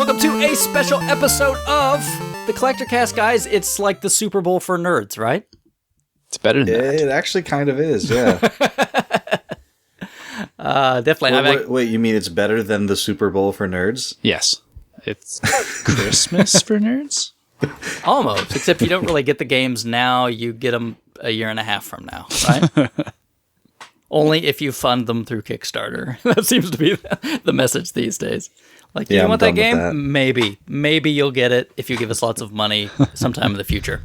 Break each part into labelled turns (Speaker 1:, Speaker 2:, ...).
Speaker 1: Welcome to a special episode of the Collectorcast, guys. It's like the Super Bowl for nerds, right?
Speaker 2: It's better than that.
Speaker 3: It actually kind of is, yeah.
Speaker 1: Definitely.
Speaker 3: Wait, you mean it's better than the Super Bowl for nerds?
Speaker 2: Yes. It's Christmas for nerds?
Speaker 1: Almost, except you don't really get the games now. You get them a year and a half from now, right? Only if you fund them through Kickstarter. That seems to be the message these days. Like, you want that game? That. Maybe you'll get it if you give us lots of money sometime in the future.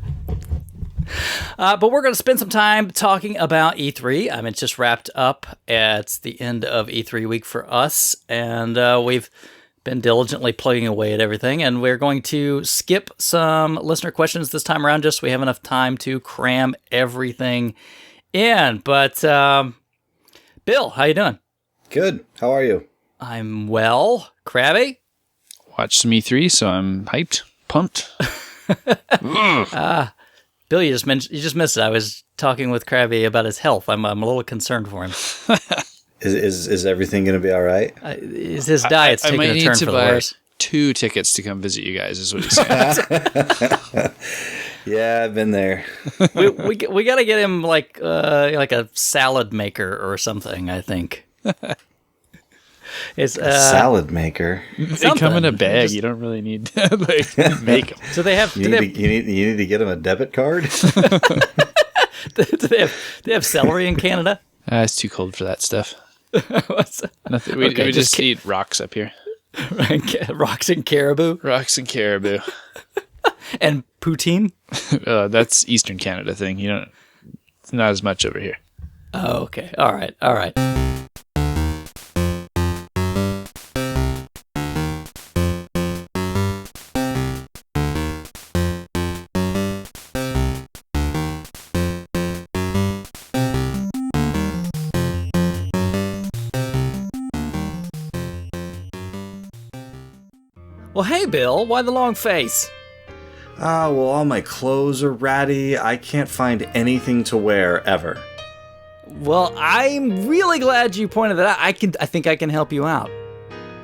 Speaker 1: But we're going to spend some time talking about E3. I mean, it's just wrapped up. It's the end of E3 week for us, and we've been diligently plugging away at everything, and we're going to skip some listener questions this time around just so we have enough time to cram everything in. But, Bill, how you doing?
Speaker 3: Good. How are you?
Speaker 1: I'm well. Krabby?
Speaker 2: Watched some E3, so I'm hyped, pumped.
Speaker 1: Bill, you just missed it. I was talking with Krabby about his health. I'm a little concerned for him.
Speaker 3: Is everything going to be all right?
Speaker 1: Is his diet's taking a turn for the worse?
Speaker 2: I might need to buy 2 tickets to come visit you guys, is what he's saying.
Speaker 3: Yeah, I've been there.
Speaker 1: we got to get him like a salad maker or something, I think. It's
Speaker 3: a salad maker.
Speaker 2: They come in a bag. You don't really need to make them.
Speaker 1: So they have.
Speaker 3: You need to get them a debit card.
Speaker 1: do they have celery in Canada?
Speaker 2: It's too cold for that stuff. Nothing. We just eat rocks up here.
Speaker 1: Rocks and caribou.
Speaker 2: Rocks and caribou.
Speaker 1: And poutine.
Speaker 2: That's Eastern Canada thing. It's not as much over here.
Speaker 1: Oh, okay. All right. Well, hey, Bill, why the long face?
Speaker 3: Well, all my clothes are ratty. I can't find anything to wear ever.
Speaker 1: Well, I'm really glad you pointed that out. I think I can help you out.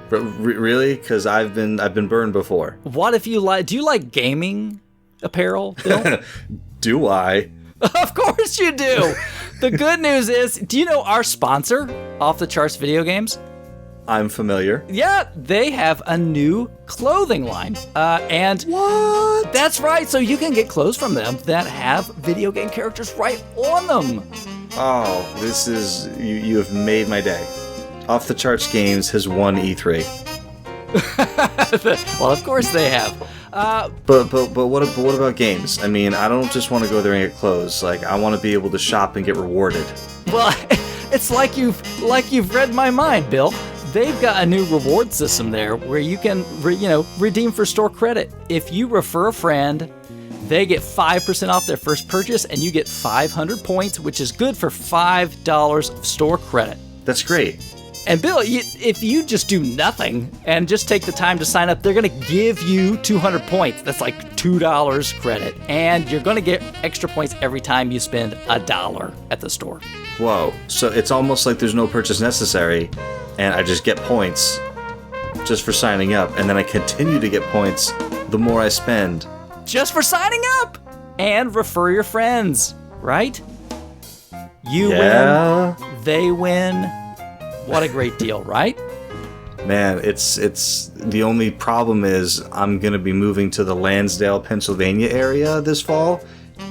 Speaker 3: But really? Because I've been burned before.
Speaker 1: What if you do you like gaming apparel, Bill?
Speaker 3: Do I?
Speaker 1: Of course you do. The good news is, do you know our sponsor, Off the Charts Video Games?
Speaker 3: I'm familiar.
Speaker 1: Yeah, they have a new clothing line. And
Speaker 3: what?
Speaker 1: That's right. So you can get clothes from them that have video game characters right on them.
Speaker 3: Oh, this is you have made my day. Off the Charts Games has won E3.
Speaker 1: Well, of course they have.
Speaker 3: But what about games? I mean, I don't just want to go there and get clothes. Like, I want to be able to shop and get rewarded.
Speaker 1: Well, it's like you've read my mind, Bill. They've got a new reward system there where you can, redeem for store credit. If you refer a friend, they get 5% off their first purchase, and you get 500 points, which is good for $5 of store credit.
Speaker 3: That's great.
Speaker 1: And Bill, if you just do nothing and just take the time to sign up, they're going to give you 200 points. That's like $2 credit. And you're going to get extra points every time you spend $1 at the store.
Speaker 3: Whoa. So it's almost like there's no purchase necessary, and I just get points just for signing up, and then I continue to get points the more I spend.
Speaker 1: Just for signing up! And refer your friends, right? You win, they win. What a great deal, right?
Speaker 3: Man, it's the only problem is I'm going to be moving to the Lansdale, Pennsylvania area this fall,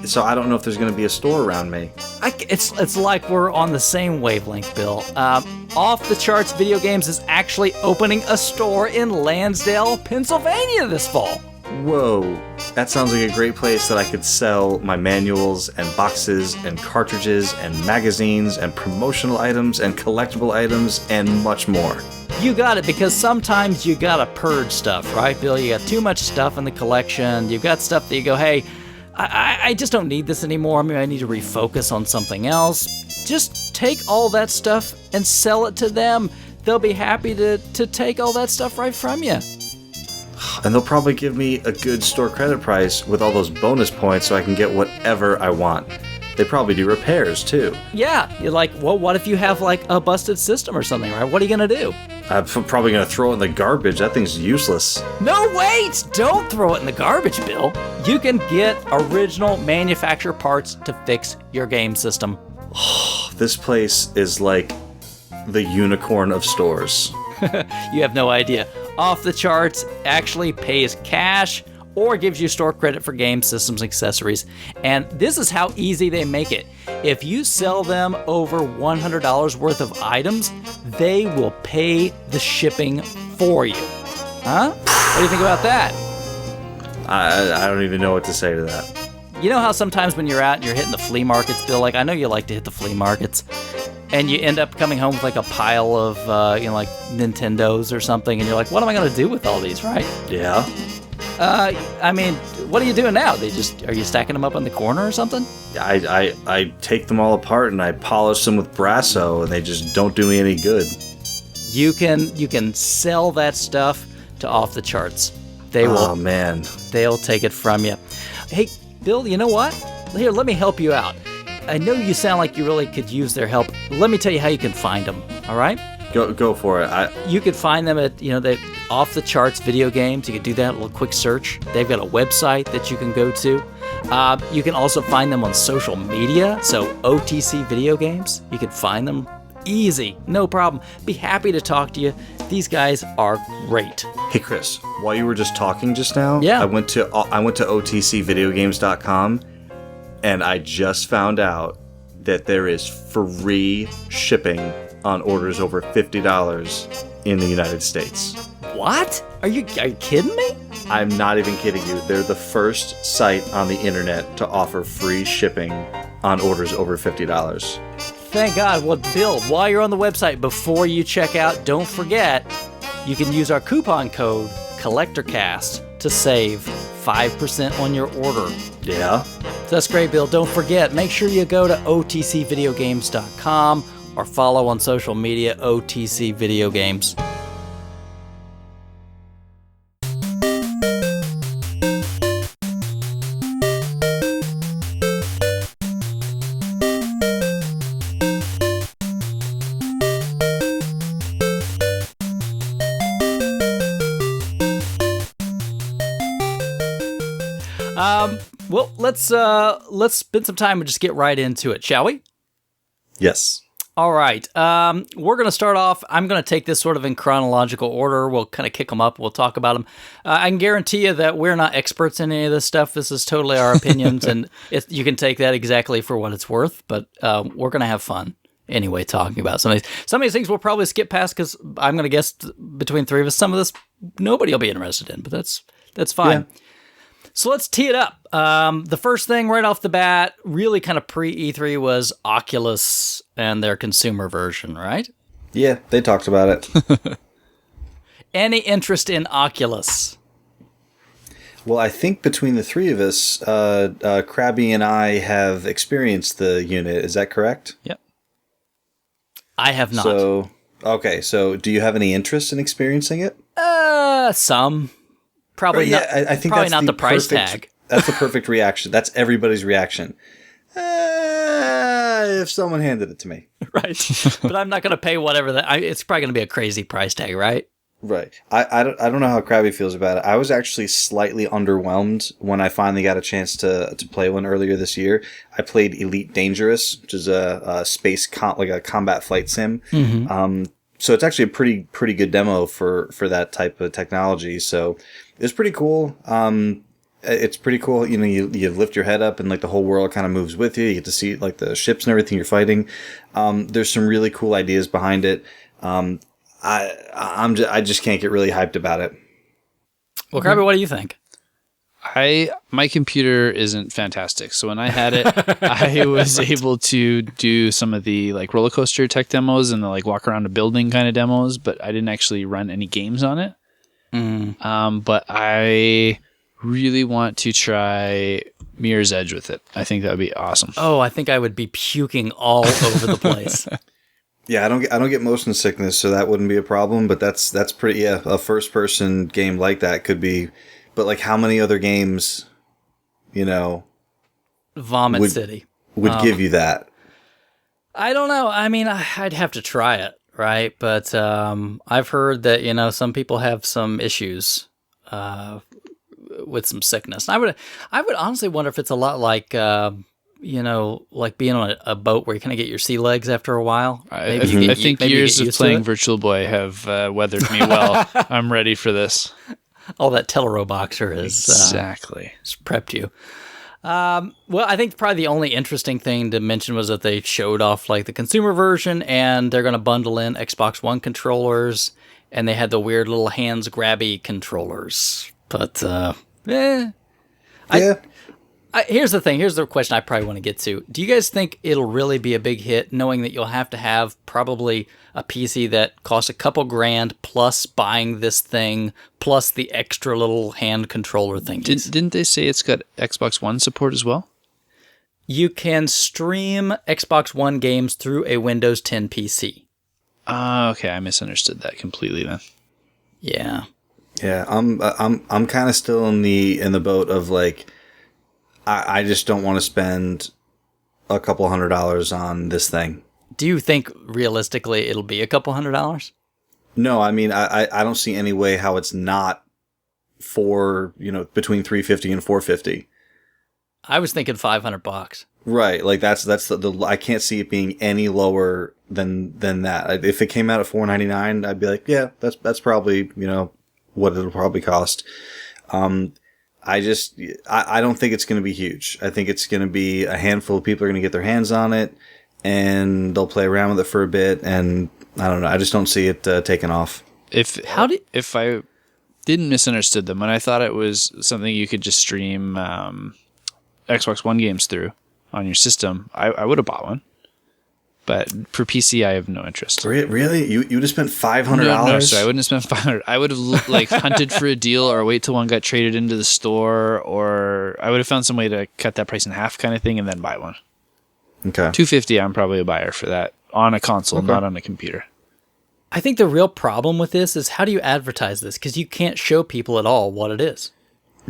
Speaker 3: so I don't know if there's going to be a store around me.
Speaker 1: It's like we're on the same wavelength, Bill. Off the Charts Video Games is actually opening a store in Lansdale, Pennsylvania this fall.
Speaker 3: Whoa, that sounds like a great place that I could sell my manuals and boxes and cartridges and magazines and promotional items and collectible items and much more.
Speaker 1: You got it, because sometimes you gotta purge stuff, right, Bill? You got too much stuff in the collection. You've got stuff that you go, hey, I just don't need this anymore. Maybe I need to refocus on something else. Just take all that stuff and sell it to them. They'll be happy to take all that stuff right from you.
Speaker 3: And they'll probably give me a good store credit price with all those bonus points so I can get whatever I want. They probably do repairs, too.
Speaker 1: Yeah, you're like, well, what if you have, like, a busted system or something, right? What are you going to do?
Speaker 3: I'm probably going to throw it in the garbage. That thing's useless.
Speaker 1: No, wait! Don't throw it in the garbage, Bill. You can get original manufacturer parts to fix your game system.
Speaker 3: This place is like the unicorn of stores.
Speaker 1: You have no idea. Off the Charts actually pays cash or gives you store credit for game systems accessories. And this is how easy they make it. If you sell them over $100 worth of items, they will pay the shipping for you. Huh? What do you think about that?
Speaker 3: I don't even know what to say to that.
Speaker 1: You know how sometimes when you're out and you're hitting the flea markets, Bill, like I know you like to hit the flea markets, and you end up coming home with like a pile of, like Nintendos or something, and you're like, what am I going to do with all these, right?
Speaker 3: Yeah.
Speaker 1: I mean, what are you doing now? Are you stacking them up in the corner or something?
Speaker 3: I take them all apart and I polish them with Brasso, and they just don't do me any good.
Speaker 1: You can sell that stuff to Off the Charts. They will.
Speaker 3: Oh man.
Speaker 1: They'll take it from you. Hey, Bill, you know what? Here, let me help you out. I know you sound like you really could use their help. Let me tell you how you can find them. All right?
Speaker 3: Go for it.
Speaker 1: You could find them at the Off the Charts video games. You could do that, a little quick search. They've got a website that you can go to. You can also find them on social media. So OTC video games. You can find them easy, no problem. Be happy to talk to you. These guys are great.
Speaker 3: Hey Chris, while you were just talking just now,
Speaker 1: yeah.
Speaker 3: I went to OTCVideogames.com, and I just found out that there is free shipping on orders over $50 in the United States.
Speaker 1: What? Are you kidding me?
Speaker 3: I'm not even kidding you. They're the first site on the internet to offer free shipping on orders over $50.
Speaker 1: Thank God. Well, Bill, while you're on the website, before you check out, don't forget, you can use our coupon code Collectorcast to save 5% on your order.
Speaker 3: Yeah.
Speaker 1: So that's great, Bill. Don't forget, make sure you go to OTCVideogames.com or follow on social media, OTC Video Games. Well, let's spend some time and just get right into it, shall we?
Speaker 3: Yes.
Speaker 1: All right. We're going to start off. I'm going to take this sort of in chronological order. We'll kind of kick them up. We'll talk about them. I can guarantee you that we're not experts in any of this stuff. This is totally our opinions, and you can take that exactly for what it's worth. But we're going to have fun anyway talking about some of these things. We'll probably skip past because I'm going to guess between three of us, some of this nobody will be interested in. But that's fine. Yeah. So let's tee it up. The first thing right off the bat, really kind of pre-E3, was Oculus and their consumer version, right?
Speaker 3: Yeah, they talked about it.
Speaker 1: Any interest in Oculus?
Speaker 3: Well, I think between the three of us, Krabby and I have experienced the unit. Is that correct?
Speaker 1: Yep. I have not.
Speaker 3: So do you have any interest in experiencing it?
Speaker 1: Some. Probably
Speaker 3: yeah,
Speaker 1: not.
Speaker 3: I think
Speaker 1: probably
Speaker 3: that's
Speaker 1: not the price tag.
Speaker 3: That's the perfect reaction. That's everybody's reaction. If someone handed it to me,
Speaker 1: right? But I'm not going to pay whatever that. It's probably going to be a crazy price tag, right?
Speaker 3: Right. I don't know how Krabby feels about it. I was actually slightly underwhelmed when I finally got a chance to play one earlier this year. I played Elite Dangerous, which is a space like a combat flight sim. Mm-hmm. So it's actually a pretty good demo for that type of technology. So it's pretty cool. It's pretty cool. You know, you lift your head up and like the whole world kind of moves with you. You get to see like the ships and everything you're fighting. There's some really cool ideas behind it. I just can't get really hyped about it.
Speaker 1: Well, Krabby, what do you think?
Speaker 2: My computer isn't fantastic, so when I had it, I was able to do some of the like roller coaster tech demos and the like walk around a building kind of demos, but I didn't actually run any games on it. But I really want to try Mirror's Edge with it. I think that would be awesome.
Speaker 1: Oh, I think I would be puking all over the place.
Speaker 3: Yeah, I don't get motion sickness, so that wouldn't be a problem. But that's pretty. Yeah, a first person game like that could be. But like, how many other games,
Speaker 1: Vomit City
Speaker 3: would give you that?
Speaker 1: I don't know. I mean, I'd have to try it, right? But I've heard that, some people have some issues with some sickness. I would honestly wonder if it's a lot like, like being on a boat where you kind of get your sea legs after a while.
Speaker 2: I think years of playing Virtual Boy have weathered me well. I'm ready for this.
Speaker 1: All that Teleroboxer has
Speaker 2: exactly
Speaker 1: prepped you. Well, I think probably the only interesting thing to mention was that they showed off like the consumer version, and they're going to bundle in Xbox One controllers, and they had the weird little hands grabby controllers. But
Speaker 3: Yeah.
Speaker 1: here's the thing. Here's the question I probably want to get to. Do you guys think it'll really be a big hit, knowing that you'll have to have probably a PC that costs a couple grand plus buying this thing plus the extra little hand controller thing?
Speaker 2: Didn't they say it's got Xbox One support as well?
Speaker 1: You can stream Xbox One games through a Windows 10 PC.
Speaker 2: Okay, I misunderstood that completely then.
Speaker 1: Yeah.
Speaker 3: Yeah, I'm kind of still in the boat of like, I just don't want to spend a couple $100 on this thing.
Speaker 1: Do you think realistically it'll be a couple $100?
Speaker 3: No, I mean I don't see any way how it's not for between $350 and $450.
Speaker 1: I was thinking $500.
Speaker 3: Right, like that's the I can't see it being any lower than that. If it came out at $499, I'd be like, yeah, that's probably what it'll probably cost. I don't think it's going to be huge. I think it's going to be a handful of people are going to get their hands on it, and they'll play around with it for a bit. And I don't know. I just don't see it taking off.
Speaker 2: If I didn't misunderstood them, and I thought it was something you could just stream Xbox One games through on your system, I would have bought one. But for PC, I have no interest.
Speaker 3: Really? You would have spent $500?
Speaker 2: No, sorry, I wouldn't have spent $500. I would have hunted for a deal, or wait till one got traded into the store, or I would have found some way to cut that price in half, kind of thing, and then buy one.
Speaker 3: Okay.
Speaker 2: $250. I'm probably a buyer for that on a console, not on a computer.
Speaker 1: I think the real problem with this is how do you advertise this? Because you can't show people at all what it is.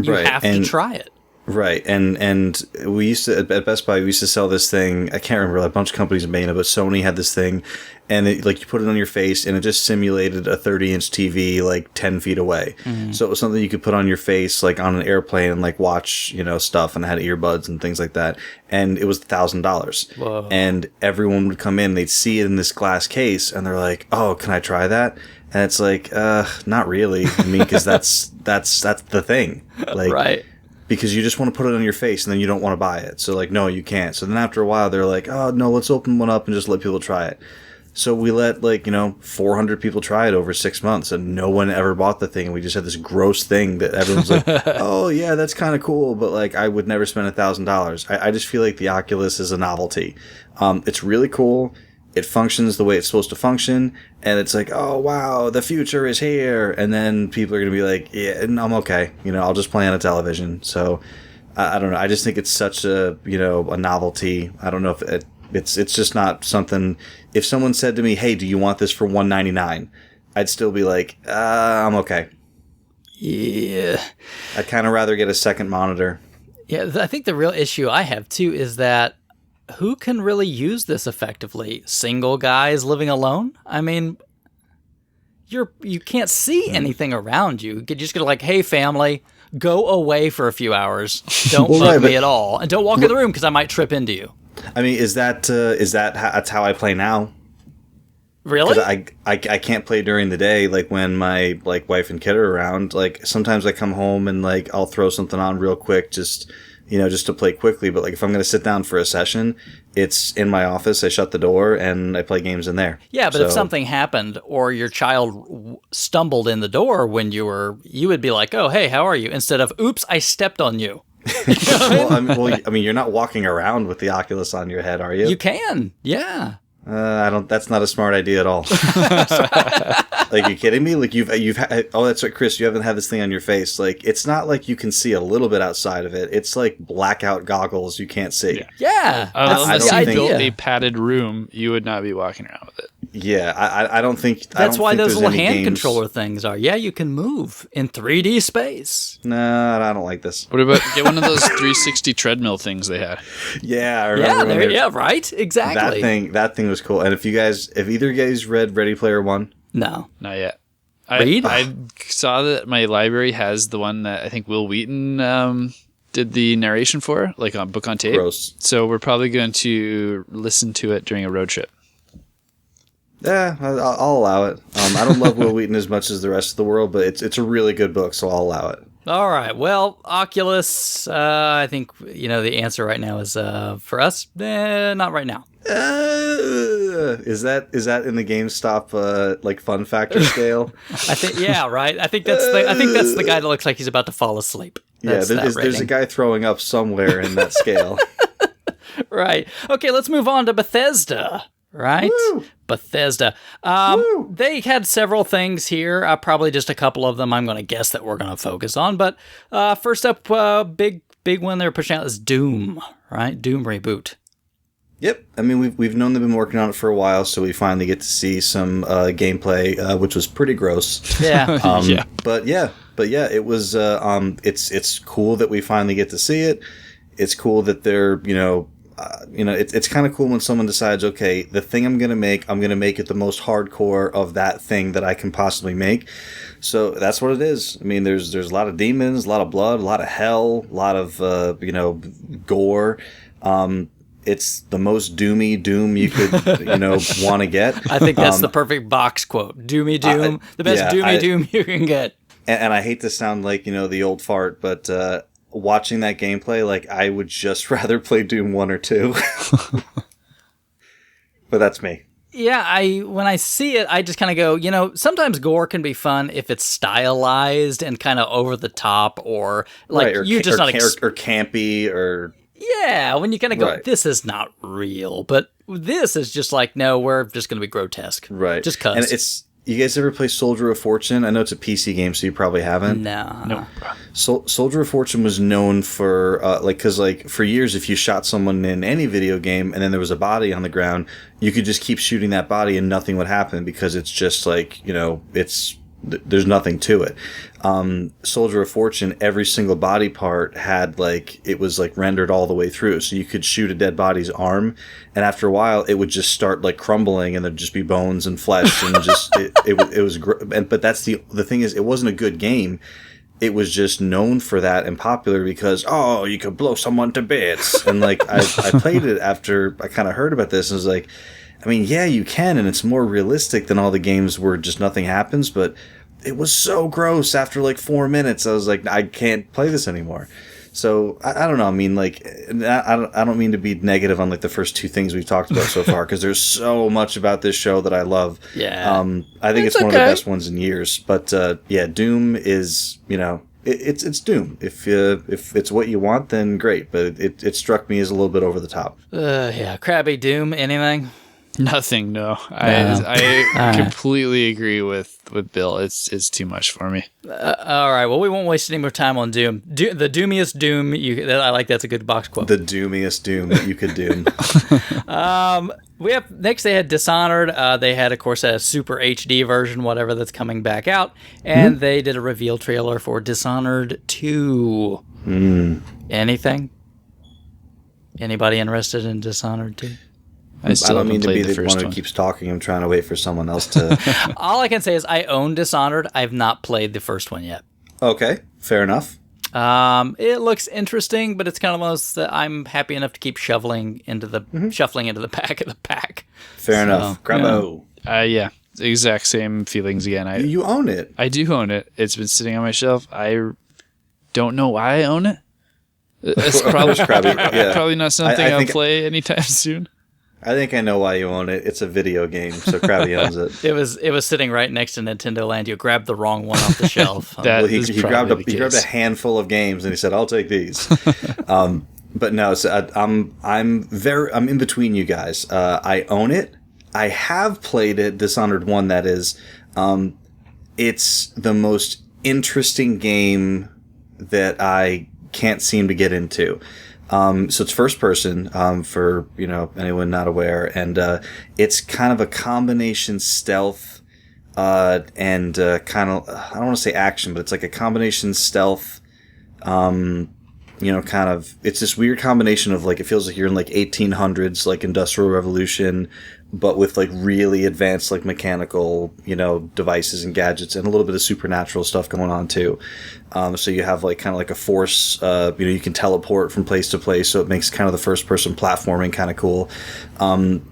Speaker 1: You have to try it.
Speaker 3: Right, and we used to at Best Buy, we used to sell this thing. I can't remember, a bunch of companies made it, but Sony had this thing, and you put it on your face, and it just simulated a 30-inch TV like 10 feet away. Mm-hmm. So it was something you could put on your face, like on an airplane, and like watch stuff, and it had earbuds and things like that. And it was $1,000. Whoa. And everyone would come in, they'd see it in this glass case, and they're like, "Oh, can I try that?" And it's like, not really. I mean, because that's the thing, like.
Speaker 1: Right.
Speaker 3: Because you just want to put it on your face and then you don't want to buy it. So like, no, you can't. So then after a while, they're like, oh, no, let's open one up and just let people try it. So we let 400 people try it over 6 months, and no one ever bought the thing. And we just had this gross thing that everyone's like, oh yeah, that's kind of cool. But like, I would never spend $1,000. I just feel like the Oculus is a novelty. It's really cool. It functions the way it's supposed to function, and it's like, oh wow, the future is here. And then people are gonna be like, yeah, I'm okay. I'll just play on a television. So I don't know. I just think it's such a a novelty. I don't know if it's just not something. If someone said to me, hey, do you want this for $199? I'd still be like, I'm okay.
Speaker 1: Yeah.
Speaker 3: I'd kind of rather get a second monitor.
Speaker 1: Yeah, I think the real issue I have too is that who can really use this effectively? Single guys living alone? I mean, you can't see anything around you. You're just gonna hey family, go away for a few hours. Don't bug me at all, and don't walk in the room because I might trip into you.
Speaker 3: I mean, that's how I play now?
Speaker 1: Really?
Speaker 3: Because I can't play during the day, like when my wife and kid are around. Like sometimes I come home and I'll throw something on real quick, just to play quickly. But if I'm going to sit down for a session, it's in my office. I shut the door and I play games in there. Yeah,
Speaker 1: but if something happened or your child stumbled in the door when you would be like, oh, hey, how are you? Instead of, oops, I stepped on you.
Speaker 3: I mean, you're not walking around with the Oculus on your head, are you?
Speaker 1: You can, yeah.
Speaker 3: That's not a smart idea at all. You kidding me? You've oh, that's right, Chris. You haven't had this thing on your face. It's not like you can see a little bit outside of it. It's like blackout goggles. You can't see.
Speaker 1: Yeah.
Speaker 2: Unless you built a padded room, you would not be walking around with it.
Speaker 3: Yeah, I don't think
Speaker 1: That's why those little hand
Speaker 3: games...
Speaker 1: controller things are. Yeah, you can move in 3D space.
Speaker 3: No, I don't like this.
Speaker 2: What about get one of those 360 treadmill things they had?
Speaker 3: Yeah, I remember.
Speaker 1: Right, exactly.
Speaker 3: That thing was cool. And if either guys read Ready Player One,
Speaker 1: No,
Speaker 2: Not yet.
Speaker 1: Read?
Speaker 2: I saw that my library has the one that I think Will Wheaton did the narration for, like on book on tape.
Speaker 3: Gross.
Speaker 2: So we're probably going to listen to it during a road trip.
Speaker 3: Yeah, I'll allow it. I don't love Will Wheaton as much as the rest of the world, but it's a really good book, so I'll allow it.
Speaker 1: All right. Well, Oculus, I think, the answer right now is for us, not right now.
Speaker 3: Is that in the GameStop like fun factor scale?
Speaker 1: I think, yeah, right. I think that's the guy that looks like he's about to fall asleep. That's
Speaker 3: there's a guy throwing up somewhere in that scale.
Speaker 1: Right. Okay, let's move on to Bethesda. Right?
Speaker 3: Woo!
Speaker 1: Bethesda. They had several things here. Probably just a couple of them I'm going to guess that we're going to focus on. But first up, big one they're pushing out is Doom. Right? Doom reboot.
Speaker 3: Yep. I mean, we've known they've been working on it for a while, so we finally get to see some gameplay, which was pretty gross.
Speaker 1: Yeah.
Speaker 2: Yeah.
Speaker 3: But yeah, it was. It's cool that we finally get to see it. It's cool that they're it's kind of cool when someone decides, okay, the thing I'm going to make it the most hardcore of that thing that I can possibly make. So that's what it is. I mean, there's a lot of demons, a lot of blood, a lot of hell, a lot of gore. It's the most doomy Doom you could want to get.
Speaker 1: I think that's the perfect box quote. Doomy Doom, the best Doom you can get.
Speaker 3: And I hate to sound like the old fart, but watching that gameplay, like, I would just rather play Doom 1 or 2. But that's me.
Speaker 1: Yeah, when I see it, I just kind of go, sometimes gore can be fun if it's stylized and kind of over the top, or like
Speaker 3: or campy, or
Speaker 1: yeah, when you kind of go, this is not real, but this is just like, no, we're just going to be grotesque,
Speaker 3: right?
Speaker 1: Just cause.
Speaker 3: And you guys ever play Soldier of Fortune? I know it's a PC game, so you probably haven't.
Speaker 1: No.
Speaker 3: Soldier of Fortune was known for because for years, if you shot someone in any video game and then there was a body on the ground, you could just keep shooting that body and nothing would happen because it's just like there's nothing to it. Soldier of Fortune, every single body part had it was rendered all the way through, so you could shoot a dead body's arm, and after a while it would just start crumbling, and there'd just be bones and flesh, and just it was. But that's the thing is, it wasn't a good game. It was just known for that and popular because you could blow someone to bits, and I played it after I kind of heard about this and was like, I mean, yeah, you can, and it's more realistic than all the games where just nothing happens, but it was so gross after 4 minutes. I was like, I can't play this anymore. So I don't know. I mean, I don't mean to be negative on the first two things we've talked about so far, because there's so much about this show that I love.
Speaker 1: Yeah.
Speaker 3: I think it's one of the best ones in years. But yeah, Doom is it's Doom. If it's what you want, then great. But it struck me as a little bit over the top.
Speaker 1: Yeah, Krabby Doom. Anything?
Speaker 2: Nothing. No. I completely agree with Bill. It's too much for me.
Speaker 1: All right. Well, we won't waste any more time on Doom. The doomiest Doom. I like that's a good box quote.
Speaker 3: The doomiest Doom that you could doom.
Speaker 1: We have next. They had Dishonored. They had, of course, a super HD version, whatever that's coming back out, and they did a reveal trailer for Dishonored 2. Anything? Anybody interested in Dishonored 2?
Speaker 2: I
Speaker 3: don't mean to be the one who keeps talking. I'm trying to wait for someone else to...
Speaker 1: All I can say is I own Dishonored. I've not played the first one yet.
Speaker 3: Okay, fair enough.
Speaker 1: It looks interesting, but it's kind of one of those that I'm happy enough to keep shuffling into the back of the pack.
Speaker 3: Fair enough. Grabo.
Speaker 2: Yeah, exact same feelings again.
Speaker 3: You own it.
Speaker 2: I do own it. It's been sitting on my shelf. I don't know why I own it. It's probably not something I'll play anytime soon.
Speaker 3: I think I know why you own it. It's a video game, so Krabby owns it.
Speaker 1: It was sitting right next to Nintendo Land. You grabbed the wrong one off the shelf.
Speaker 3: He grabbed a handful of games and he said, "I'll take these." But no, so I'm in between you guys. I own it. I have played it. Dishonored 1, that is. It's the most interesting game that I can't seem to get into. So it's first person, for, anyone not aware. And, it's kind of a combination stealth, and, kind of, I don't want to say action, but it's like a combination stealth, kind of, it's this weird combination of like, it feels like you're in like 1800s, like Industrial Revolution, but with like really advanced like mechanical, devices and gadgets and a little bit of supernatural stuff going on too. So you have like kind of like a force, you can teleport from place to place. So it makes kind of the first person platforming kind of cool. I'm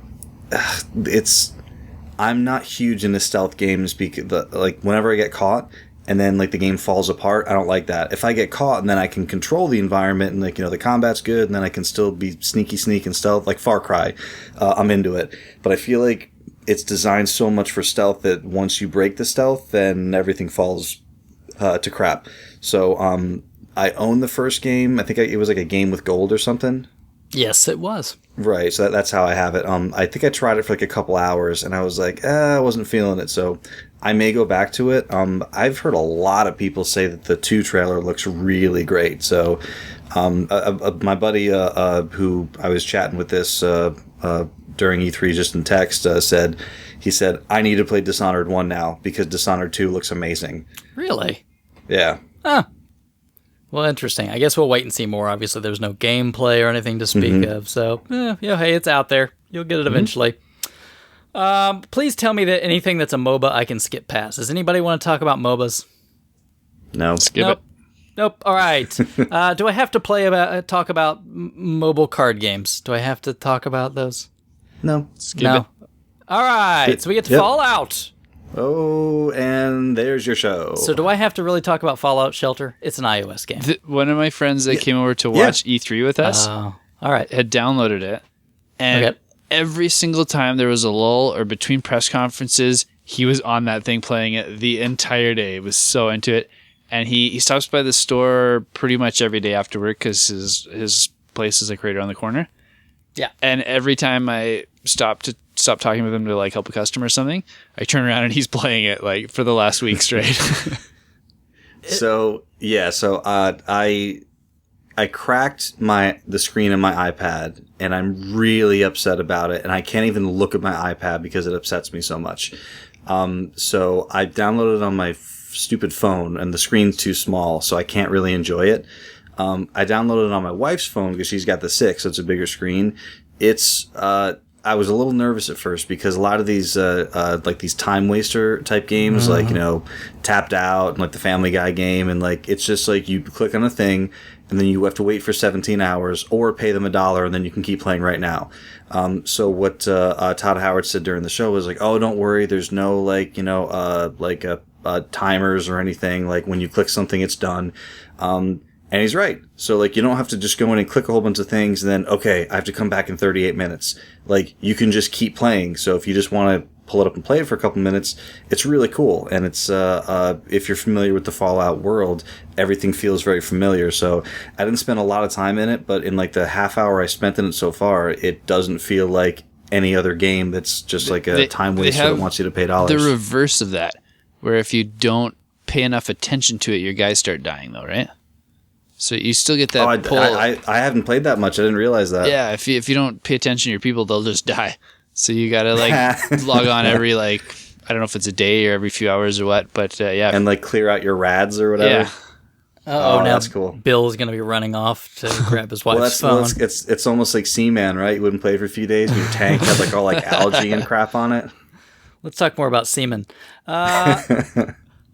Speaker 3: not huge into stealth games because like whenever I get caught, and then like the game falls apart, I don't like that. If I get caught and then I can control the environment and like, the combat's good and then I can still be sneak and stealth, like Far Cry, I'm into it. But I feel like it's designed so much for stealth that once you break the stealth, then everything falls to crap. So I own the first game. I think it was like a game with gold or something.
Speaker 1: Yes, it was.
Speaker 3: Right, so that's how I have it. I think I tried it for like a couple hours, and I was like, I wasn't feeling it, so I may go back to it. I've heard a lot of people say that the 2 trailer looks really great. So my buddy who I was chatting with this during E3 just in text said, I need to play Dishonored 1 now because Dishonored 2 looks amazing.
Speaker 1: Really?
Speaker 3: Yeah.
Speaker 1: Huh. Well, interesting. I guess we'll wait and see more. Obviously, there's no gameplay or anything to speak of. So, hey, it's out there. You'll get it eventually. Please tell me that anything that's a MOBA I can skip past. Does anybody want to talk about MOBAs?
Speaker 3: No.
Speaker 2: Skip it.
Speaker 1: Nope. All right. Do I have to talk about mobile card games? Do I have to talk about those?
Speaker 3: No.
Speaker 2: Skip it.
Speaker 1: All right. So we get to Fallout.
Speaker 3: Oh, and there's your show.
Speaker 1: So do I have to really talk about Fallout Shelter? It's an iOS game.
Speaker 2: One of my friends that came over to watch E3 with us
Speaker 1: all right.
Speaker 2: had downloaded it. And every single time there was a lull or between press conferences, he was on that thing playing it the entire day. He was so into it. And he stops by the store pretty much every day after work because his place is like right around the corner.
Speaker 1: Yeah.
Speaker 2: And every time I stop talking with him to like help a customer or something, I turn around and he's playing it like for the last week straight.
Speaker 3: I cracked the screen of my iPad and I'm really upset about it and I can't even look at my iPad because it upsets me so much. So I downloaded it on my stupid phone and the screen's too small so I can't really enjoy it. I downloaded it on my wife's phone because she's got the 6, so it's a bigger screen. I was a little nervous at first because a lot of these like these time waster type games, like Tapped Out and like the Family Guy game, and like it's just like you click on a thing and then you have to wait for 17 hours or pay them $1 and then you can keep playing right now. So what Todd Howard said during the show was like, oh, don't worry, there's no like timers or anything. Like when you click something, it's done. And he's right. So, like, you don't have to just go in and click a whole bunch of things and then, okay, I have to come back in 38 minutes. Like, you can just keep playing. So if you just want to pull it up and play it for a couple minutes, it's really cool. And it's, if you're familiar with the Fallout world, everything feels very familiar. So I didn't spend a lot of time in it, but in, like, the half hour I spent in it so far, it doesn't feel like any other game that's just like a time waster that wants you to pay dollars.
Speaker 2: The reverse of that, where if you don't pay enough attention to it, your guys start dying, though, right? So you still get that pull.
Speaker 3: I haven't played that much. I didn't realize that.
Speaker 2: Yeah, if you don't pay attention to your people, they'll just die. So you got to like log on every like, I don't know if it's a day or every few hours or what, but yeah.
Speaker 3: And like clear out your rads or whatever.
Speaker 2: Yeah.
Speaker 1: Oh, now
Speaker 3: that's cool.
Speaker 1: Bill's going to be running off to grab his wife's phone.
Speaker 3: It's almost like Seaman, right? You wouldn't play for a few days, but your tank had like all like algae and crap on it.
Speaker 1: Let's talk more about semen.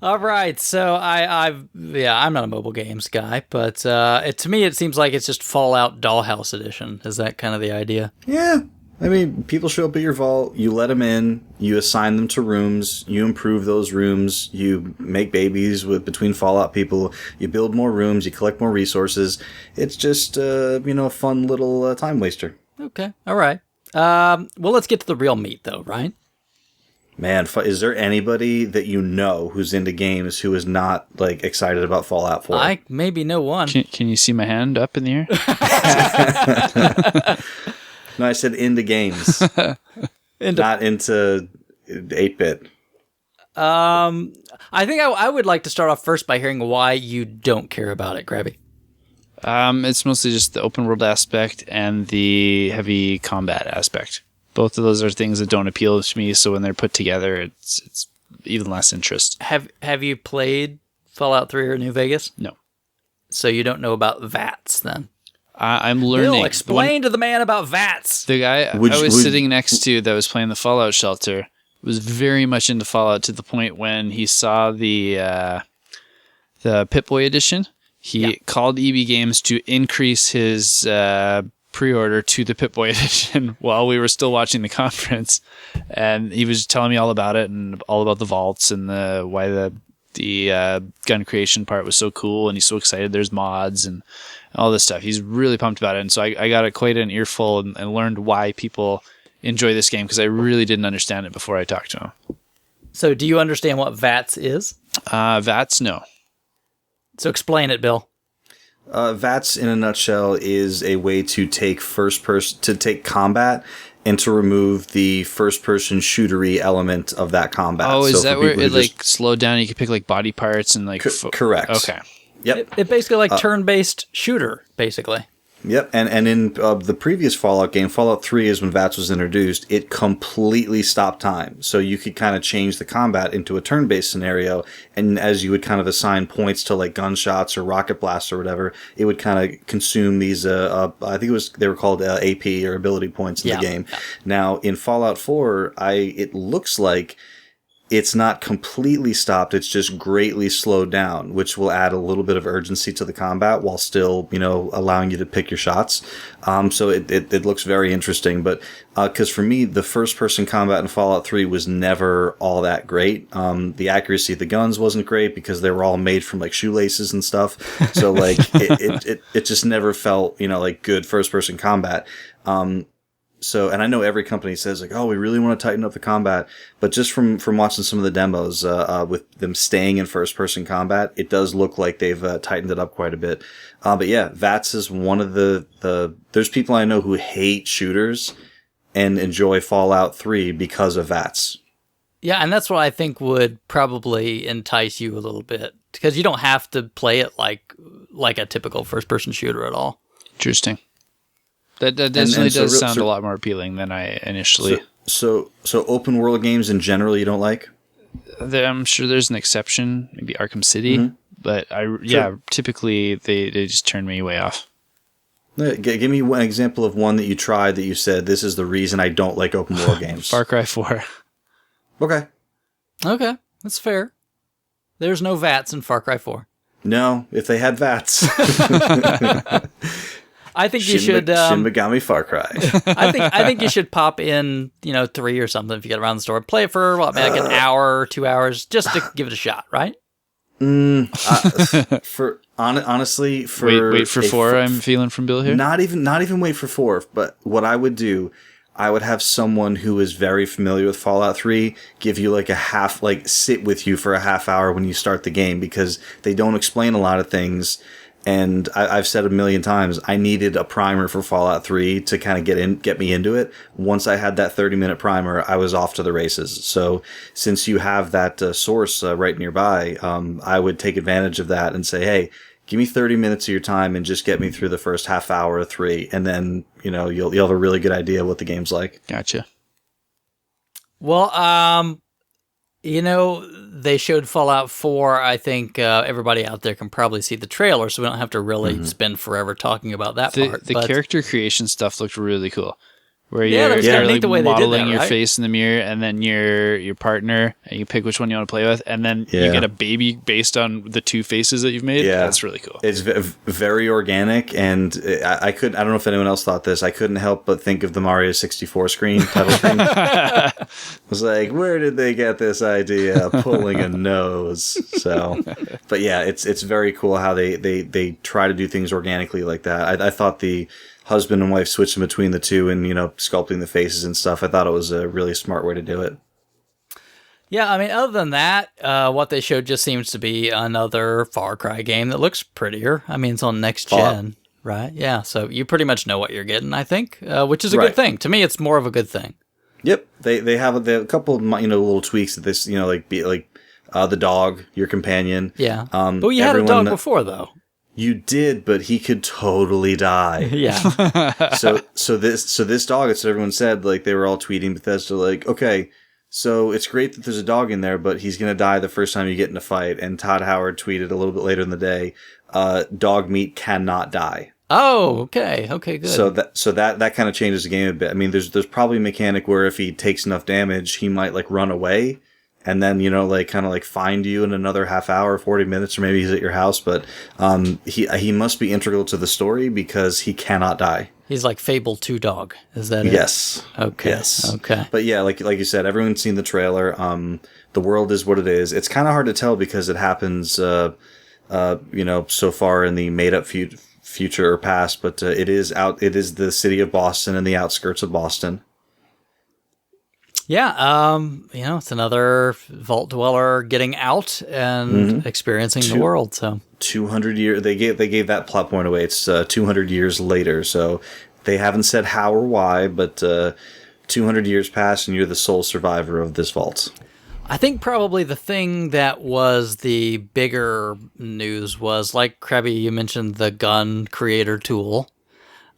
Speaker 1: All right, so I'm not a mobile games guy, but to me it seems like it's just Fallout Dollhouse Edition. Is that kind of the idea?
Speaker 3: Yeah. I mean, people show up at your vault, you let them in, you assign them to rooms, you improve those rooms, you make babies between Fallout people, you build more rooms, you collect more resources. It's just, a fun little time waster.
Speaker 1: Okay, all right. Well, let's get to the real meat, though, right?
Speaker 3: Man, is there anybody that you know who's into games who is not like excited about Fallout 4?
Speaker 1: I maybe know one.
Speaker 2: Can you see my hand up in the air?
Speaker 3: No, I said into games, not into 8-bit.
Speaker 1: I think I would like to start off first by hearing why you don't care about it, Grabby.
Speaker 2: It's mostly just the open world aspect and the heavy combat aspect. Both of those are things that don't appeal to me, so when they're put together, it's even less interest.
Speaker 1: Have you played Fallout 3 or New Vegas?
Speaker 2: No.
Speaker 1: So you don't know about VATS then?
Speaker 2: I'm learning.
Speaker 1: Bill, explain to the man about VATS.
Speaker 2: The guy I was sitting next to that was playing the Fallout shelter was very much into Fallout to the point when he saw the Pip-Boy edition, he called EB Games to increase his pre-order to the Pip-Boy edition while we were still watching the conference. And he was telling me all about it and all about the vaults and why the gun creation part was so cool, and he's so excited there's mods and all this stuff. He's really pumped about it, and so I got quite an earful and learned why people enjoy this game, because I really didn't understand it before I talked to him.
Speaker 1: So do you understand what VATS is?
Speaker 2: VATS, no.
Speaker 1: So explain it, Bill.
Speaker 3: VATS, in a nutshell, is a way to take combat and to remove the first-person shootery element of that combat.
Speaker 2: Oh, is that where it slowed down? You could pick like body parts and like.
Speaker 3: Correct.
Speaker 2: Okay.
Speaker 3: Yep.
Speaker 1: It basically like turn-based shooter, basically.
Speaker 3: Yep, and in the previous Fallout game, Fallout 3 is when VATS was introduced, it completely stopped time. So you could kind of change the combat into a turn-based scenario, and as you would kind of assign points to like gunshots or rocket blasts or whatever, it would kind of consume these, I think they were called AP or ability points in the game. Yeah. Now, in Fallout 4, it looks like it's not completely stopped, it's just greatly slowed down, which will add a little bit of urgency to the combat while still, allowing you to pick your shots. So it looks very interesting. But because for me, the first-person combat in Fallout 3 was never all that great. The accuracy of the guns wasn't great because they were all made from like shoelaces and stuff. So like it just never felt, like good first-person combat. So, and I know every company says like, oh, we really want to tighten up the combat, but just from watching some of the demos, with them staying in first person combat, it does look like they've tightened it up quite a bit. But yeah, VATS is one of there's people I know who hate shooters and enjoy Fallout 3 because of VATS.
Speaker 1: Yeah, and that's what I think would probably entice you a little bit, because you don't have to play it like a typical first person shooter at all.
Speaker 2: Interesting. That definitely does sound a lot more appealing than I initially.
Speaker 3: So open world games in general you don't like?
Speaker 2: I'm sure there's an exception, maybe Arkham City, but typically they just turn me way off.
Speaker 3: Give me one example of one that you tried that you said, this is the reason I don't like open world games.
Speaker 2: Far Cry 4.
Speaker 3: Okay,
Speaker 1: that's fair. There's no VATS in Far Cry 4.
Speaker 3: No, if they had VATS.
Speaker 1: I think you should
Speaker 3: Shin Megami Far Cry.
Speaker 1: I think you should pop in, 3 or something if you get around the store. Play it for like an hour or 2 hours just to give it a shot, right?
Speaker 3: Honestly,
Speaker 2: wait for 4. I'm feeling from Bill here.
Speaker 3: Not even wait for 4. But what I would do, I would have someone who is very familiar with Fallout 3 give you sit with you for a half hour when you start the game, because they don't explain a lot of things. And I've said a million times, I needed a primer for Fallout 3 to kind of get me into it. Once I had that 30-minute primer, I was off to the races. So since you have that source right nearby, I would take advantage of that and say, hey, give me 30 minutes of your time and just get me through the first half hour of 3. And then, you'll have a really good idea of what the game's like.
Speaker 2: Gotcha.
Speaker 1: Well, they showed Fallout 4. I think everybody out there can probably see the trailer, so we don't have to really spend forever talking about that part.
Speaker 2: The character creation stuff looked really cool. Where
Speaker 1: you're
Speaker 2: like modeling your face in the mirror, and then your partner, and you pick which one you want to play with, and then you get a baby based on the 2 faces that you've made. Yeah, that's really cool.
Speaker 3: It's very organic, and I don't know if anyone else thought this. I couldn't help but think of the Mario 64 screen title screen. I was like, where did they get this idea? Pulling a nose. So, but yeah, it's very cool how they try to do things organically like that. I thought the husband and wife switching between the 2 and, sculpting the faces and stuff, I thought it was a really smart way to do it.
Speaker 1: Yeah, I mean, other than that, what they showed just seems to be another Far Cry game that looks prettier. I mean, it's on next gen, right? Yeah, so you pretty much know what you're getting, I think, which is a good thing. To me, it's more of a good thing.
Speaker 3: Yep, they have a couple of, little tweaks that this, the dog, your companion.
Speaker 1: Yeah, but you had a dog before, though.
Speaker 3: You did, but he could totally die.
Speaker 1: Yeah.
Speaker 3: So this dog, it's what everyone said, like they were all tweeting Bethesda, like, okay, so it's great that there's a dog in there, but he's gonna die the first time you get in a fight. And Todd Howard tweeted a little bit later in the day, dog meat cannot die.
Speaker 1: Oh, okay. Okay, good.
Speaker 3: So that kind of changes the game a bit. I mean, there's probably a mechanic where if he takes enough damage, he might like run away. And then, like kind of like find you in another half hour, 40 minutes, or maybe he's at your house. But he must be integral to the story because he cannot die.
Speaker 1: He's like Fable 2 dog. Is that it?
Speaker 3: Yes.
Speaker 1: Okay.
Speaker 3: Yes.
Speaker 1: Okay.
Speaker 3: But yeah, like you said, everyone's seen the trailer. The world is what it is. It's kind of hard to tell because it happens, so far in the made-up future or past. But it is the city of Boston and the outskirts of Boston.
Speaker 1: Yeah, it's another vault dweller getting out and experiencing the world. So
Speaker 3: 200 years, they gave that plot point away. It's 200 years later, so they haven't said how or why, but 200 years pass and you're the sole survivor of this vault.
Speaker 1: I think probably the thing that was the bigger news was, like Krabby, you mentioned the gun creator tool,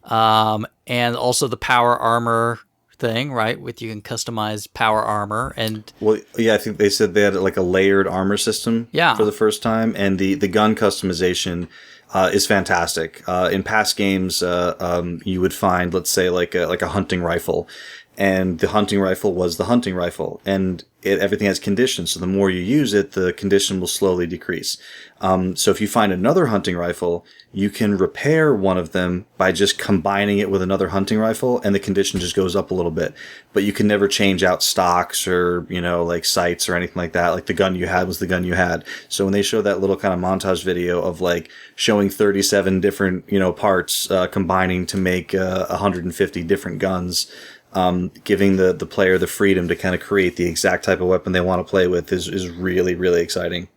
Speaker 1: and also the power armor thing, right? With you can customize power armor and
Speaker 3: I think they said they had like a layered armor system for the first time, and the gun customization is fantastic. In past games, you would find, let's say, like a hunting rifle, and the hunting rifle was the hunting rifle, and everything has conditions. So the more you use it, the condition will slowly decrease. So if you find another hunting rifle, you can repair one of them by just combining it with another hunting rifle, and the condition just goes up a little bit. But you can never change out stocks or, like sights or anything like that. Like the gun you had was the gun you had. So when they show that little kind of montage video of like showing 37 different, parts, combining to make 150 different guns, giving the player the freedom to kind of create the exact type of weapon they want to play with is really, really exciting.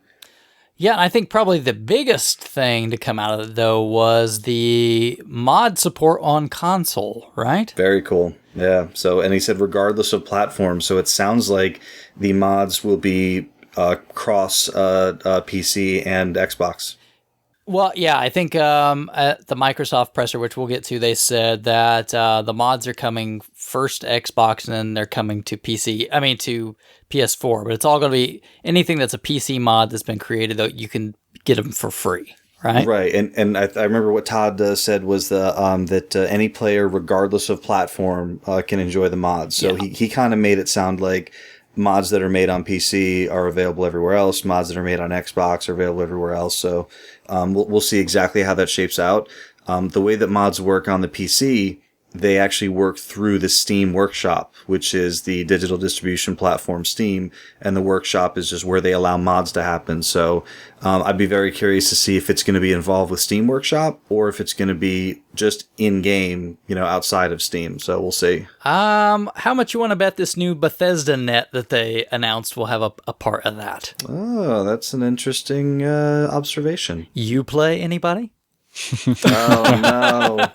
Speaker 1: Yeah, I think probably the biggest thing to come out of it, though, was the mod support on console, right?
Speaker 3: Very cool. Yeah. So, and he said regardless of platform. So it sounds like the mods will be cross PC and Xbox.
Speaker 1: Well, yeah, I think at the Microsoft presser, which we'll get to, they said that the mods are coming first to Xbox and then they're coming to to PS4. But it's all going to be anything that's a PC mod that's been created, though, you can get them for free, right?
Speaker 3: Right. And I remember what Todd said was that any player, regardless of platform, can enjoy the mods. So he kind of made it sound like mods that are made on PC are available everywhere else. Mods that are made on Xbox are available everywhere else. So we'll see exactly how that shapes out. The way that mods work on the PC, they actually work through the Steam Workshop, which is the digital distribution platform Steam, and the Workshop is just where they allow mods to happen. So I'd be very curious to see if it's going to be involved with Steam Workshop or if it's going to be just in-game, outside of Steam. So we'll see.
Speaker 1: How much you want to bet this new Bethesda net that they announced will have a part of that?
Speaker 3: Oh, that's an interesting observation.
Speaker 1: You play anybody?
Speaker 3: Oh, no.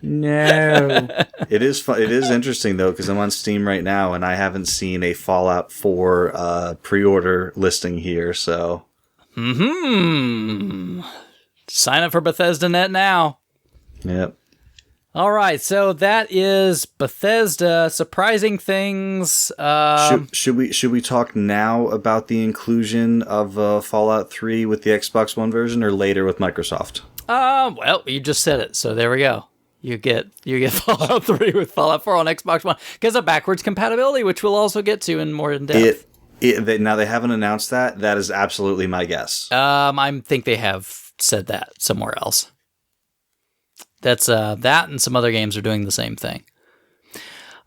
Speaker 3: No. It is fun. It is interesting though, because I'm on Steam right now and I haven't seen a Fallout 4 pre-order listing here. So,
Speaker 1: sign up for Bethesda Net now.
Speaker 3: Yep.
Speaker 1: All right, so that is Bethesda. Surprising things.
Speaker 3: Should we talk now about the inclusion of Fallout 3 with the Xbox One version, or later with Microsoft?
Speaker 1: Well, you just said it, so there we go. You get Fallout 3 with Fallout 4 on Xbox One because of backwards compatibility, which we'll also get to in more in depth.
Speaker 3: Now they haven't announced that. That is absolutely my guess.
Speaker 1: I think they have said that somewhere else. That's that, and some other games are doing the same thing.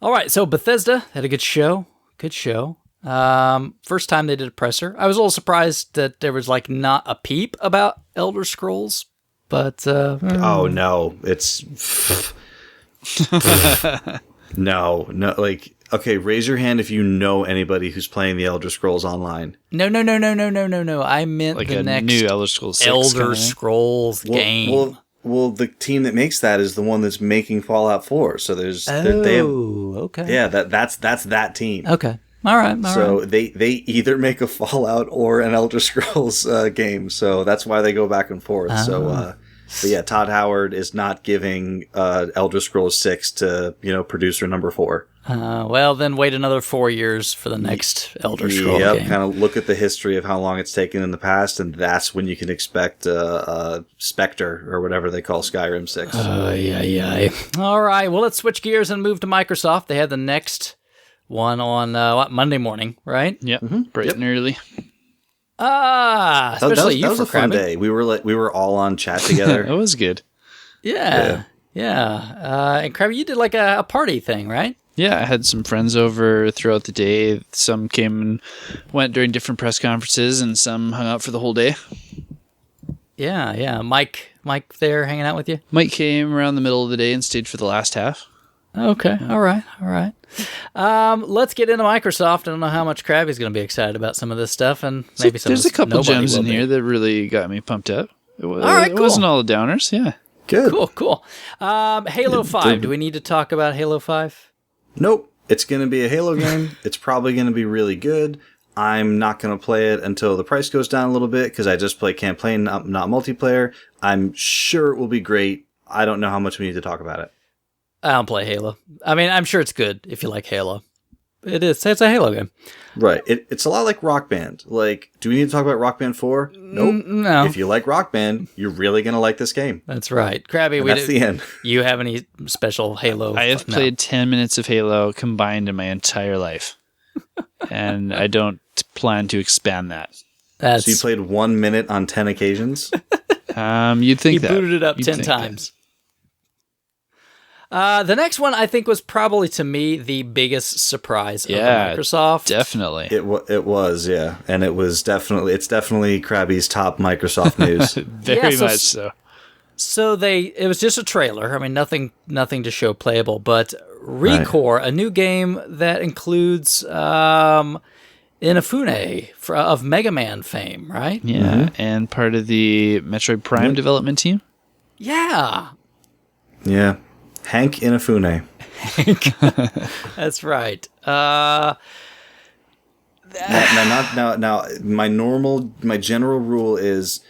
Speaker 1: All right, so Bethesda had a good show. Good show. First time they did a presser. I was a little surprised that there was not a peep about Elder Scrolls. But
Speaker 3: oh no, it's no. Okay, raise your hand if you know anybody who's playing the Elder Scrolls Online.
Speaker 1: No. I meant the next
Speaker 2: new Elder Scrolls 6
Speaker 1: Elder Scrolls game.
Speaker 3: Well, the team that makes that is the one that's making Fallout 4. So there's
Speaker 1: okay.
Speaker 3: Yeah, that's that team.
Speaker 1: Okay. All right.
Speaker 3: So they either make a Fallout or an Elder Scrolls game. So that's why they go back and forth. So, but yeah, Todd Howard is not giving Elder Scrolls 6 to producer number 4.
Speaker 1: Well, then wait another 4 years for the next Elder Scroll game.
Speaker 3: Kind of look at the history of how long it's taken in the past, and that's when you can expect Spectre or whatever they call Skyrim 6.
Speaker 1: Yeah. All right. Well, let's switch gears and move to Microsoft. They had the next one on Monday morning, right?
Speaker 2: Yep. Bright and early.
Speaker 1: Especially
Speaker 3: that was a fun
Speaker 1: Krabby.
Speaker 3: day. We were all on chat together.
Speaker 2: It was good.
Speaker 1: Yeah. And Krabby, you did like a party thing, right?
Speaker 2: Yeah, I had some friends over throughout the day. Some came and went during different press conferences, and some hung out for the whole day.
Speaker 1: Yeah. Mike there hanging out with you?
Speaker 2: Mike came around the middle of the day and stayed for the last half.
Speaker 1: Okay. All right. Let's get into Microsoft. I don't know how much Krabby's going to be excited about some of this stuff, and maybe some.
Speaker 2: There's a couple
Speaker 1: nobody
Speaker 2: gems
Speaker 1: will
Speaker 2: in
Speaker 1: be.
Speaker 2: here that really got me pumped up. It
Speaker 1: cool.
Speaker 2: wasn't all the downers. Yeah.
Speaker 3: Good.
Speaker 1: Cool. Halo 5. Do we need to talk about Halo 5?
Speaker 3: Nope. It's going to be a Halo game. It's probably going to be really good. I'm not going to play it until the price goes down a little bit because I just play campaign, not multiplayer. I'm sure it will be great. I don't know how much we need to talk about it.
Speaker 1: I don't play Halo. I mean, I'm sure it's good if you like Halo. It is. It's a Halo game.
Speaker 3: Right. It's a lot like Rock Band. Like, do we need to talk about Rock Band 4? Nope.
Speaker 1: No.
Speaker 3: If you like Rock Band, you're really going to like this game.
Speaker 1: That's right. Krabby,
Speaker 3: And that's the end.
Speaker 1: You have any special Halo?
Speaker 2: I have played 10 minutes of Halo combined in my entire life. And I don't plan to expand that.
Speaker 3: So you played 1 minute on 10 occasions?
Speaker 2: You'd think
Speaker 1: he
Speaker 2: that.
Speaker 1: booted it up
Speaker 2: You'd
Speaker 1: 10
Speaker 2: think
Speaker 1: times. The next one, I think, was probably, to me, the biggest surprise of Microsoft.
Speaker 2: Definitely.
Speaker 3: It was, yeah. And it's definitely Krabby's top Microsoft news.
Speaker 2: Very much so.
Speaker 1: So it was just a trailer. I mean, nothing to show playable, but Recore, a new game that includes Inafune of Mega Man fame, right?
Speaker 2: Yeah, and part of the Metroid Prime development team.
Speaker 1: Yeah.
Speaker 3: Yeah. Hank Inafune.
Speaker 1: That's right.
Speaker 3: Now, my general rule is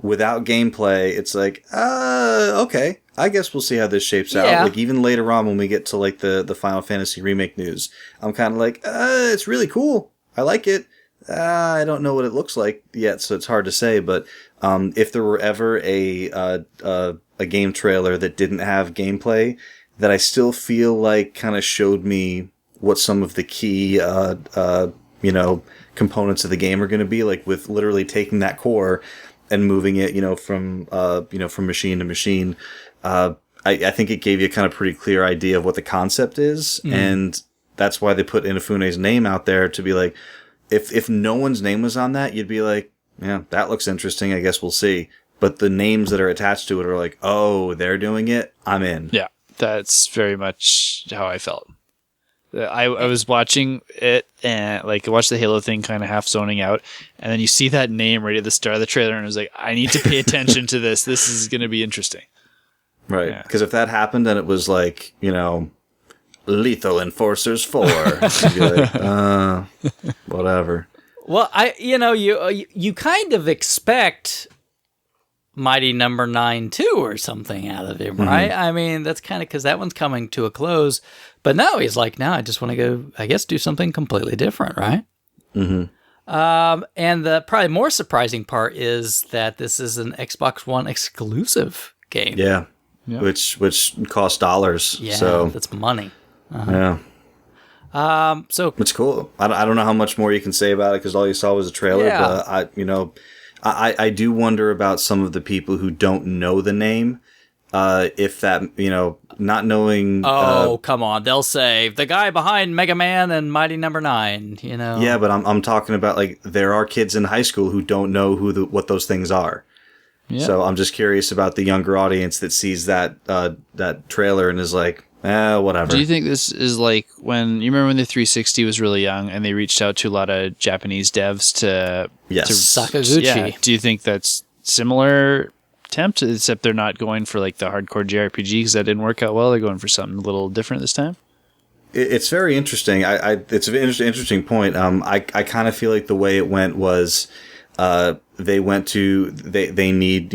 Speaker 3: without gameplay, it's like, okay, I guess we'll see how this shapes out.
Speaker 1: Yeah.
Speaker 3: Like even later on when we get to like the Final Fantasy remake news, I'm kind of like, it's really cool. I like it. I don't know what it looks like yet, so it's hard to say. But if there were ever a game trailer that didn't have gameplay, that I still feel like kind of showed me what some of the key components of the game are going to be, like with literally taking that core and moving it, from machine to machine. I think it gave you a kind of pretty clear idea of what the concept is, and that's why they put Inafune's name out there to be like, if no one's name was on that, you'd be like, yeah, that looks interesting. I guess we'll see. But the names that are attached to it are like, oh, they're doing it. I'm in.
Speaker 2: Yeah, that's very much how I felt. I was watching it and I watched the Halo thing kind of half zoning out, and then you see that name right at the start of the trailer, and I was like, I need to pay attention to this. This is going to be interesting.
Speaker 3: Right. Because if that happened and it was like, Lethal Enforcers 4, you'd be like, whatever.
Speaker 1: Well, you kind of expect Mighty Number 9 2 or something out of him, right? I mean, that's kind of because that one's coming to a close. But no, he's like, no, I just want to go, I guess, do something completely different, right? Mm-hmm. And the probably more surprising part is that this is an Xbox One exclusive game.
Speaker 3: Yeah. Yep. Which costs dollars.
Speaker 1: Yeah,
Speaker 3: so
Speaker 1: that's money.
Speaker 3: Yeah.
Speaker 1: So
Speaker 3: it's cool. I don't know how much more you can say about it because all you saw was a trailer.
Speaker 1: Yeah.
Speaker 3: But I do wonder about some of the people who don't know the name. If that, not knowing.
Speaker 1: Oh, come on! They'll say the guy behind Mega Man and Mighty Number 9.
Speaker 3: Yeah, but I'm talking about there are kids in high school who don't know what those things are. Yeah. So I'm just curious about the younger audience that sees that trailer and is like, whatever.
Speaker 2: Do you think this is like when you remember when the 360 was really young and they reached out to a lot of Japanese devs to
Speaker 1: Sakaguchi?
Speaker 2: Yeah. Do you think that's similar attempt, except they're not going for the hardcore JRPG because that didn't work out well? They're going for something a little different this time.
Speaker 3: It's very interesting. It's an interesting point. I kind of feel like the way it went was, they need,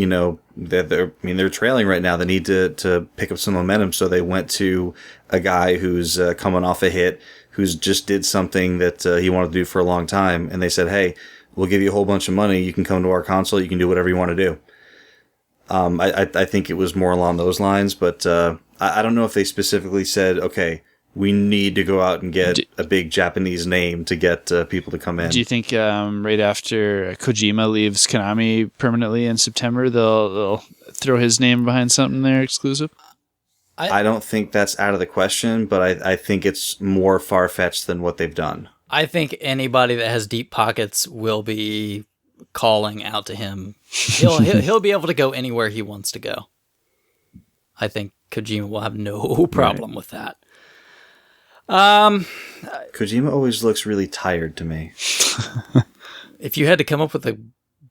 Speaker 3: they're trailing right now. They need to pick up some momentum. So they went to a guy who's coming off a hit, who's just did something that he wanted to do for a long time. And they said, hey, we'll give you a whole bunch of money. You can come to our console. You can do whatever you want to do. I think it was more along those lines, but I don't know if they specifically said, okay, we need to go out and get a big Japanese name to get people to come in.
Speaker 2: Do you think right after Kojima leaves Konami permanently in September, they'll throw his name behind something there exclusive?
Speaker 3: I don't think that's out of the question, but I think it's more far-fetched than what they've done.
Speaker 1: I think anybody that has deep pockets will be calling out to him. He'll be able to go anywhere he wants to go. I think Kojima will have no problem with that.
Speaker 3: Kojima always looks really tired to me.
Speaker 1: If you had to come up with the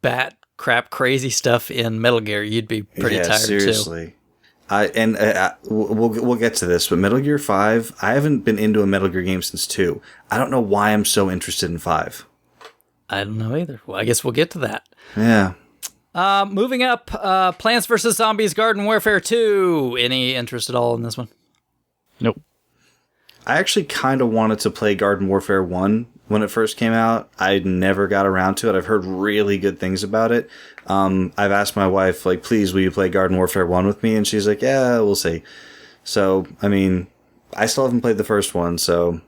Speaker 1: bat crap crazy stuff in Metal Gear, you'd be pretty tired
Speaker 3: seriously. We'll get to this, but Metal Gear 5, I haven't been into a Metal Gear game since 2. I don't know why I'm so interested in 5.
Speaker 1: I don't know either. Well, I guess we'll get to that.
Speaker 3: Yeah.
Speaker 1: Moving up, Plants vs. Zombies Garden Warfare 2. Any interest at all in this one?
Speaker 2: Nope.
Speaker 3: I actually kind of wanted to play Garden Warfare 1 when it first came out. I never got around to it. I've heard really good things about it. I've asked my wife, like, please, will you play Garden Warfare 1 with me? And she's like, yeah, we'll see. So, I mean, I still haven't played the first one, so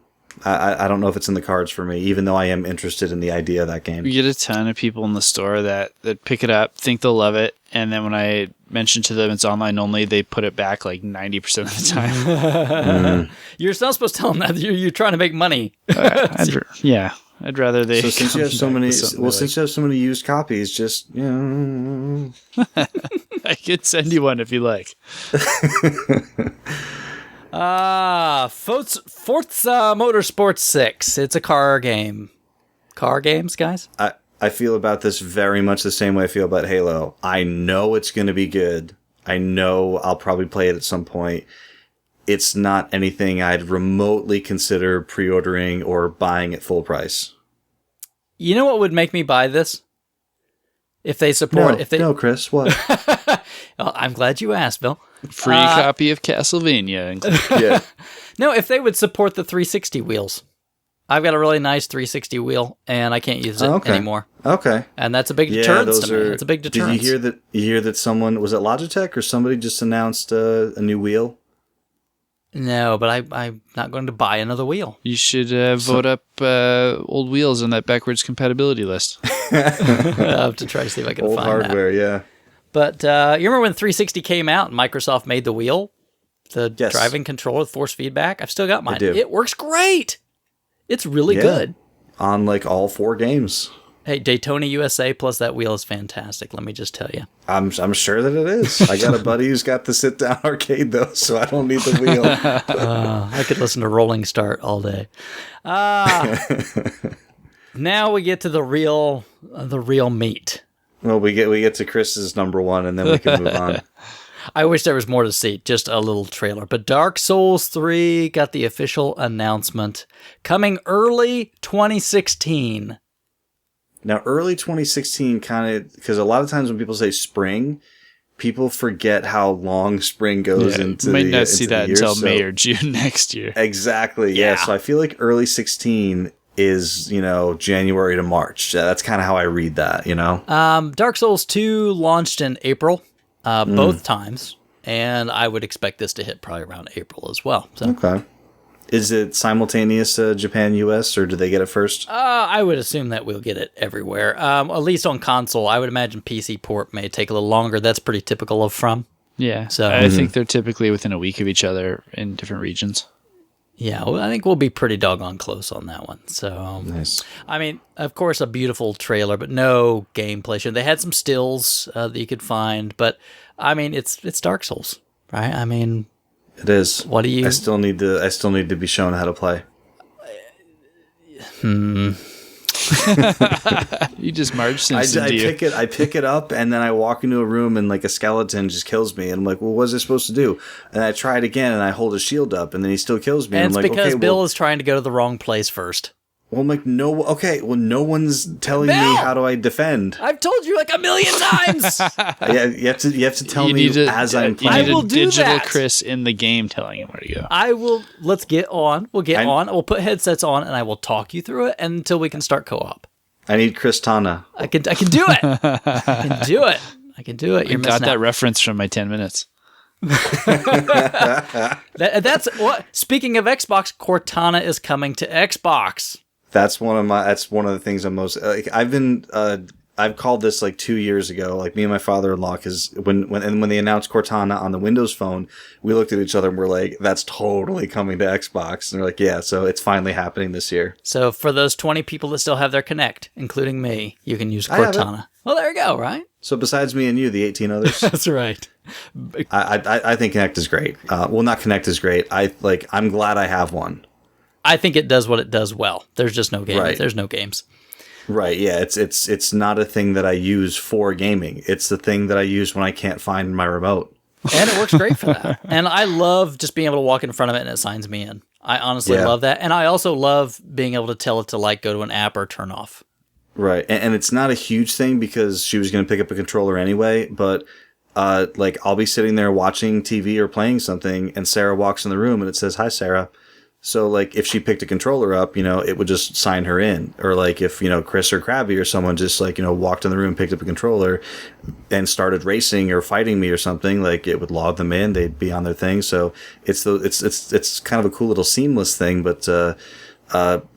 Speaker 3: I don't know if it's in the cards for me, even though I am interested in the idea of that game.
Speaker 2: You get a ton of people in the store that pick it up, think they'll love it, and then when I mention to them it's online only, they put it back like 90% of the time.
Speaker 1: You're not supposed to tell them that. You're trying to make money.
Speaker 2: I'd rather they.
Speaker 3: So since you have so many, since you have so many used copies, just
Speaker 2: I could send you one if you like.
Speaker 1: Forza Motorsport 6. It's a car game. Car games, guys?
Speaker 3: I feel about this very much the same way I feel about Halo. I know it's going to be good. I know I'll probably play it at some point. It's not anything I'd remotely consider pre-ordering or buying at full price.
Speaker 1: You know what would make me buy this? If they support...
Speaker 3: No, Chris, what?
Speaker 1: Well, I'm glad you asked, Bill.
Speaker 2: Free copy of Castlevania.
Speaker 3: Yeah.
Speaker 1: No, if they would support the 360 wheels. I've got a really nice 360 wheel, and I can't use it anymore.
Speaker 3: Okay.
Speaker 1: And that's a big deterrence to me. It's a big deterrence.
Speaker 3: Did you hear that someone... Was it Logitech or somebody just announced a new wheel?
Speaker 1: No, but I'm not going to buy another wheel.
Speaker 2: You should vote up old wheels on that backwards compatibility list.
Speaker 1: I'll have to try to see if I can
Speaker 3: old
Speaker 1: find
Speaker 3: hardware,
Speaker 1: that.
Speaker 3: Yeah.
Speaker 1: But you remember when 360 came out and Microsoft made the wheel? The driving controller with force feedback? I've still got mine. It works great. It's really good.
Speaker 3: On like all 4 games.
Speaker 1: Hey, Daytona USA plus that wheel is fantastic. Let me just tell you.
Speaker 3: I'm sure that it is. I got a buddy who's got the sit-down arcade, though, so I don't need the wheel.
Speaker 1: I could listen to Rolling Start all day. Now we get to the real meat.
Speaker 3: Well, we get to Chris's number 1, and then we can move on.
Speaker 1: I wish there was more to see, just a little trailer. But Dark Souls 3 got the official announcement. Coming early 2016.
Speaker 3: Now, early 2016 kind of... Because a lot of times when people say spring, people forget how long spring goes into the year.
Speaker 2: You might not see that until May or June next year.
Speaker 3: Exactly, yeah. So I feel like early 16 is, January to March. That's kind of how I read that,
Speaker 1: Dark Souls 2 launched in April. Both times, and I would expect this to hit probably around April as well. So.
Speaker 3: Okay. Is it simultaneous Japan, US, or do they get it first?
Speaker 1: I would assume that we'll get it everywhere. At least on console. I would imagine PC port may take a little longer. That's pretty typical of From.
Speaker 2: Yeah, so I think they're typically within a week of each other in different regions.
Speaker 1: Yeah, well, I think we'll be pretty doggone close on that one. So,
Speaker 3: nice.
Speaker 1: I mean, of course, a beautiful trailer, but no gameplay. They had some stills that you could find, but I mean, it's Dark Souls, right? I mean,
Speaker 3: it is.
Speaker 1: What do you?
Speaker 3: I still need to be shown how to play.
Speaker 2: You just Marge
Speaker 3: I
Speaker 2: Simpson,
Speaker 3: pick it up, and then I walk into a room, and like a skeleton just kills me, and I'm like, well, what was I supposed to do? And I try it again, and I hold his shield up, and then he still kills me.
Speaker 1: And
Speaker 3: I'm
Speaker 1: it's
Speaker 3: like,
Speaker 1: because
Speaker 3: okay,
Speaker 1: Bill is trying to go to the wrong place first.
Speaker 3: well, I'm like, no, okay, well, no one's telling me how do I defend.
Speaker 1: I've told you like a million times.
Speaker 3: Yeah, you have to tell me as I'm playing.
Speaker 2: You need
Speaker 1: I will
Speaker 2: a
Speaker 1: do
Speaker 2: digital
Speaker 1: that.
Speaker 2: Chris in the game telling him where to go.
Speaker 1: I will. Let's get on. We'll get on. We'll put headsets on, and I will talk you through it until we can start co-op.
Speaker 3: I need Kristana.
Speaker 1: I can do it. I can do it. You're
Speaker 2: got
Speaker 1: missing
Speaker 2: that
Speaker 1: out.
Speaker 2: reference from my 10 minutes.
Speaker 1: That's what. Speaking of Xbox, Cortana is coming to Xbox.
Speaker 3: That's one of the things I'm most like. I've called this like 2 years ago. Like me and my father-in-law, because when they announced Cortana on the Windows Phone, we looked at each other and we're like, "That's totally coming to Xbox." And they're like, "Yeah." So it's finally happening this year.
Speaker 1: So for those 20 people that still have their Kinect, including me, you can use Cortana. Well, there you go. Right.
Speaker 3: So besides me and you, the 18 others,
Speaker 1: That's right.
Speaker 3: I think Kinect is great. Well, not Kinect is great. I'm glad I have one.
Speaker 1: I think it does what it does well. There's just no games.
Speaker 3: Right.
Speaker 1: There's no games.
Speaker 3: Right, yeah, it's not a thing that I use for gaming. It's the thing that I use when I can't find my remote.
Speaker 1: And it works great for that. And I love just being able to walk in front of it and it signs me in. I honestly love that. And I also love being able to tell it to like go to an app or turn off.
Speaker 3: Right, and it's not a huge thing because she was going to pick up a controller anyway, but like I'll be sitting there watching TV or playing something and Sarah walks in the room and it says, "Hi, Sarah." So, like, if she picked a controller up, it would just sign her in. Or, like, if, Chris or Krabby or someone just, like, walked in the room, picked up a controller, and started racing or fighting me or something, like, it would log them in. They'd be on their thing. So, it's kind of a cool little seamless thing. But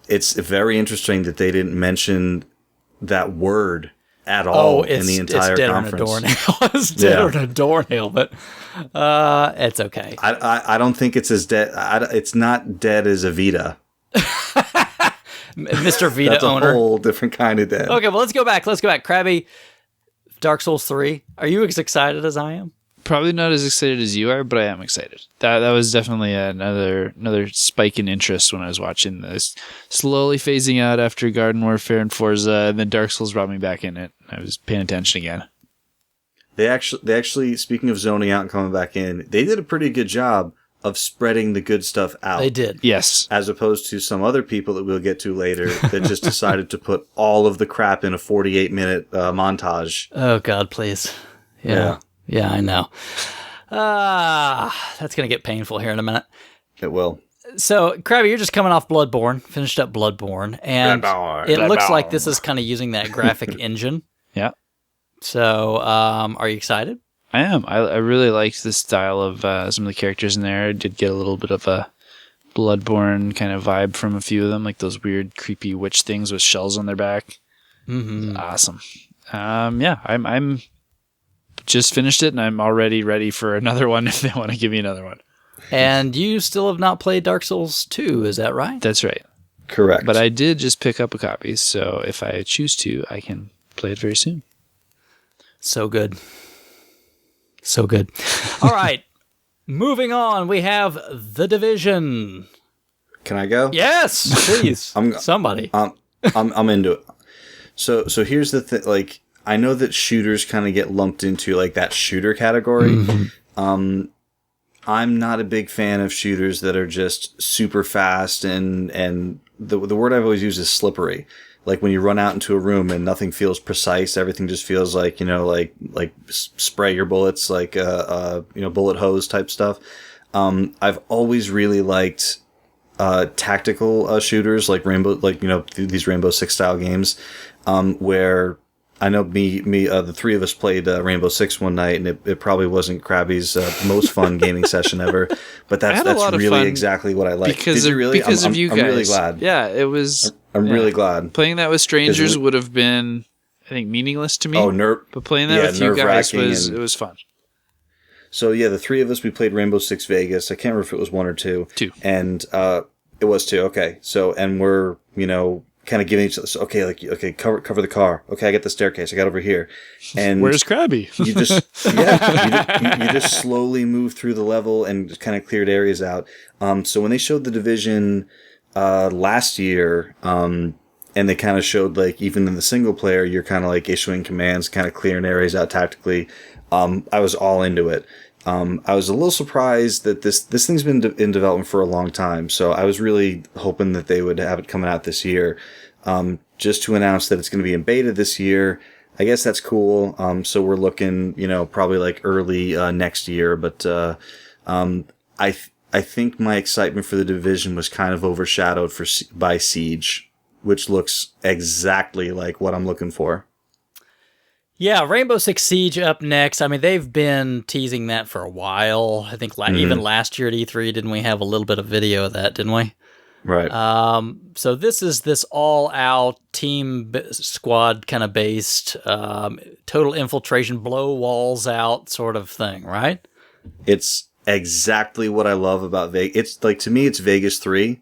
Speaker 3: it's very interesting that they didn't mention that word at all in the entire conference.
Speaker 1: It's dead on a doornail, but it's okay.
Speaker 3: I don't think it's as dead. It's not dead as a Vita.
Speaker 1: Mr. Vita
Speaker 3: That's
Speaker 1: owner.
Speaker 3: a whole different kind of dead.
Speaker 1: Okay, well, let's go back. Krabby, Dark Souls 3. Are you as excited as I am?
Speaker 2: Probably not as excited as you are, but I am excited. That was definitely another spike in interest when I was watching this. Slowly phasing out after Garden Warfare and Forza, and then Dark Souls brought me back in it. I was paying attention again.
Speaker 3: They actually, speaking of zoning out and coming back in, they did a pretty good job of spreading the good stuff out.
Speaker 1: They did.
Speaker 2: Yes.
Speaker 3: As opposed to some other people that we'll get to later that just decided to put all of the crap in a 48-minute montage.
Speaker 1: Oh, God, please. Yeah, I know. That's going to get painful here in a minute.
Speaker 3: It will.
Speaker 1: So, Krabby, you're just coming off Bloodborne, finished up Bloodborne, and it looks like this is kind of using that graphic engine.
Speaker 2: Yeah.
Speaker 1: So, are you excited?
Speaker 2: I am. I really liked the style of some of the characters in there. I did get a little bit of a Bloodborne kind of vibe from a few of them, like those weird, creepy witch things with shells on their back. Mm-hmm. Awesome. I'm just finished it, and I'm already ready for another one if they want to give me another one.
Speaker 1: And you still have not played Dark Souls 2, is that right?
Speaker 2: That's right.
Speaker 3: Correct.
Speaker 2: But I did just pick up a copy, so if I choose to, I can play it very soon.
Speaker 1: So good. So good. All right. Moving on, we have The Division.
Speaker 3: Can I go?
Speaker 1: Yes, please. Somebody.
Speaker 3: I'm into it. So here's the thing. Like, I know that shooters kind of get lumped into like that shooter category. Mm-hmm. I'm not a big fan of shooters that are just super fast and the word I've always used is slippery. Like when you run out into a room and nothing feels precise, everything just feels like, like spray your bullets, like, bullet hose type stuff. I've always really liked, tactical, shooters like these Rainbow Six style games, where I know the three of us played Rainbow Six one night, and it probably wasn't Krabby's most fun gaming session ever. But that's really exactly what I like.
Speaker 2: Because
Speaker 3: Did you really?
Speaker 2: Because of you guys.
Speaker 3: I'm really glad.
Speaker 2: Yeah, it was.
Speaker 3: I'm really glad.
Speaker 2: Playing that with strangers would have been, I think, meaningless to me.
Speaker 3: Oh,
Speaker 2: but playing that with you guys it was fun.
Speaker 3: So yeah, the three of us, we played Rainbow Six Vegas. I can't remember if it was one or two.
Speaker 2: Two.
Speaker 3: And it was two. Okay. So and we're kind of giving each other, okay, cover the car. Okay, I get the staircase. I got over here. And
Speaker 2: where's Krabby?
Speaker 3: You just you just slowly move through the level and just kind of cleared areas out. So when they showed The Division last year, and they kind of showed like even in the single player, you're kind of like issuing commands, kind of clearing areas out tactically. I was all into it. I was a little surprised that this thing's been in development for a long time, so I was really hoping that they would have it coming out this year. Just to announce that it's going to be in beta this year, I guess that's cool. So we're looking, probably like early next year. But I think my excitement for the Division was kind of overshadowed by Siege, which looks exactly like what I'm looking for.
Speaker 1: Yeah, Rainbow Six Siege up next. I mean, they've been teasing that for a while. I think even last year at E3, didn't we have a little bit of video of that, didn't we?
Speaker 3: Right.
Speaker 1: So this is this all-out team squad kind of based, total infiltration, blow walls out sort of thing, right?
Speaker 3: It's exactly what I love about Vegas. It's like, to me, it's Vegas 3.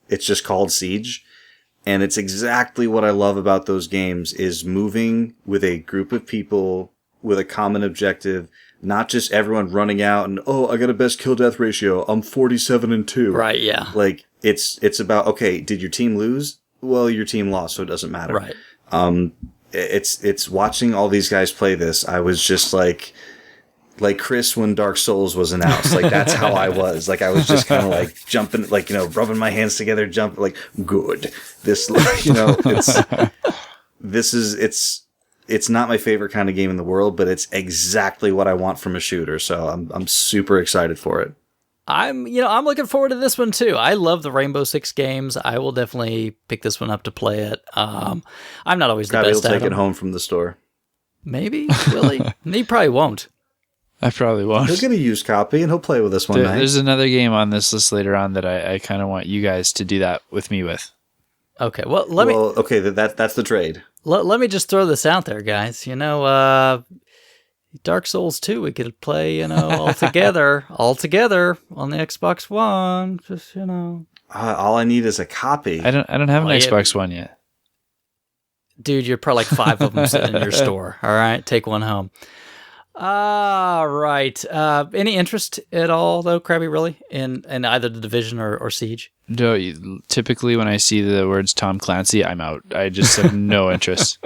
Speaker 3: It's just called Siege. And it's exactly what I love about those games is moving with a group of people with a common objective, not just everyone running out and, I got a best kill death ratio. I'm 47-2.
Speaker 1: Right. Yeah.
Speaker 3: Like it's about, okay, did your team lose? Well, your team lost, so it doesn't matter.
Speaker 1: Right.
Speaker 3: It's watching all these guys play this. I was just like Chris when Dark Souls was announced. Like, that's how I was. Like, I was just kind of like jumping, like, rubbing my hands together, jumping, like, good. This, it's not my favorite kind of game in the world, but it's exactly what I want from a shooter. So I'm super excited for it.
Speaker 1: I'm looking forward to this one too. I love the Rainbow Six games. I will definitely pick this one up to play it. I'm not always the best
Speaker 3: will
Speaker 1: at
Speaker 3: take
Speaker 1: them.
Speaker 3: it home from the store.
Speaker 1: Maybe, Willie. He probably won't.
Speaker 2: I probably won't.
Speaker 3: He'll get a used copy and he'll play with us one night.
Speaker 2: There's another game on this list later on that I kind of want you guys to do that with me with.
Speaker 1: Okay, well, let me.
Speaker 3: Okay, that's the trade.
Speaker 1: Let me just throw this out there, guys. Dark Souls 2, we could play, all together on the Xbox One. Just,
Speaker 3: all I need is a copy.
Speaker 2: I don't have an Xbox One yet.
Speaker 1: Dude, you're probably like 5 of them sitting in your store. All right, take one home. All right. Any interest at all, though, Krabby, really, in either the Division or Siege?
Speaker 2: No, typically when I see the words Tom Clancy, I'm out. I just have no interest.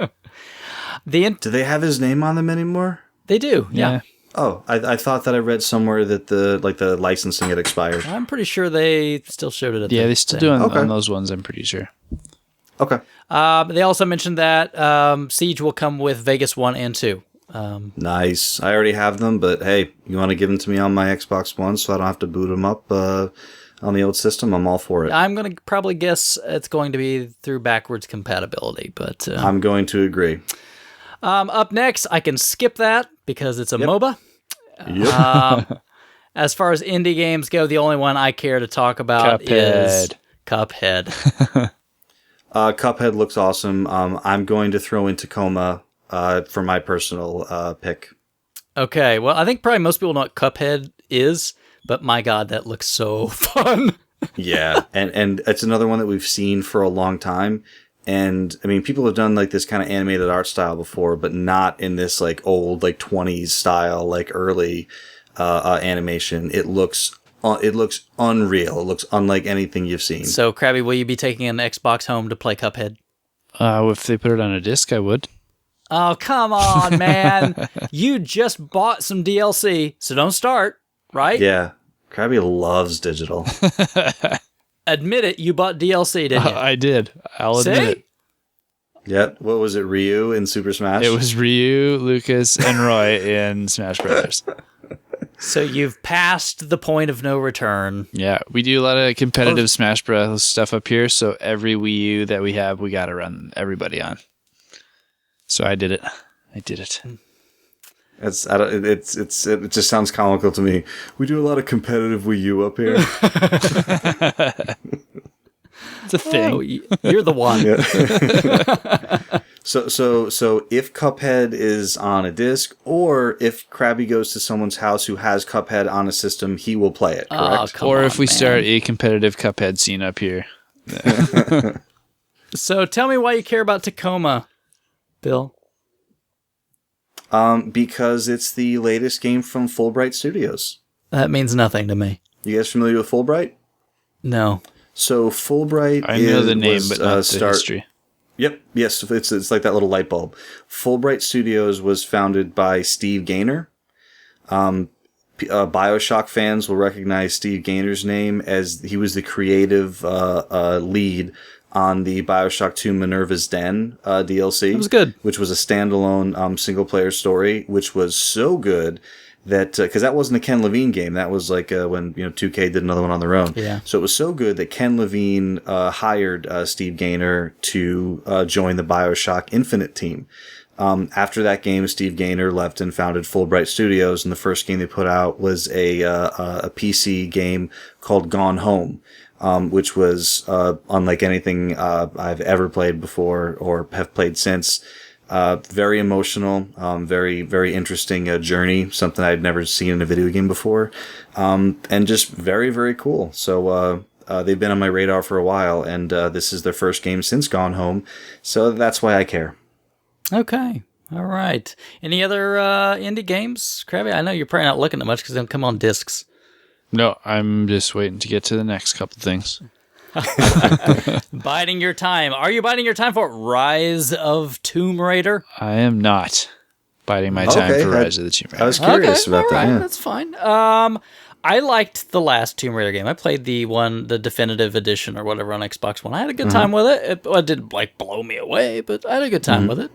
Speaker 3: Do they have his name on them anymore?
Speaker 1: They do, yeah.
Speaker 3: Oh, I thought that I read somewhere that the licensing had expired.
Speaker 1: I'm pretty sure they still showed it at
Speaker 2: they still do on those ones, I'm pretty sure.
Speaker 3: Okay.
Speaker 1: They also mentioned that Siege will come with Vegas 1 and 2.
Speaker 3: Nice. I already have them, but hey, you want to give them to me on my Xbox One so I don't have to boot them up on the old system? I'm all for it.
Speaker 1: I'm going to probably guess it's going to be through backwards compatibility, but...
Speaker 3: I'm going to agree.
Speaker 1: Up next, I can skip that because it's a MOBA.
Speaker 3: Yep.
Speaker 1: As far as indie games go, the only one I care to talk about is Cuphead.
Speaker 3: Cuphead looks awesome. I'm going to throw in Tacoma for my personal pick.
Speaker 1: Okay, well, I think probably most people know what Cuphead is, but my God, that looks so fun.
Speaker 3: Yeah, and it's another one that we've seen for a long time. And I mean, people have done like this kind of animated art style before, but not in this like old like 20s style, like early animation. It looks unreal. It looks unlike anything you've seen.
Speaker 1: So, Krabby, will you be taking an Xbox home to play Cuphead?
Speaker 2: If they put it on a disc, I would.
Speaker 1: Oh, come on, man. You just bought some DLC, so don't start, right?
Speaker 3: Yeah. Krabby loves digital.
Speaker 1: Admit it, you bought DLC, didn't you?
Speaker 2: I did. I'll admit it.
Speaker 3: Yeah. What was it, Ryu in Super Smash?
Speaker 2: It was Ryu, Lucas, and Roy in Smash Brothers.
Speaker 1: So you've passed the point of no return.
Speaker 2: Yeah, we do a lot of competitive Smash Bros. Stuff up here, so every Wii U that we have, we got to run everybody on. So I did it.
Speaker 3: It just sounds comical to me. We do a lot of competitive Wii U up here.
Speaker 1: It's a thing. Oh, you're the one.
Speaker 3: Yeah. So if Cuphead is on a disc, or if Krabby goes to someone's house who has Cuphead on a system, he will play it, correct?
Speaker 2: Or if we start a competitive Cuphead scene up here.
Speaker 1: So tell me why you care about Tacoma, Bill.
Speaker 3: Because it's the latest game from Fulbright Studios.
Speaker 1: That means nothing to me.
Speaker 3: You guys familiar with Fulbright?
Speaker 1: No.
Speaker 3: So Fulbright
Speaker 2: I know the name, but not the history.
Speaker 3: Yep. Yes, it's like that little light bulb. Fulbright Studios was founded by Steve Gaynor. BioShock fans will recognize Steve Gaynor's name as he was the creative lead on the BioShock 2 Minerva's Den DLC.
Speaker 1: It was good.
Speaker 3: Which was a standalone single-player story, which was so good that because that wasn't a Ken Levine game, that was like when 2K did another one on their own.
Speaker 1: Yeah.
Speaker 3: So it was so good that Ken Levine hired Steve Gaynor to join the BioShock Infinite team. After that game, Steve Gaynor left and founded Fulbright Studios, and the first game they put out was a PC game called Gone Home, which was unlike anything I've ever played before or have played since. Very emotional, very, very interesting journey, something I'd never seen in a video game before, and just very, very cool. So they've been on my radar for a while, and this is their first game since Gone Home, so that's why I care.
Speaker 1: Okay. All right. Any other indie games, Krabby? I know you're probably not looking at much because they don't come on discs.
Speaker 2: No, I'm just waiting to get to the next couple things.
Speaker 1: Biding your time. Are you biding your time for Rise of Tomb Raider?
Speaker 2: I am not biding my time for Rise of the Tomb Raider.
Speaker 3: I was curious about that. Yeah.
Speaker 1: That's fine. I liked the last Tomb Raider game. I played the definitive edition or whatever on Xbox One. I had a good time with it. It didn't blow me away, but I had a good time with it.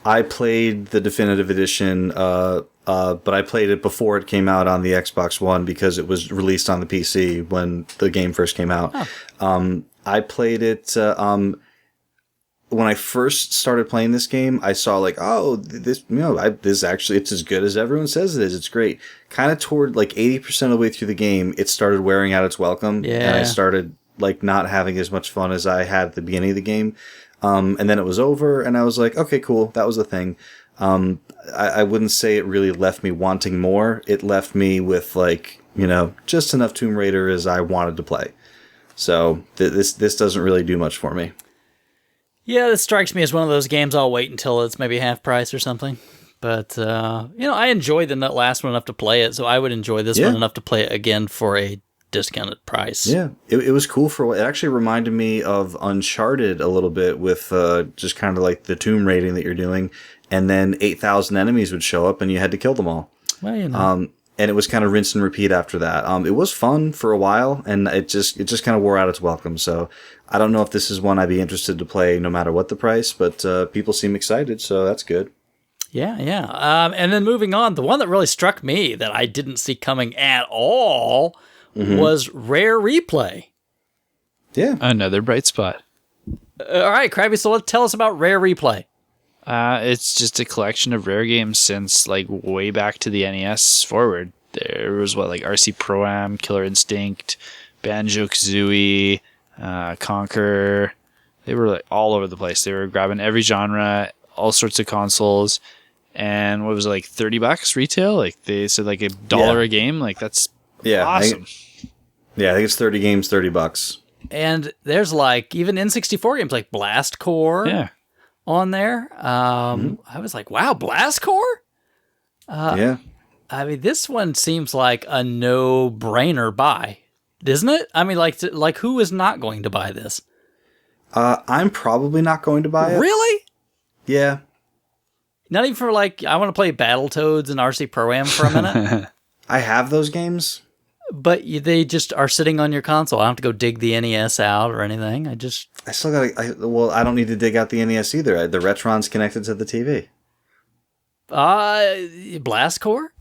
Speaker 3: I played the definitive edition, but I played it before it came out on the Xbox One because it was released on the PC when the game first came out. Oh. I played it when I first started playing this game. I saw this actually it's as good as everyone says it is. It's great. Kind of toward 80% of the way through the game, it started wearing out its welcome, and I started not having as much fun as I had at the beginning of the game. And then it was over, and I was like, okay, cool, that was the thing. I wouldn't say it really left me wanting more. It left me with just enough Tomb Raider as I wanted to play. So this doesn't really do much for me.
Speaker 1: Yeah, this strikes me as one of those games I'll wait until it's maybe half price or something. But I enjoyed the last one enough to play it, so I would enjoy this one enough to play it again for a discounted price.
Speaker 3: Yeah, it was cool it actually reminded me of Uncharted a little bit with just kind of the tomb raiding that you're doing, and then 8,000 enemies would show up and you had to kill them all.
Speaker 1: Well,
Speaker 3: and it was kind of rinse and repeat after that. It was fun for a while, and it just kind of wore out its welcome. So I don't know if this is one I'd be interested to play no matter what the price, but people seem excited, so that's good.
Speaker 1: Yeah. And then moving on, the one that really struck me that I didn't see coming at all was Rare Replay.
Speaker 3: Yeah.
Speaker 2: Another bright spot.
Speaker 1: All right, Krabby, so tell us about Rare Replay.
Speaker 2: It's just a collection of rare games since way back to the NES forward. There was RC Pro-Am, Killer Instinct, Banjo-Kazooie, Conquer. They were all over the place. They were grabbing every genre, all sorts of consoles. And what was it, $30 retail? They said $1 a game. That's awesome.
Speaker 3: I think it's 30 games, $30.
Speaker 1: And there's even N64 games like Blast Core on there. I was like, wow, Blast Core?
Speaker 3: Yeah.
Speaker 1: I mean, this one seems like a no-brainer buy, isn't it? I mean, who is not going to buy this?
Speaker 3: I'm probably not going to buy it.
Speaker 1: Really?
Speaker 3: Yeah.
Speaker 1: Not even for I want to play Battletoads and RC Pro-Am for a minute?
Speaker 3: I have those games.
Speaker 1: But they just are sitting on your console. I don't have to go dig the NES out or anything. I
Speaker 3: still got I don't need to dig out the NES either. The Retron's connected to the TV.
Speaker 1: Blast Core?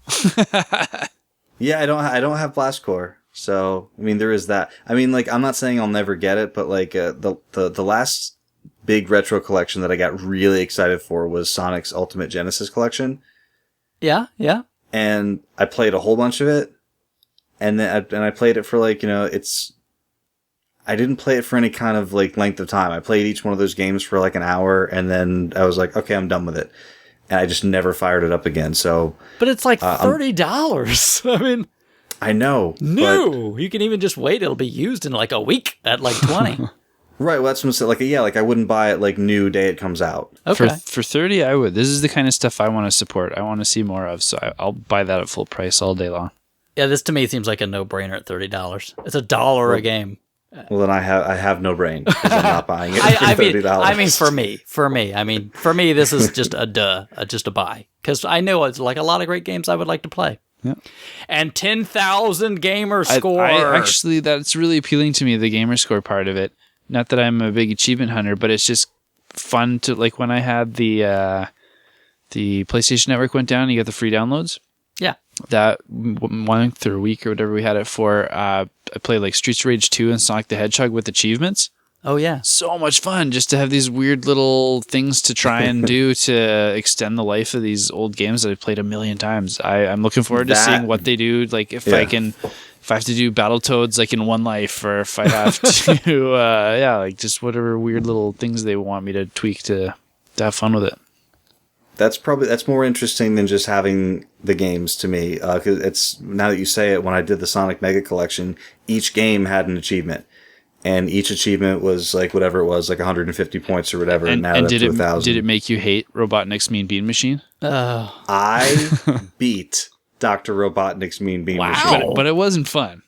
Speaker 3: Yeah, I don't have Blast Core. So, I mean, there is that. I mean, I'm not saying I'll never get it, but the last big retro collection that I got really excited for was Sonic's Ultimate Genesis collection.
Speaker 1: Yeah.
Speaker 3: And I played a whole bunch of it. And then I played it for I didn't play it for any kind of length of time. I played each one of those games for an hour, and then I was like, okay, I'm done with it. And I just never fired it up again. So,
Speaker 1: but it's $30. I mean,
Speaker 3: I know.
Speaker 1: No, you can even just wait. It'll be used in a week at 20.
Speaker 3: Right. Well, that's what I'm saying. I wouldn't buy it new day it comes out.
Speaker 1: Okay.
Speaker 2: For 30, I would. This is the kind of stuff I want to support. I want to see more of. So I'll buy that at full price all day long.
Speaker 1: Yeah, this to me seems like a no-brainer at $30. It's $1 a game.
Speaker 3: Well, then I have no brain because I'm not buying it for $30.
Speaker 1: I mean, for me, this is just just a buy because I know it's like a lot of great games I would like to play.
Speaker 2: Yeah.
Speaker 1: And 10,000 gamer score.
Speaker 2: I actually, that's really appealing to me, the gamer score part of it. Not that I'm a big achievement hunter, but it's just fun to, like, when I had the PlayStation Network went down, you got the free downloads.
Speaker 1: Yeah.
Speaker 2: That month or week or whatever we had it for, I played like Streets of Rage 2 and Sonic the Hedgehog with achievements.
Speaker 1: Oh, yeah.
Speaker 2: So much fun just to have these weird little things to try and do to extend the life of these old games that I've played a million times. I'm looking forward to seeing what they do. Like if I have to do Battletoads like in one life, or if I have to, like just whatever weird little things they want me to tweak to have fun with it.
Speaker 3: That's more interesting than just having the games to me. 'Cause it's, now that you say it, when I did the Sonic Mega Collection, each game had an achievement. And each achievement was like whatever it was, like 150 points or whatever, and now
Speaker 2: did
Speaker 3: to 1,000.
Speaker 2: Did it make you hate Robotnik's Mean Bean Machine?
Speaker 3: I beat Dr. Robotnik's Mean Bean Machine.
Speaker 2: But it wasn't fun.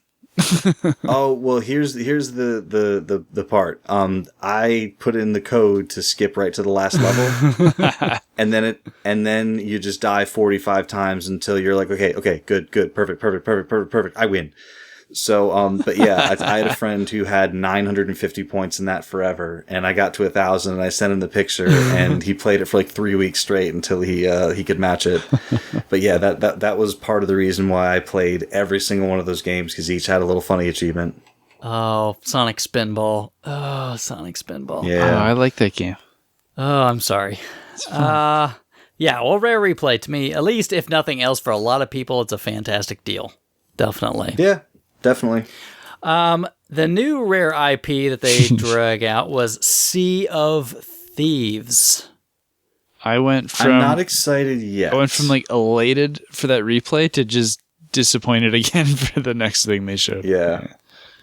Speaker 3: Oh, well, here's the part. I put in the code to skip right to the last level, and then you just die 45 times until you're like, okay, good, perfect, I win. So, but yeah, I had a friend who had 950 points in that forever, and I got to 1,000, and I sent him the picture, and he played it for like 3 weeks straight until he could match it. But yeah, that was part of the reason why I played every single one of those games, because each had a little funny achievement.
Speaker 1: Oh, Sonic Spinball. Oh, Sonic Spinball.
Speaker 3: Yeah,
Speaker 2: I like that game.
Speaker 1: Oh, I'm sorry. Yeah, well, Rare Replay, to me, at least if nothing else, for a lot of people, it's a fantastic deal. Definitely.
Speaker 3: Yeah. Definitely.
Speaker 1: The new Rare IP that they drag out was Sea of Thieves.
Speaker 2: I'm
Speaker 3: not excited yet.
Speaker 2: I went from like elated for that replay to just disappointed again for the next thing they showed.
Speaker 3: Yeah.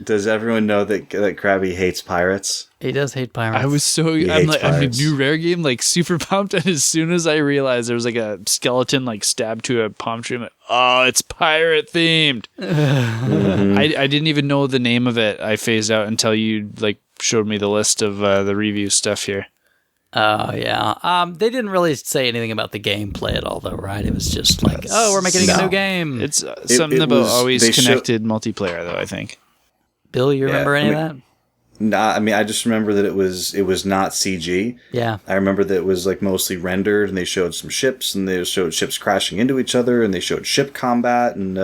Speaker 3: Does everyone know that Krabby hates pirates?
Speaker 1: He does hate pirates.
Speaker 2: I was I'm a new Rare game, like super pumped, and as soon as I realized there was like a skeleton like stabbed to a palm tree, I'm like, oh, it's pirate themed. Mm-hmm. I didn't even know the name of it. I phased out until you like showed me the list of the review stuff here.
Speaker 1: Oh, yeah. They didn't really say anything about the gameplay at all, though, right? It was just like, we're making a new game.
Speaker 2: It's something about always connected multiplayer, though, I think.
Speaker 1: Bill, you remember any of that?
Speaker 3: Nah, I mean, I just remember that it was not CG.
Speaker 1: Yeah.
Speaker 3: I remember that it was like mostly rendered, and they showed some ships, and they showed ships crashing into each other, and they showed ship combat, and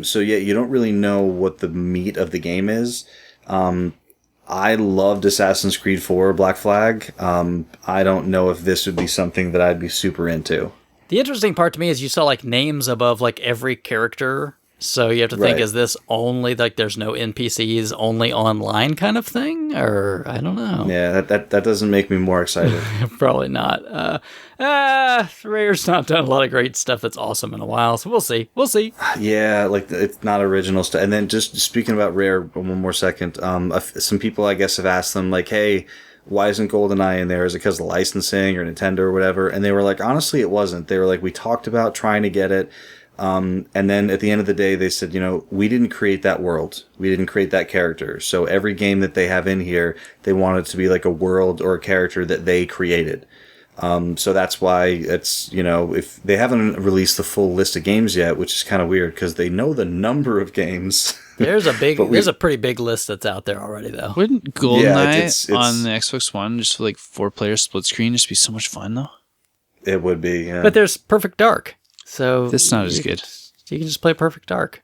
Speaker 3: so yeah, you don't really know what the meat of the game is. I loved Assassin's Creed 4 Black Flag. I don't know if this would be something that I'd be super into.
Speaker 1: The interesting part to me is you saw like names above like every character. So you have to think, is this only like there's no NPCs, only online kind of thing? Or I don't know.
Speaker 3: Yeah, that doesn't make me more excited.
Speaker 1: Probably not. Rare's not done a lot of great stuff that's awesome in a while, so we'll see.
Speaker 3: Yeah, like it's not original stuff. And then just speaking about Rare, one more second. Some people I guess have asked them like, hey, why isn't GoldenEye in there? Is it because of licensing or Nintendo or whatever? And they were like, honestly, it wasn't. They were like, we talked about trying to get it. And then at the end of the day, they said, we didn't create that world. We didn't create that character. So every game that they have in here, they want it to be like a world or a character that they created. So that's why it's, if they haven't released the full list of games yet, which is kind of weird because they know the number of games.
Speaker 1: There's a pretty big list that's out there already, though.
Speaker 2: Wouldn't GoldenEye on the Xbox One, just for like 4-player split screen, just be so much fun, though?
Speaker 3: It would be, yeah.
Speaker 1: But there's Perfect Dark. So
Speaker 2: that's not as good.
Speaker 1: You can just play Perfect Dark.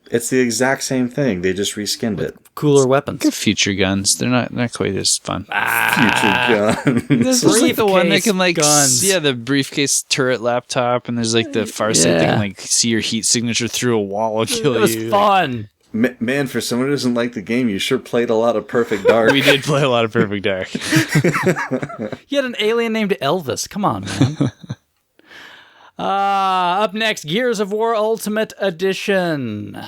Speaker 3: It's the exact same thing. They just reskinned it.
Speaker 1: Cooler weapons.
Speaker 2: Good future guns. They're not quite as fun.
Speaker 3: Future guns.
Speaker 2: This is like the one that can like the briefcase turret laptop, and there's like the Farsight that can like see your heat signature through a wall and kill you.
Speaker 1: It was fun.
Speaker 3: Man, for someone who doesn't like the game, you sure played a lot of Perfect Dark.
Speaker 2: We did play a lot of Perfect Dark.
Speaker 1: You had an alien named Elvis. Come on, man. Up next, Gears of War Ultimate Edition.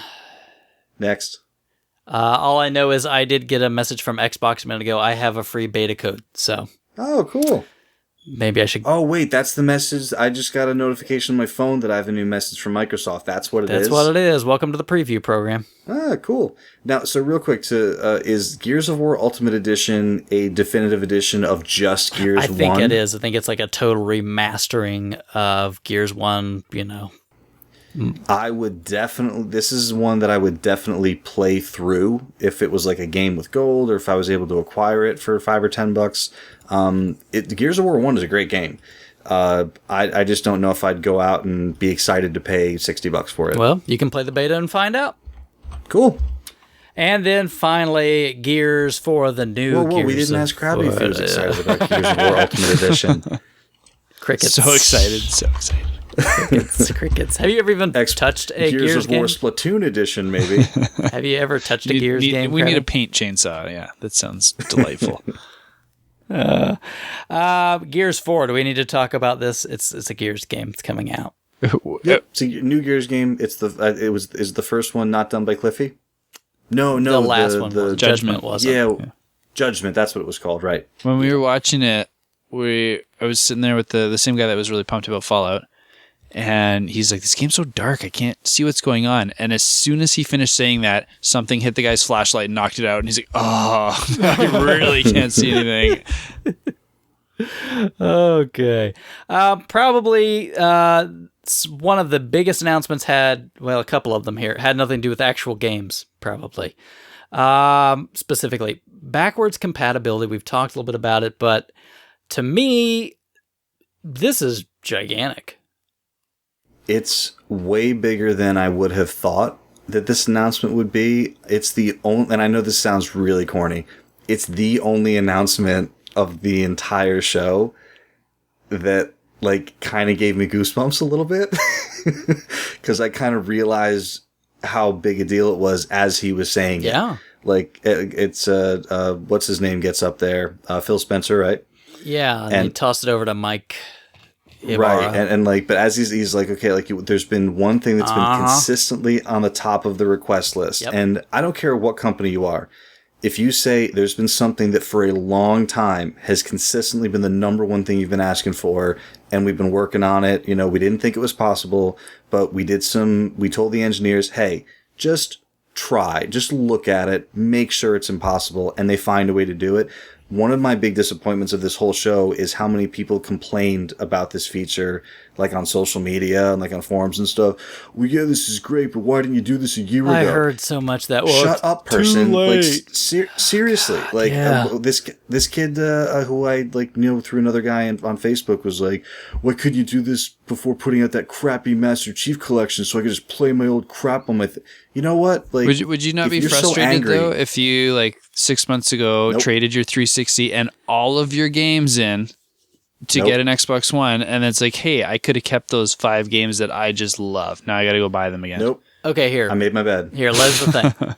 Speaker 3: Next.
Speaker 1: All I know is I did get a message from Xbox a minute ago. I have a free beta code, so.
Speaker 3: Oh, cool.
Speaker 1: maybe I should.
Speaker 3: Oh, wait, that's the message. I just got a notification on my phone that I have a new message from Microsoft. That's what it is?
Speaker 1: That's what it is. Welcome to the preview program.
Speaker 3: Ah, cool. Now, so real quick, is Gears of War Ultimate Edition a definitive edition of just Gears 1?
Speaker 1: I think it is. I think it's like a total remastering of Gears 1,
Speaker 3: I would definitely. This is one that I would definitely play through if it was like a game with gold, or if I was able to acquire it for $5 or $10. Gears of War 1 is a great game. I just don't know if I'd go out and be excited to pay $60 for it.
Speaker 1: Well, you can play the beta and find out.
Speaker 3: Cool.
Speaker 1: And then finally, Gears for the new Gears.
Speaker 3: We didn't ask Krabby if he was excited about Gears of War Ultimate Edition.
Speaker 1: Crickets.
Speaker 2: So excited.
Speaker 1: Crickets. Have you ever even touched a Gears
Speaker 3: of War
Speaker 1: game?
Speaker 3: Splatoon Edition, maybe.
Speaker 1: Have you ever touched a Gears game?
Speaker 2: We need a paint chainsaw. Yeah, that sounds delightful.
Speaker 1: Gears 4. Do we need to talk about this? It's a Gears game. It's coming out.
Speaker 3: Yep. It's a new Gears game. It's is the first one not done by Cliffy? No.
Speaker 1: The last one was. Judgment wasn't.
Speaker 3: Yeah, Judgment. That's what it was called, right?
Speaker 2: When we were watching it, I was sitting there with the same guy that was really pumped about Fallout, and he's like, "This game's so dark, I can't see what's going on." And as soon as he finished saying that, something hit the guy's flashlight and knocked it out, and he's like, "Oh, I really can't see anything."
Speaker 1: Okay. Probably one of the biggest announcements a couple of them here, had nothing to do with actual games, probably. Specifically, backwards compatibility. We've talked a little bit about it, but to me, this is gigantic.
Speaker 3: It's way bigger than I would have thought that this announcement would be. It's the only, and I know this sounds really corny, it's the only announcement of the entire show that like kind of gave me goosebumps a little bit because I kind of realized how big a deal it was as he was saying it.
Speaker 1: Yeah.
Speaker 3: Like it's what's his name gets up there, Phil Spencer, right?
Speaker 1: Yeah, and he tossed it over to Mike Ibarra.
Speaker 3: Right, and like, but as he's like, okay, like there's been one thing that's been consistently on the top of the request list, and I don't care what company you are. If you say there's been something that for a long time has consistently been the number one thing you've been asking for, and we've been working on it, we didn't think it was possible, but we told the engineers, hey, just try, just look at it, make sure it's impossible, and they find a way to do it. One of my big disappointments of this whole show is how many people complained about this feature, like on social media and like on forums and stuff. Well, yeah, this is great, but why didn't you do this a year ago?
Speaker 1: I heard so much that. Well,
Speaker 3: shut up, person!
Speaker 1: Too late.
Speaker 3: Like seriously, God, like this kid who I through another guy on Facebook was like, "Why couldn't you do this before putting out that crappy Master Chief collection so I could just play my old crap on my?" You know what? Like,
Speaker 2: would you not be frustrated though if you like 6 months ago traded your 360 and all of your games in to get an Xbox One, and it's like, hey, I could have kept those 5 games that I just love. Now I got to go buy them again.
Speaker 3: Nope.
Speaker 1: Okay, here.
Speaker 3: I made my bed.
Speaker 1: Here, let's the thing.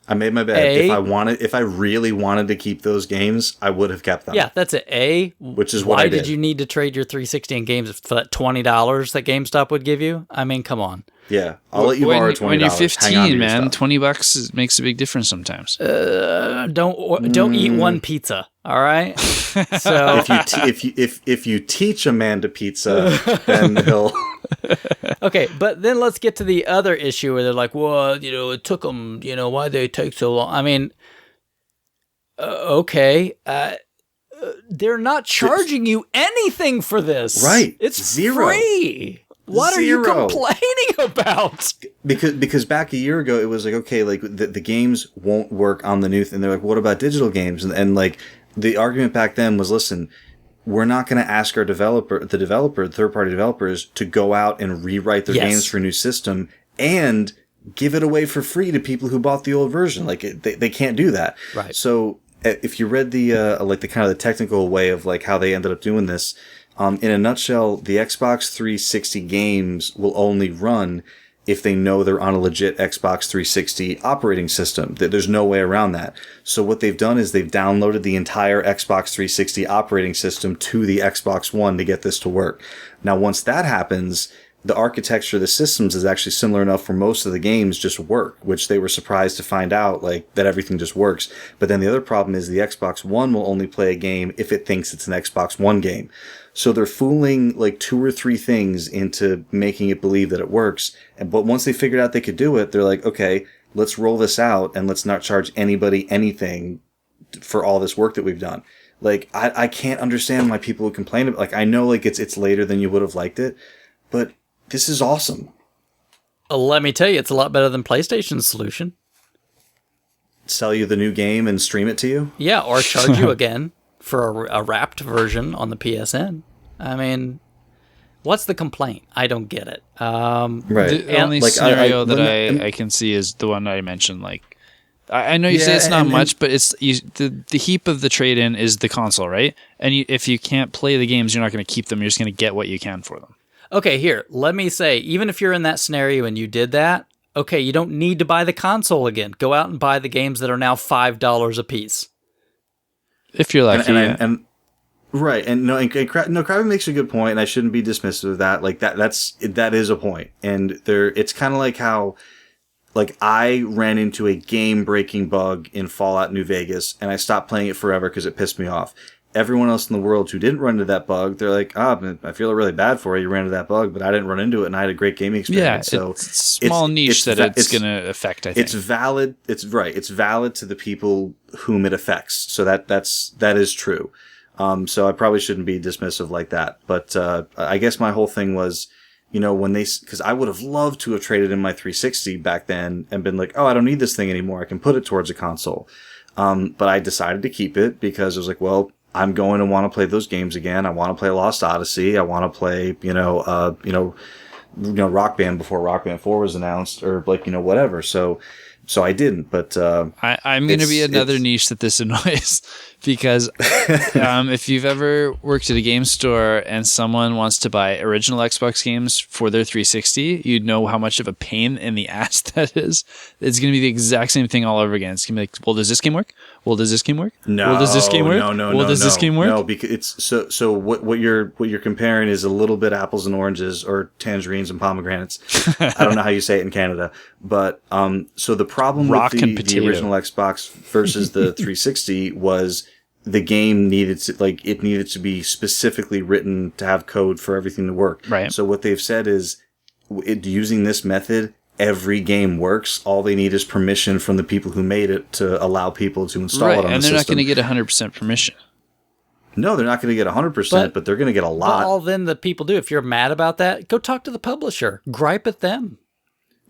Speaker 3: I made my bed. If I really wanted to keep those games, I would have kept them.
Speaker 1: Yeah, that's it.
Speaker 3: Which is what I did.
Speaker 1: Why did you need to trade your 360 in games for that $20 that GameStop would give you? I mean, come on.
Speaker 3: Yeah, I'll let you borrow $20.
Speaker 2: When you're 15, man, $20 makes a big difference sometimes.
Speaker 1: Don't eat one pizza. All right. So
Speaker 3: if you teach a man to pizza, then he'll.
Speaker 1: Okay, but then let's get to the other issue where they're like, well, it took them. Why they take so long? I mean, okay. They're not charging you anything for this.
Speaker 3: Right.
Speaker 1: It's
Speaker 3: zero.
Speaker 1: Free. What are you complaining about?
Speaker 3: Because back a year ago, it was like, okay, like the games won't work on the new thing. They're like, what about digital games? And like the argument back then was, listen, we're not going to ask our third-party developers to go out and rewrite their games for a new system and give it away for free to people who bought the old version. Like they can't do that.
Speaker 1: Right.
Speaker 3: So if you read the kind of the technical way of like how they ended up doing this, in a nutshell, the Xbox 360 games will only run if they know they're on a legit Xbox 360 operating system. There's no way around that. So what they've done is they've downloaded the entire Xbox 360 operating system to the Xbox One to get this to work. Now, once that happens, the architecture of the systems is actually similar enough where most of the games just work, which they were surprised to find out, like, that everything just works. But then the other problem is the Xbox One will only play a game if it thinks it's an Xbox One game. So they're fooling like 2 or 3 things into making it believe that it works. But once they figured out they could do it, they're like, okay, let's roll this out and let's not charge anybody anything for all this work that we've done. Like, I can't understand why people would complain about, like, I know, like, it's later than you would have liked it, but this is awesome.
Speaker 1: Let me tell you, it's a lot better than PlayStation's solution.
Speaker 3: Sell you the new game and stream it to you?
Speaker 1: Yeah, or charge you again for a wrapped version on the PSN. I mean, what's the complaint? I don't get it.
Speaker 3: Right.
Speaker 2: The only
Speaker 3: like,
Speaker 2: scenario that I can see is the one I mentioned, like, I know you say it's not much, but it's the heap of the trade-in is the console, right? And if you can't play the games, you're not going to keep them. You're just going to get what you can for them.
Speaker 1: Okay, here, let me say, even if you're in that scenario and you did that, okay, you don't need to buy the console again. Go out and buy the games that are now $5 a piece.
Speaker 2: If you're lucky.
Speaker 3: Right, and Krabby makes a good point, and I shouldn't be dismissive of that. Like, that is a point. And it's kind of like how, like, I ran into a game-breaking bug in Fallout New Vegas, and I stopped playing it forever because it pissed me off. Everyone else in the world who didn't run into that bug, they're like, I feel really bad for you. You ran into that bug, but I didn't run into it, and I had a great gaming experience.
Speaker 2: Yeah,
Speaker 3: so
Speaker 2: it's a small niche it's going to affect, I think.
Speaker 3: It's valid. It's right. It's valid to the people whom it affects. So that is true. So I probably shouldn't be dismissive like that. But I guess my whole thing was, you know, because I would have loved to have traded in my 360 back then and been like, oh, I don't need this thing anymore. I can put it towards a console. But I decided to keep it because I was like, well, I'm going to want to play those games again. I want to play Lost Odyssey. I want to play, Rock Band before Rock Band 4 was announced, or like, whatever. So I didn't, but
Speaker 2: I'm going to be another niche that this annoys because if you've ever worked at a game store and someone wants to buy original Xbox games for their 360, you'd know how much of a pain in the ass that is. It's going to be the exact same thing all over again. It's going to be like, well, does this game work? Well, does this game work?
Speaker 3: No.
Speaker 2: Well, does this game work?
Speaker 3: No.
Speaker 2: Well, does this game work?
Speaker 3: No, because it's so what you're comparing is a little bit apples and oranges, or tangerines and pomegranates. I don't know how you say it in Canada, but so the problem with the original Xbox versus the 360 was the game needed to be specifically written to have code for everything to work.
Speaker 2: Right.
Speaker 3: So what they've said is, using this method, every game works. All they need is permission from the people who made it to allow people to install it on the system.
Speaker 2: And they're not going to get 100% permission.
Speaker 3: No, they're not going to get 100%, but they're going to get a lot.
Speaker 1: Well, then the people do. If you're mad about that, go talk to the publisher. Gripe at them.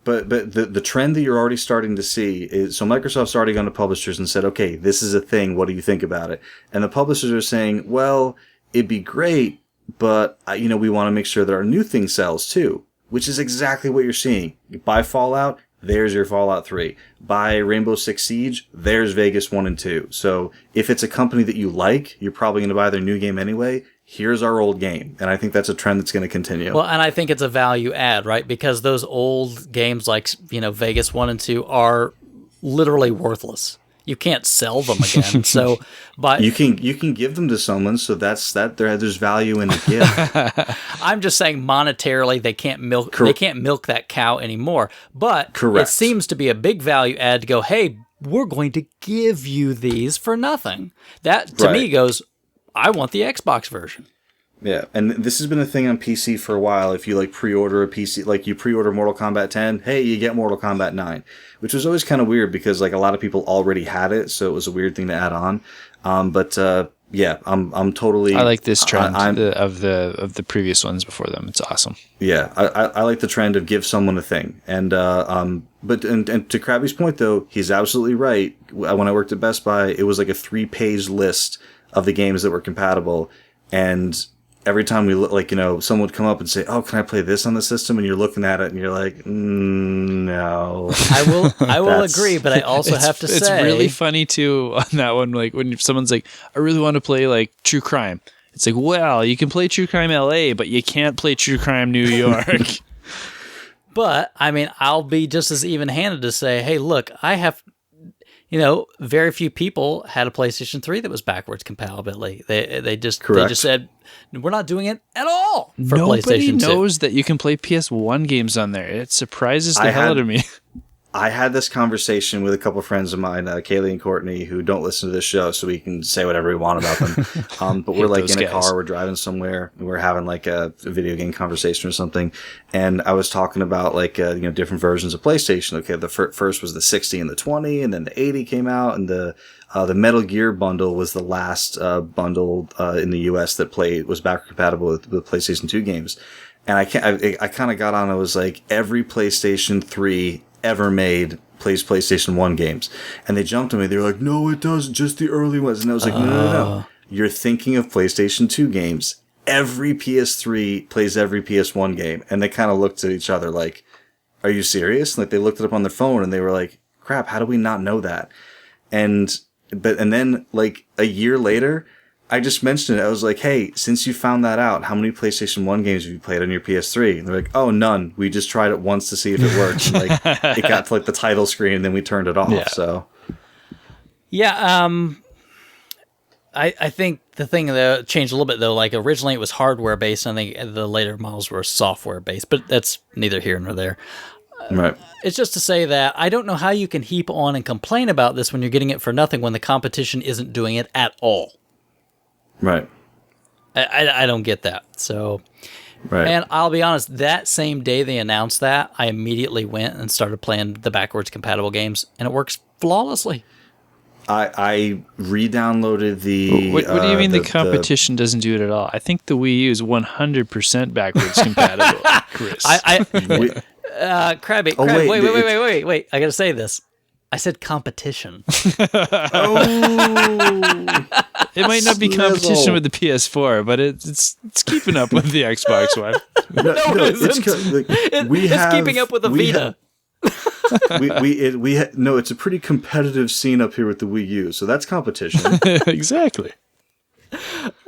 Speaker 3: But the trend that you're already starting to see is, so Microsoft's already gone to publishers and said, okay, this is a thing. What do you think about it? And the publishers are saying, well, it'd be great, but we want to make sure that our new thing sells too, which is exactly what you're seeing. You buy Fallout, there's your Fallout 3. Buy Rainbow Six Siege, there's Vegas 1 and 2. So if it's a company that you like, you're probably going to buy their new game anyway. Here's our old game. And I think that's a trend that's going to continue.
Speaker 1: Well, and I think it's a value add, right? Because those old games like, Vegas 1 and 2 are literally worthless. You can't sell them again. So, but
Speaker 3: you can give them to someone, so there's value in the gift.
Speaker 1: I'm just saying monetarily they can't milk that cow anymore. But
Speaker 3: Correct.
Speaker 1: It seems to be a big value add to go, hey, we're going to give you these for nothing. That to me goes, I want the Xbox version.
Speaker 3: Yeah, and this has been a thing on PC for a while. If you pre-order a PC, you pre-order Mortal Kombat 10, hey, you get Mortal Kombat 9, which was always kind of weird because a lot of people already had it, so it was a weird thing to add on. Yeah, I'm totally.
Speaker 2: I like this trend of the previous ones before them. It's awesome.
Speaker 3: Yeah, I like the trend of give someone a thing, and but to Krabby's point though, he's absolutely right. When I worked at Best Buy, it was like a 3-page list of the games that were compatible, and every time we look, someone would come up and say, "Oh, can I play this on the system?" And you're looking at it and you're like, "No."
Speaker 1: I will agree, but I also have to say
Speaker 2: it's really funny too on that one. Like when someone's like, "I really want to play True Crime," it's like, "Well, you can play True Crime LA, but you can't play True Crime New York."
Speaker 1: But I mean, I'll be just as even-handed to say, "Hey, look, very few people had a PlayStation 3 that was backwards compatibility. They just said we're not doing it at all for
Speaker 2: Nobody
Speaker 1: PlayStation 2.
Speaker 2: knows that you can play PS1 games on there. It surprises the hell out of me.
Speaker 3: I had this conversation with a couple of friends of mine, Kaylee and Courtney, who don't listen to this show, so we can say whatever we want about them. But we're like in a car, we're driving somewhere, and we're having like a video game conversation or something. And I was talking about like different versions of PlayStation. Okay, the first was the 60 and the 20, and then the 80 came out, and the Metal Gear bundle was the last bundle in the US that was backward compatible with PlayStation 2 games. And I kind of got on. I was like, every PlayStation 3 ever made plays PlayStation 1 games. And they jumped on me. They were like, no, it doesn't, just the early ones. And I was like, no. You're thinking of PlayStation 2 games. Every PS3 plays every PS1 game. And they kind of looked at each other like, are you serious? Like, they looked it up on their phone and they were like, crap, how do we not know that? And then like a year later, I just mentioned it. I was like, hey, since you found that out, how many PlayStation 1 games have you played on your PS3? And they're like, oh, none. We just tried it once to see if it worked. And, like, it got to like the title screen and then we turned it off.
Speaker 2: Yeah.
Speaker 3: So,
Speaker 1: yeah, I think the thing that changed a little bit, though, like originally it was hardware based, and I think the later models were software based, but that's neither here nor there.
Speaker 3: right.
Speaker 1: It's just to say that I don't know how you can heap on and complain about this when you're getting it for nothing when the competition isn't doing it at all.
Speaker 3: Right.
Speaker 1: I don't get that. So,
Speaker 3: Right.
Speaker 1: and I'll be honest, that same day they announced that, I immediately went and started playing the backwards compatible games, and it works flawlessly.
Speaker 3: I re-downloaded the...
Speaker 2: What do you mean the competition doesn't do it at all? I think the Wii U is 100% backwards compatible, Chris.
Speaker 1: Krabby, wait. I got to say this. I said competition.
Speaker 2: It might not be competition with the PS4, but it's keeping up with the Xbox One.
Speaker 1: No, it isn't. It's keeping up with the Vita.
Speaker 3: It's a pretty competitive scene up here with the Wii U, so that's competition.
Speaker 2: Exactly.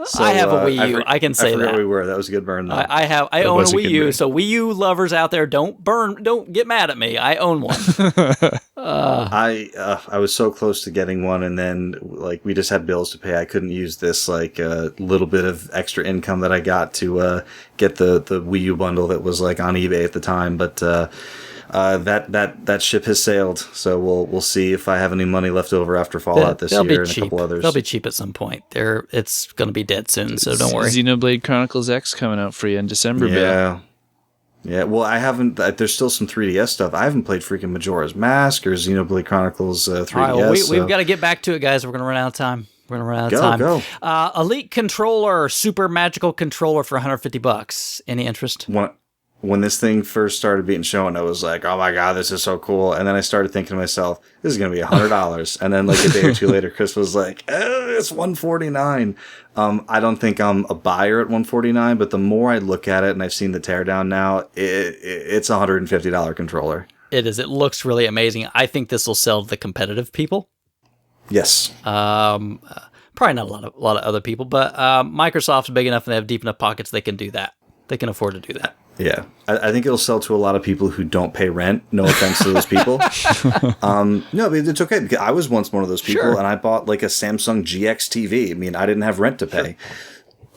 Speaker 3: So,
Speaker 1: I have a Wii U. I can say that.
Speaker 3: We were. That was a good burn, though.
Speaker 1: I own a Wii U, so Wii U lovers out there, don't get mad at me. I own one.
Speaker 3: I was so close to getting one, and then like we just had bills to pay. I couldn't use this like little bit of extra income that I got to get the Wii U bundle that was like on eBay at the time, but. That ship has sailed, so we'll see if I have any money left over after Fallout this year and a couple others.
Speaker 1: They'll be cheap at some point. It's going to be dead soon, so don't worry.
Speaker 2: Xenoblade Chronicles X coming out for you in December.
Speaker 3: Yeah. Well, I haven't. There's still some 3DS stuff. I haven't played freaking Majora's Mask or Xenoblade Chronicles 3DS. All right, well,
Speaker 1: we've got to get back to it, guys. We're going to run out of time.
Speaker 3: Go.
Speaker 1: Elite controller, super magical controller for $150. Any interest?
Speaker 3: When this thing first started being shown, I was like, oh my God, this is so cool. And then I started thinking to myself, this is going to be $100. And then like a day or two later, Chris was like, it's $149. I don't think I'm a buyer at $149, but the more I look at it and I've seen the teardown now, it's a $150 controller.
Speaker 1: It is. It looks really amazing. I think this will sell to the competitive people.
Speaker 3: Yes.
Speaker 1: Probably not a lot of other people, but Microsoft's big enough and they have deep enough pockets they can do that. They can afford to do that.
Speaker 3: Yeah, I think it'll sell to a lot of people who don't pay rent. No offense to those people. No, but it's okay because I was once one of those people, and I bought like a Samsung GX TV. I mean, I didn't have rent to pay.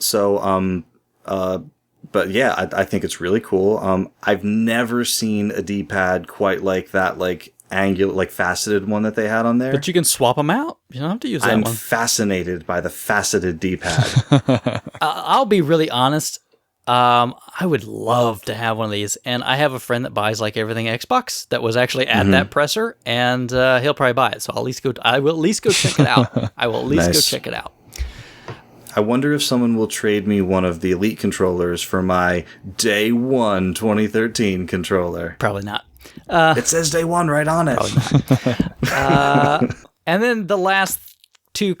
Speaker 3: Sure. So, but yeah, I think it's really cool. I've never seen a D-pad quite like that, like angular, like faceted one that they had on there.
Speaker 1: But you can swap them out. You don't have to use that one.
Speaker 3: I'm fascinated by the faceted D-pad.
Speaker 1: I'll be really honest. I would love to have one of these, and I have a friend that buys like everything Xbox that was actually at that presser, and he'll probably buy it. So I will at least go check it out. Go check it out.
Speaker 3: I wonder if someone will trade me one of the Elite controllers for my Day 1 2013 controller.
Speaker 1: Probably not.
Speaker 3: It says Day 1 right on it.
Speaker 1: Probably not. And then the last two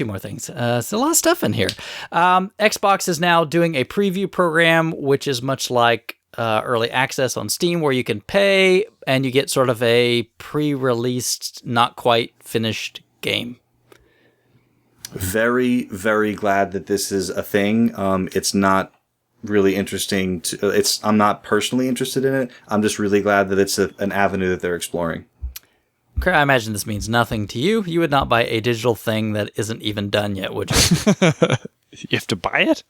Speaker 1: more things. There's a lot of stuff in here. Xbox is now doing a preview program, which is much like early access on Steam, where you can pay and you get sort of a pre-released, not quite finished game.
Speaker 3: Very, very glad that this is a thing. It's not really interesting. I'm not personally interested in it. I'm just really glad that it's an avenue that they're exploring.
Speaker 1: I imagine this means nothing to you. You would not buy a digital thing that isn't even done yet, would you?
Speaker 2: You have to buy it?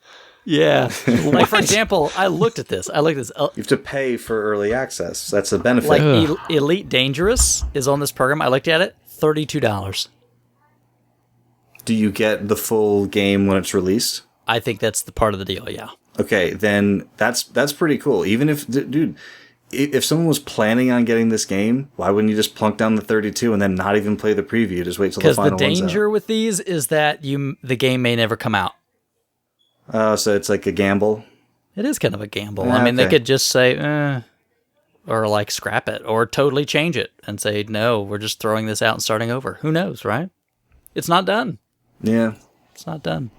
Speaker 1: Yeah. Like, for example, I looked at this.
Speaker 3: You have to pay for early access. That's a benefit.
Speaker 1: Like, Elite Dangerous is on this program. I looked at it, $32.
Speaker 3: Do you get the full game when it's released?
Speaker 1: I think that's the part of the deal, yeah.
Speaker 3: Okay, then that's pretty cool. Even if, dude, if someone was planning on getting this game, why wouldn't you just plunk down the 32 and then not even play the preview? Just wait till the final one's out.
Speaker 1: Because the danger with these is that the game may never come out.
Speaker 3: So it's like a gamble?
Speaker 1: It is kind of a gamble. I mean, they could just say, or like scrap it, or totally change it and say, no, we're just throwing this out and starting over. Who knows, right? It's not done.
Speaker 3: Yeah.
Speaker 1: It's not done.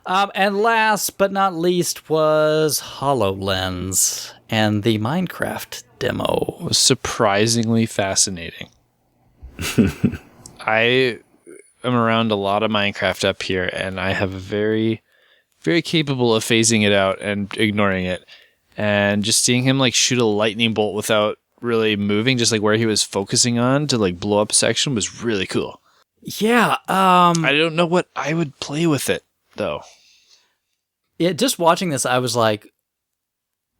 Speaker 1: And last but not least was HoloLens and the Minecraft demo.
Speaker 2: It was surprisingly fascinating. I am around a lot of Minecraft up here, and I have a very, very capable of phasing it out and ignoring it. And just seeing him like shoot a lightning bolt without really moving, just like where he was focusing on to like blow up a section, was really cool.
Speaker 1: Yeah.
Speaker 2: I don't know what I would play with it, though.
Speaker 1: Yeah, just watching this, I was like,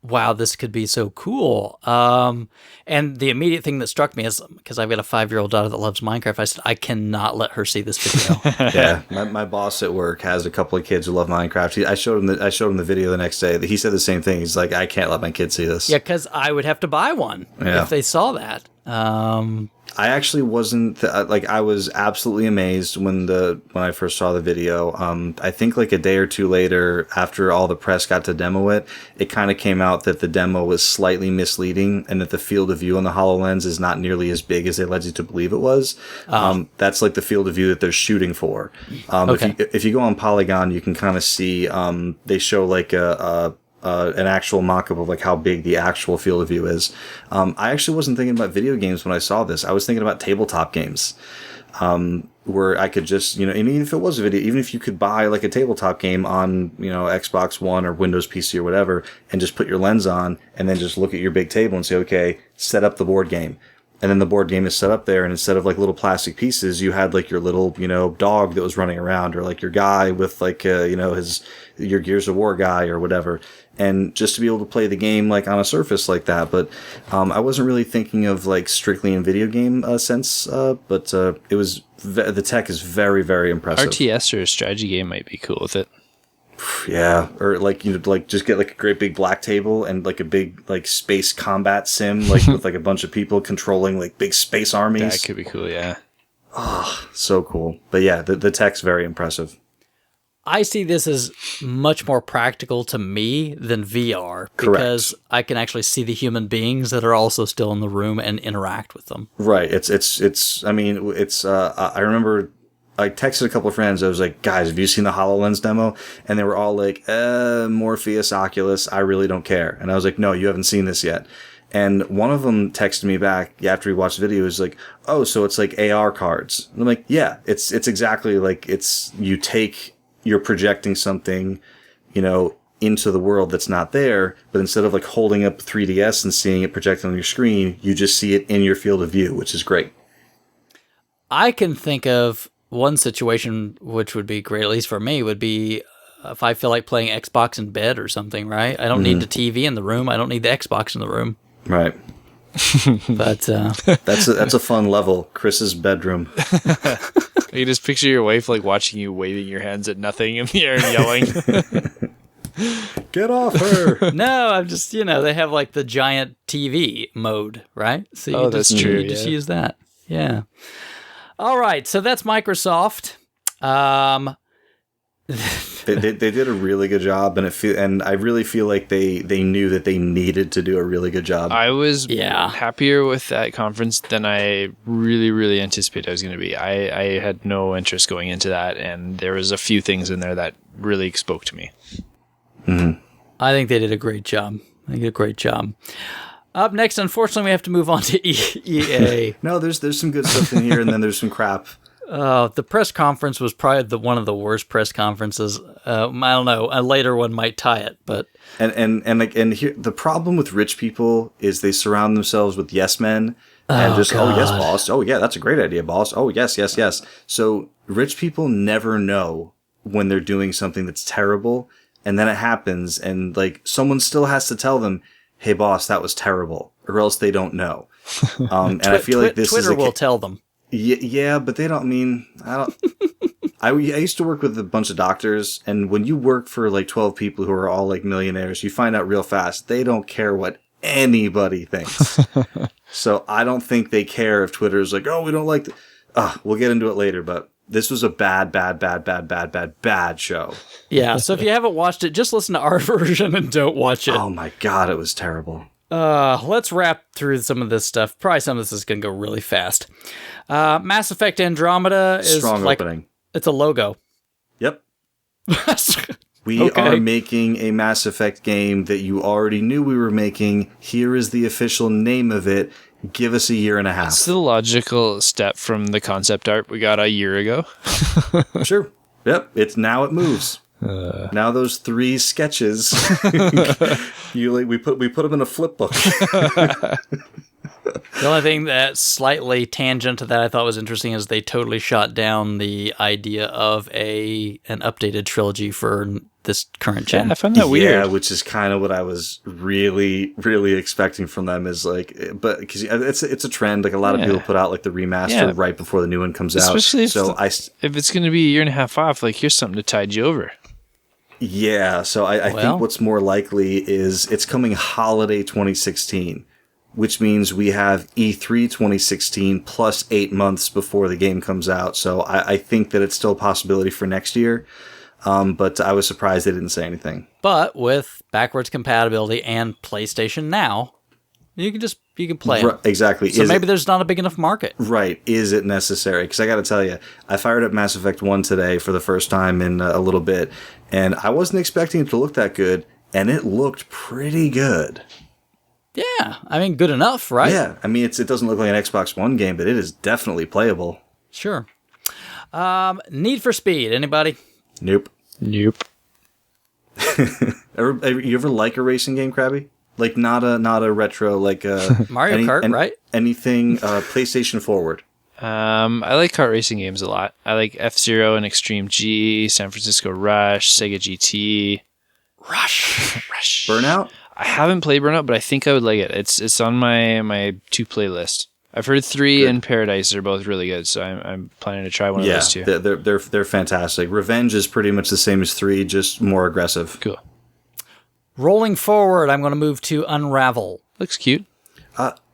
Speaker 1: wow, this could be so cool. And the immediate thing that struck me is, because I've got a 5-year-old daughter that loves Minecraft, I said, I cannot let her see this video.
Speaker 3: Yeah, my boss at work has a couple of kids who love Minecraft. I showed him the video the next day. He said the same thing. He's like, I can't let my kids see this.
Speaker 1: Yeah, because I would have to buy one if they saw that.
Speaker 3: I actually wasn't I was absolutely amazed when I first saw the video. I think like a day or two later, after all the press got to demo it, it kind of came out that the demo was slightly misleading and that the field of view on the HoloLens is not nearly as big as they led you to believe it was. That's like the field of view that they're shooting for.
Speaker 1: Okay.
Speaker 3: If you go on Polygon, you can kind of see they show like an actual mock-up of like how big the actual field of view is. I actually wasn't thinking about video games when I saw this. I was thinking about tabletop games, where I could just, and even if it was a video, even if you could buy like a tabletop game on, Xbox One or Windows PC or whatever, and just put your lens on and then just look at your big table and say, okay, set up the board game. And then the board game is set up there, and instead of like little plastic pieces, you had like your little, dog that was running around, or like your guy with like, your Gears of War guy or whatever. And just to be able to play the game like on a surface like that. But I wasn't really thinking of like strictly in video game sense, but it was the tech is very, very impressive.
Speaker 2: RTS or a strategy game might be cool with it.
Speaker 3: Yeah, or like just get like a great big black table and like a big like space combat sim like with like a bunch of people controlling like big space armies.
Speaker 2: That could be cool, yeah.
Speaker 3: Oh, so cool. But yeah, the tech's very impressive.
Speaker 1: I see this as much more practical to me than VR because I can actually see the human beings that are also still in the room and interact with them.
Speaker 3: Right. I remember I texted a couple of friends. I was like, guys, have you seen the HoloLens demo? And they were all like, Morpheus, Oculus, I really don't care. And I was like, no, you haven't seen this yet. And one of them texted me back after he watched the video. He was like, oh, so it's like AR cards. And I'm like, yeah, it's exactly like you're projecting something, into the world that's not there, but instead of like holding up 3DS and seeing it projected on your screen, you just see it in your field of view, which is great.
Speaker 1: I can think of one situation which would be great, at least for me, would be if I feel like playing Xbox in bed or something, right? I don't need the TV in the room. I don't need the Xbox in the room.
Speaker 3: Right.
Speaker 1: But
Speaker 3: that's a fun level. Chris's bedroom.
Speaker 2: You just picture your wife like watching you waving your hands at nothing in the air and yelling.
Speaker 3: Get off her.
Speaker 1: No, I'm just, they have like the giant TV mode, right? So
Speaker 2: that's true.
Speaker 1: You just use that. Yeah. All right. So that's Microsoft.
Speaker 3: They did a really good job, and I really feel like they knew that they needed to do a really good job.
Speaker 2: I was happier with that conference than I really, really anticipated I was going to be. I had no interest going into that, and there was a few things in there that really spoke to me.
Speaker 3: Mm-hmm.
Speaker 1: I think they did a great job. Up next, unfortunately, we have to move on to EA.
Speaker 3: No, there's some good stuff in here, and then there's some crap.
Speaker 1: The press conference was probably one of the worst press conferences. I don't know. A later one might tie it, but
Speaker 3: and here the problem with rich people is they surround themselves with yes men and just
Speaker 1: God.
Speaker 3: oh yes boss, oh yeah, that's a great idea boss, oh yes yes yes. So rich people never know when they're doing something that's terrible, and then it happens, and like someone still has to tell them, hey boss, that was terrible, or else they don't know. And I feel like this
Speaker 1: Twitter
Speaker 3: is
Speaker 1: will tell them.
Speaker 3: Yeah, but they don't mean I don't. I used to work with a bunch of doctors, and when you work for like 12 people who are all like millionaires, you find out real fast they don't care what anybody thinks. So I don't think they care if Twitter's like, oh, we don't like. We'll get into it later, but this was a bad show.
Speaker 1: Yeah, so if you haven't watched it, just listen to our version and don't watch it.
Speaker 3: Oh my god, it was terrible.
Speaker 1: Let's wrap through some of this stuff. Probably some of this is going to go really fast. Mass Effect Andromeda is
Speaker 3: strong
Speaker 1: like,
Speaker 3: opening.
Speaker 1: It's a logo.
Speaker 3: Yep. We are making a Mass Effect game that you already knew we were making. Here is the official name of it. Give us a year and a half.
Speaker 2: It's the logical step from the concept art we got a year ago.
Speaker 3: Sure. Yep. It moves. Now those 3 sketches, we put them in a flip book.
Speaker 1: The only thing that's slightly tangent to that I thought was interesting is they totally shot down the idea of an updated trilogy for this current gen.
Speaker 2: Yeah, I found that weird.
Speaker 3: Yeah, which is kind of what I was really, really expecting from them. Is like, but because it's a trend. Like a lot of people put out like the remaster right before the new one comes out.
Speaker 2: Especially if it's going to be a year and a half off. Like here's something to tide you over.
Speaker 3: Yeah, so I think what's more likely is it's coming holiday 2016, which means we have E3 2016 plus 8 months before the game comes out. So I think that it's still a possibility for next year. But I was surprised they didn't say anything.
Speaker 1: But with backwards compatibility and PlayStation Now, you can play it.
Speaker 3: Exactly.
Speaker 1: So maybe there's not a big enough market.
Speaker 3: Right. Is it necessary? Because I got to tell you, I fired up Mass Effect 1 today for the first time in a little bit, and I wasn't expecting it to look that good, and it looked pretty good.
Speaker 1: Yeah. I mean, good enough, right?
Speaker 3: Yeah. I mean, it doesn't look like an Xbox One game, but it is definitely playable.
Speaker 1: Sure. Need for Speed. Anybody?
Speaker 3: Nope.
Speaker 2: Nope.
Speaker 3: You ever like a racing game, Krabby? Like not a retro, like
Speaker 1: Mario Kart, right?
Speaker 3: Anything PlayStation forward.
Speaker 2: I like kart racing games a lot. I like F-Zero and Extreme G, San Francisco Rush, Sega GT. Rush.
Speaker 3: Burnout?
Speaker 2: I haven't played Burnout, but I think I would like it. It's on my 2 playlist. I've heard 3 and Paradise are both really good, so I'm planning to try one of those 2.
Speaker 3: They're fantastic. Revenge is pretty much the same as 3, just more aggressive.
Speaker 2: Cool.
Speaker 1: Rolling forward, I'm going to move to Unravel.
Speaker 2: Looks cute.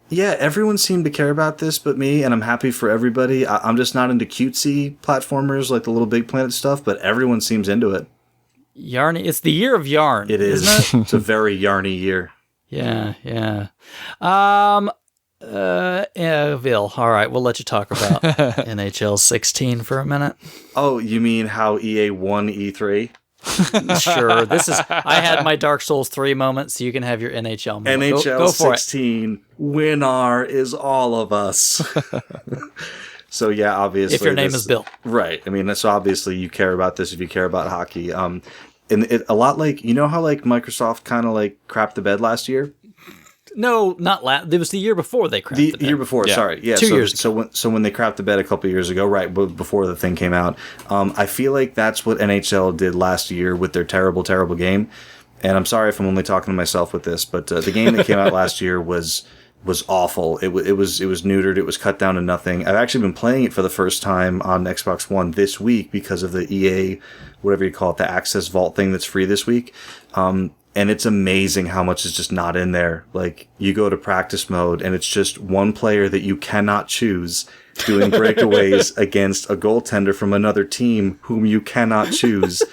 Speaker 3: Yeah, everyone seemed to care about this but me, and I'm happy for everybody. I'm just not into cutesy platformers like the Little Big Planet stuff, but everyone seems into it.
Speaker 1: Yarny. It's the year of yarn.
Speaker 3: It is.
Speaker 1: Isn't it?
Speaker 3: It's a very yarny year.
Speaker 1: Yeah. Vil. All right, we'll let you talk about NHL 16 for a minute.
Speaker 3: Oh, you mean how EA won E3?
Speaker 1: Sure. I had my Dark Souls 3 moment, so you can have your NHL moment.
Speaker 3: NHL
Speaker 1: go for
Speaker 3: 16, winner is all of us. So yeah, obviously.
Speaker 1: If your name is Bill.
Speaker 3: Right. I mean, so obviously you care about this if you care about hockey. And it a lot like, you know how like Microsoft kind of like crapped the bed last year?
Speaker 1: No, not last. It was the year before they crapped the bed.
Speaker 3: The year before,
Speaker 2: Yeah.
Speaker 3: sorry. Yeah,
Speaker 1: 2 years ago.
Speaker 3: So when they crapped the bed a couple years ago, right, before the thing came out, I feel like that's what NHL did last year with their terrible, terrible game. And I'm sorry if I'm only talking to myself with this, but the game that came out last year was awful. It was neutered. It was cut down to nothing. I've actually been playing it for the first time on Xbox One this week because of the EA, whatever you call it, the Access Vault thing that's free this week. And it's amazing how much is just not in there. Like, you go to practice mode, and it's just one player that you cannot choose doing breakaways against a goaltender from another team whom you cannot choose.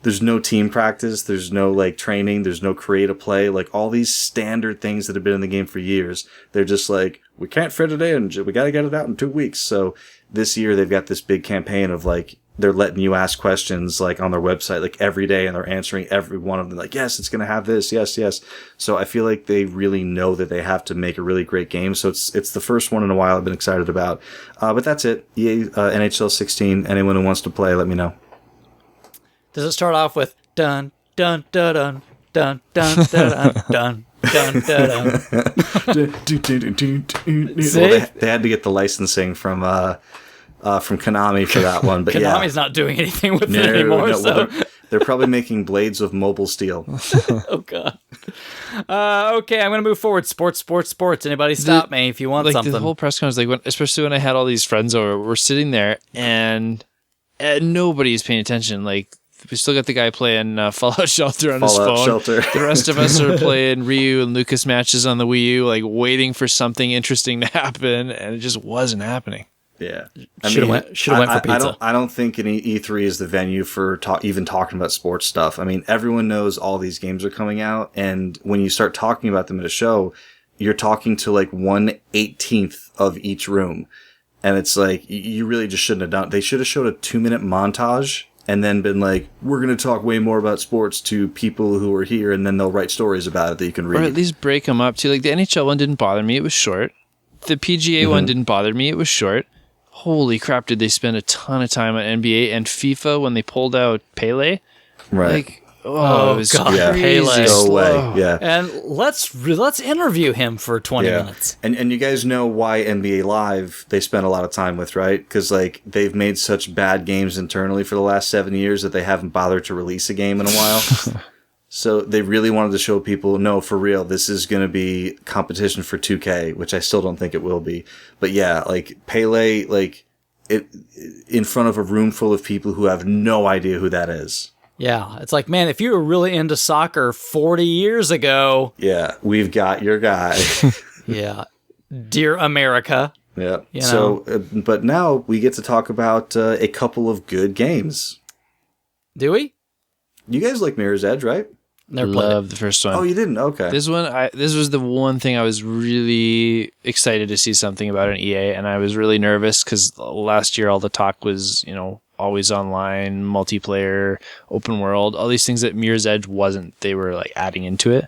Speaker 3: There's no team practice. There's no, like, training. There's no create a play. Like, all these standard things that have been in the game for years. They're just like, we can't fit it in. We got to get it out in 2 weeks. So this year they've got this big campaign of, like, they're letting you ask questions like on their website like every day, and they're answering every one of them like, yes, it's going to have this, yes. So I feel like they really know that they have to make a really great game. So it's the first one in a while I've been excited about. But that's it. EA NHL 16. Anyone who wants to play, let me know.
Speaker 1: Does it start off with dun dun dun dun dun dun dun dun dun dun?
Speaker 3: Well, they had to get the licensing from Konami for that one, but
Speaker 1: Konami's not doing anything with it anymore.
Speaker 3: No,
Speaker 1: So
Speaker 3: they're probably making blades of mobile steel.
Speaker 1: oh god. Okay, I'm gonna move forward. Sports. Anybody stop me if you want
Speaker 2: Like
Speaker 1: something.
Speaker 2: the whole press conference, like especially when I had all these friends over, we're sitting there and nobody's paying attention. Like we still got the guy playing Fallout Shelter on his phone.
Speaker 3: Shelter.
Speaker 2: The rest of us are playing Ryu and Lucas matches on the Wii U, like waiting for something interesting to happen, and it just wasn't happening.
Speaker 3: Yeah,
Speaker 1: Should have went for pizza.
Speaker 3: I don't think any E3 is the venue for even talking about sports stuff. I mean, everyone knows all these games are coming out, and when you start talking about them at a show, you're talking to like 1/18th of each room, and it's like you really just shouldn't have done. They should have showed a 2-minute montage and then been like, we're going to talk way more about sports to people who are here, and then they'll write stories about it that you can read.
Speaker 2: Or at least break them up too. Like the NHL one didn't bother me; it was short. The PGA one didn't bother me; it was short. Holy crap, did they spend a ton of time on NBA and FIFA when they pulled out Pele?
Speaker 3: Right.
Speaker 2: Like, it was
Speaker 1: God,
Speaker 3: yeah.
Speaker 1: Pele.
Speaker 3: No
Speaker 2: slow.
Speaker 3: way. Yeah.
Speaker 1: And let's interview him for 20 minutes.
Speaker 3: And you guys know why NBA Live they spend a lot of time with, right? Because like they've made such bad games internally for the last 7 years that they haven't bothered to release a game in a while. So they really wanted to show people, no, for real, this is going to be competition for 2K, which I still don't think it will be. But yeah, like Pele, like it in front of a room full of people who have no idea who that is.
Speaker 1: Yeah, it's like, man, if you were really into soccer 40 years ago.
Speaker 3: Yeah, we've got your guy.
Speaker 1: Yeah, dear America.
Speaker 3: Yeah.
Speaker 1: You
Speaker 3: So, but now we get to talk about a couple of good games.
Speaker 1: Do we?
Speaker 3: You guys like Mirror's Edge, right?
Speaker 1: Never played it.
Speaker 2: Love the first one.
Speaker 3: Oh, you didn't? Okay.
Speaker 2: This one, this was the one thing I was really excited to see something about in EA, and I was really nervous because last year all the talk was, always online, multiplayer, open world, all these things that Mirror's Edge wasn't. They were like adding into it.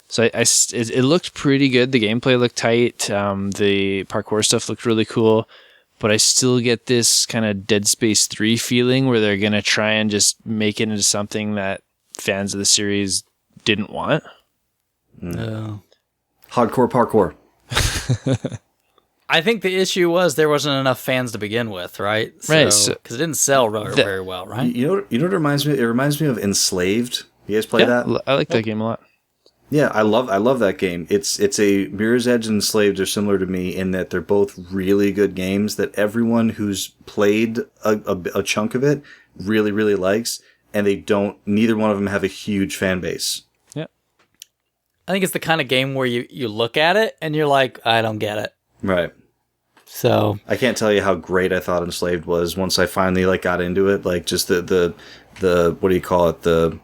Speaker 2: So it looked pretty good. The gameplay looked tight. The parkour stuff looked really cool. But I still get this kind of Dead Space 3 feeling where they're going to try and just make it into something that fans of the series didn't want.
Speaker 1: No.
Speaker 3: Hardcore parkour.
Speaker 1: I think the issue was there wasn't enough fans to begin with, right?
Speaker 2: Right.
Speaker 1: Because it didn't sell very well, right?
Speaker 3: You know what it reminds me? It reminds me of Enslaved. You guys play that?
Speaker 2: I like that game a lot.
Speaker 3: Yeah, I love that game. It's a Mirror's Edge and Enslaved are similar to me in that they're both really good games that everyone who's played a chunk of it really, really likes, and neither one of them have a huge fan base.
Speaker 2: Yeah.
Speaker 1: I think it's the kind of game where you look at it and you're like, I don't get it.
Speaker 3: Right.
Speaker 1: So
Speaker 3: I can't tell you how great I thought Enslaved was once I finally got into it. Like just the what do you call it?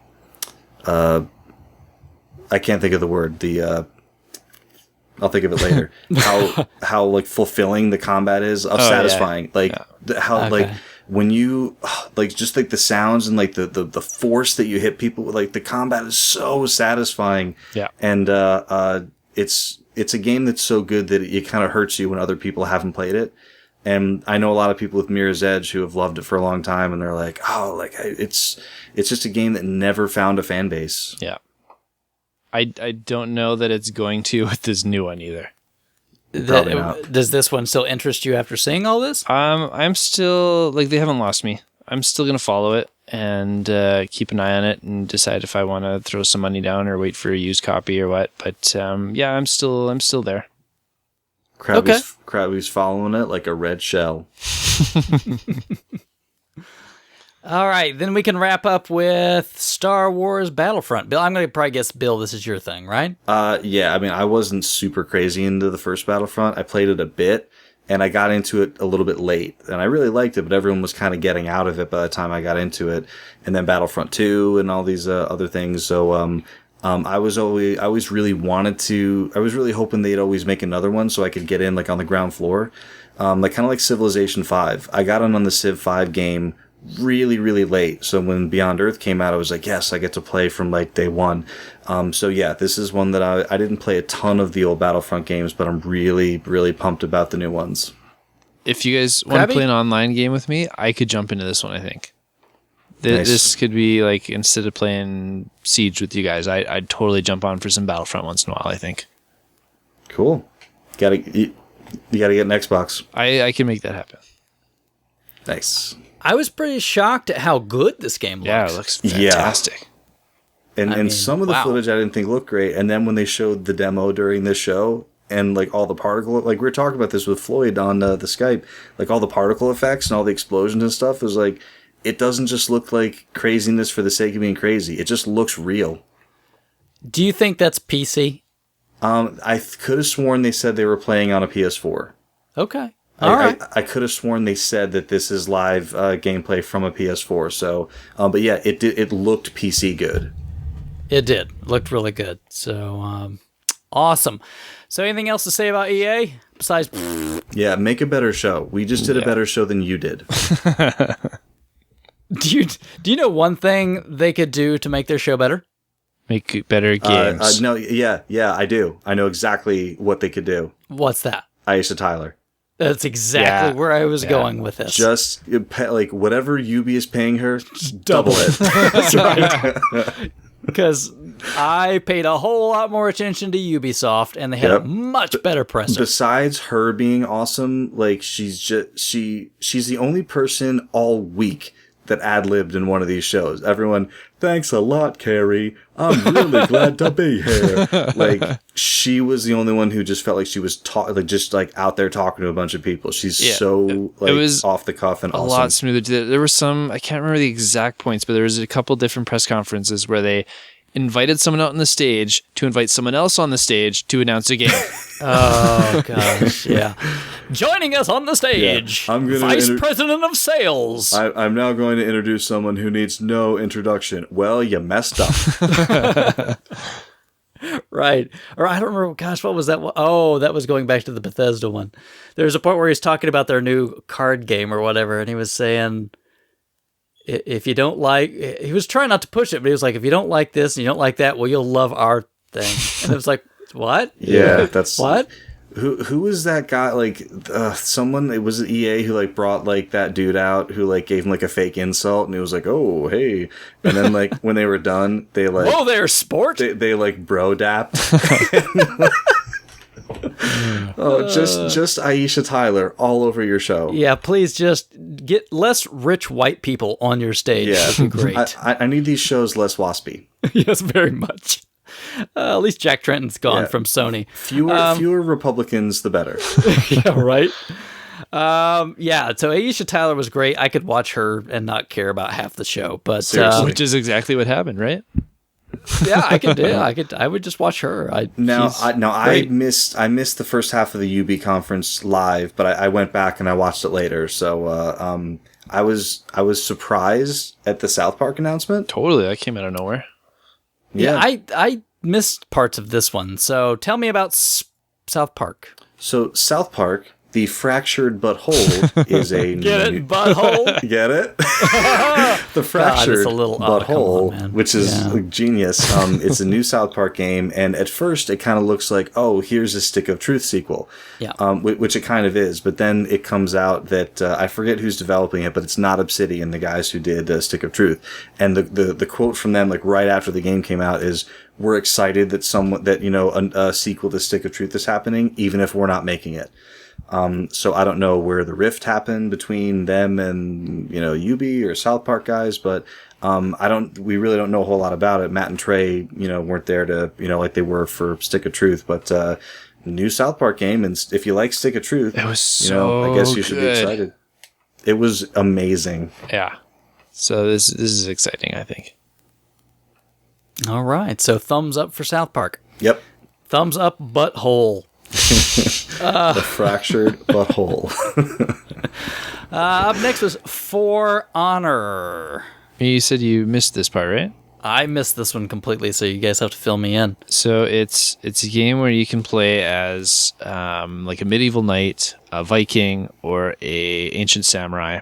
Speaker 3: I can't think of the word. I'll think of it later. how like fulfilling the combat is, satisfying.
Speaker 2: Yeah.
Speaker 3: Like when you just like the sounds and like the force that you hit people with, like the combat is so satisfying.
Speaker 2: Yeah.
Speaker 3: And it's a game that's so good that it kind of hurts you when other people haven't played it. And I know a lot of people with Mirror's Edge who have loved it for a long time, and they're like, it's just a game that never found a fan base.
Speaker 2: Yeah. I don't know that it's going to with this new one either.
Speaker 3: Probably not.
Speaker 1: Does this one still interest you after seeing all this?
Speaker 2: I'm still, they haven't lost me. I'm still going to follow it and keep an eye on it and decide if I want to throw some money down or wait for a used copy or what. But yeah, I'm still there.
Speaker 3: Krabby's following it like a red shell.
Speaker 1: All right, then we can wrap up with Star Wars Battlefront. Bill, I'm going to probably guess, Bill, this is your thing, right?
Speaker 3: Yeah, I mean, I wasn't super crazy into the first Battlefront. I played it a bit, and I got into it a little bit late. And I really liked it, but everyone was kind of getting out of it by the time I got into it. And then Battlefront 2 and all these other things. So I was really hoping they'd always make another one so I could get in like on the ground floor. Like kind of like Civilization 5. I got in on the Civ 5 game really, really late. So when Beyond Earth came out, I was like, yes, I get to play from like day one. So yeah, this is one that I didn't play a ton of the old Battlefront games, but I'm really, really pumped about the new ones.
Speaker 2: If you guys want to play an online game with me, I could jump into this one, I think.
Speaker 3: Nice.
Speaker 2: This could be like, instead of playing Siege with you guys, I'd totally jump on for some Battlefront once in a while, I think.
Speaker 3: Cool. You gotta get an Xbox.
Speaker 2: I can make that happen.
Speaker 3: Nice.
Speaker 1: I was pretty shocked at how good this game looks.
Speaker 2: Yeah, it looks fantastic.
Speaker 3: And some of the footage I didn't think looked great. And then when they showed the demo during this show and like all the particle, like we were talking about this with Floyd on the Skype, like all the particle effects and all the explosions and stuff was like, it doesn't just look like craziness for the sake of being crazy. It just looks real.
Speaker 1: Do you think that's PC?
Speaker 3: I could have sworn they said they were playing on a PS4.
Speaker 1: Okay. All right.
Speaker 3: I could have sworn they said that this is live gameplay from a PS4. So, but yeah, it looked PC good.
Speaker 1: It did. It looked really good. So, awesome. So, anything else to say about EA besides?
Speaker 3: Yeah, make a better show. We just did a better show than you did.
Speaker 1: Do you know one thing they could do to make their show better?
Speaker 2: Make better games.
Speaker 3: No, yeah, I do. I know exactly what they could do.
Speaker 1: What's that?
Speaker 3: Aisha Tyler.
Speaker 1: That's exactly where I was going with this.
Speaker 3: Just like whatever Ubi is paying her, just double it.
Speaker 1: That's right. Because I paid a whole lot more attention to Ubisoft, and they had a much better presser.
Speaker 3: Besides her being awesome, like she's the only person all week that ad-libbed in one of these shows. Everyone, thanks a lot, Carrie. I'm really glad to be here. Like, she was the only one who just felt like she was just out there talking to a bunch of people. She's so like, it was off the cuff and awesome.
Speaker 2: A lot smoother. There were some, I can't remember the exact points, but there was a couple different press conferences where they invited someone out on the stage to invite someone else on the stage to announce a game.
Speaker 1: Oh, gosh, yeah. Joining us on the stage, Vice President of Sales.
Speaker 3: I'm now going to introduce someone who needs no introduction. Well, you messed up.
Speaker 1: Right. Or I don't remember, gosh, what was that one? Oh, that was going back to the Bethesda one. There's a part where he's talking about their new card game or whatever, and he was saying, if you don't like, he was trying not to push it, but he was like, if you don't like this and you don't like that, well, you'll love our thing. And it was like, what?
Speaker 3: Yeah, that's
Speaker 1: what?
Speaker 3: Who was that guy? Like someone? It was EA who like brought like that dude out who like gave him like a fake insult, and he was like, "Oh, hey!" And then like when they were done, they like,
Speaker 1: "Whoa there, sport!"
Speaker 3: They like bro dapped. Oh, just Aisha Tyler all over your show.
Speaker 1: Yeah, please just get less rich white people on your stage. Yeah, that'd be great.
Speaker 3: I need these shows less waspy.
Speaker 1: Yes, very much. At least Jack Trenton's gone from Sony.
Speaker 3: Fewer Republicans, the better.
Speaker 1: Yeah, right. So Aisha Tyler was great. I could watch her and not care about half the show, but
Speaker 2: which is exactly what happened, right?
Speaker 1: Yeah, I could. Yeah, I would just watch her. I
Speaker 3: missed the first half of the UB conference live, but I went back and I watched it later. So I was surprised at the South Park announcement.
Speaker 2: Totally, that came out of nowhere.
Speaker 1: Yeah, I missed parts of this one. So tell me about South Park.
Speaker 3: So South Park, the fractured butthole, is a
Speaker 1: get it butthole.
Speaker 3: Get it? The fractured butthole, which is genius. It's a new South Park game, and at first it kind of looks like, oh, here's a Stick of Truth sequel.
Speaker 1: Yeah.
Speaker 3: Which it kind of is, but then it comes out that I forget who's developing it, but it's not Obsidian, the guys who did Stick of Truth. And the quote from them, like right after the game came out, is, "We're excited that a sequel to Stick of Truth is happening, even if we're not making it." So I don't know where the rift happened between them and, UB or South Park guys, but, we really don't know a whole lot about it. Matt and Trey, weren't there to, like they were for Stick of Truth, but, new South Park game. And if you like Stick of Truth,
Speaker 2: it was so
Speaker 3: I guess you should be excited. It was amazing.
Speaker 2: Yeah. So this is exciting, I think.
Speaker 1: All right. So thumbs up for South Park.
Speaker 3: Yep.
Speaker 1: Thumbs up butthole.
Speaker 3: The fractured butthole.
Speaker 1: Up next was For Honor.
Speaker 2: You said you missed this part, right?
Speaker 1: I missed this one completely, so you guys have to fill me in.
Speaker 2: So it's a game where you can play as like a medieval knight, a Viking, or a ancient samurai,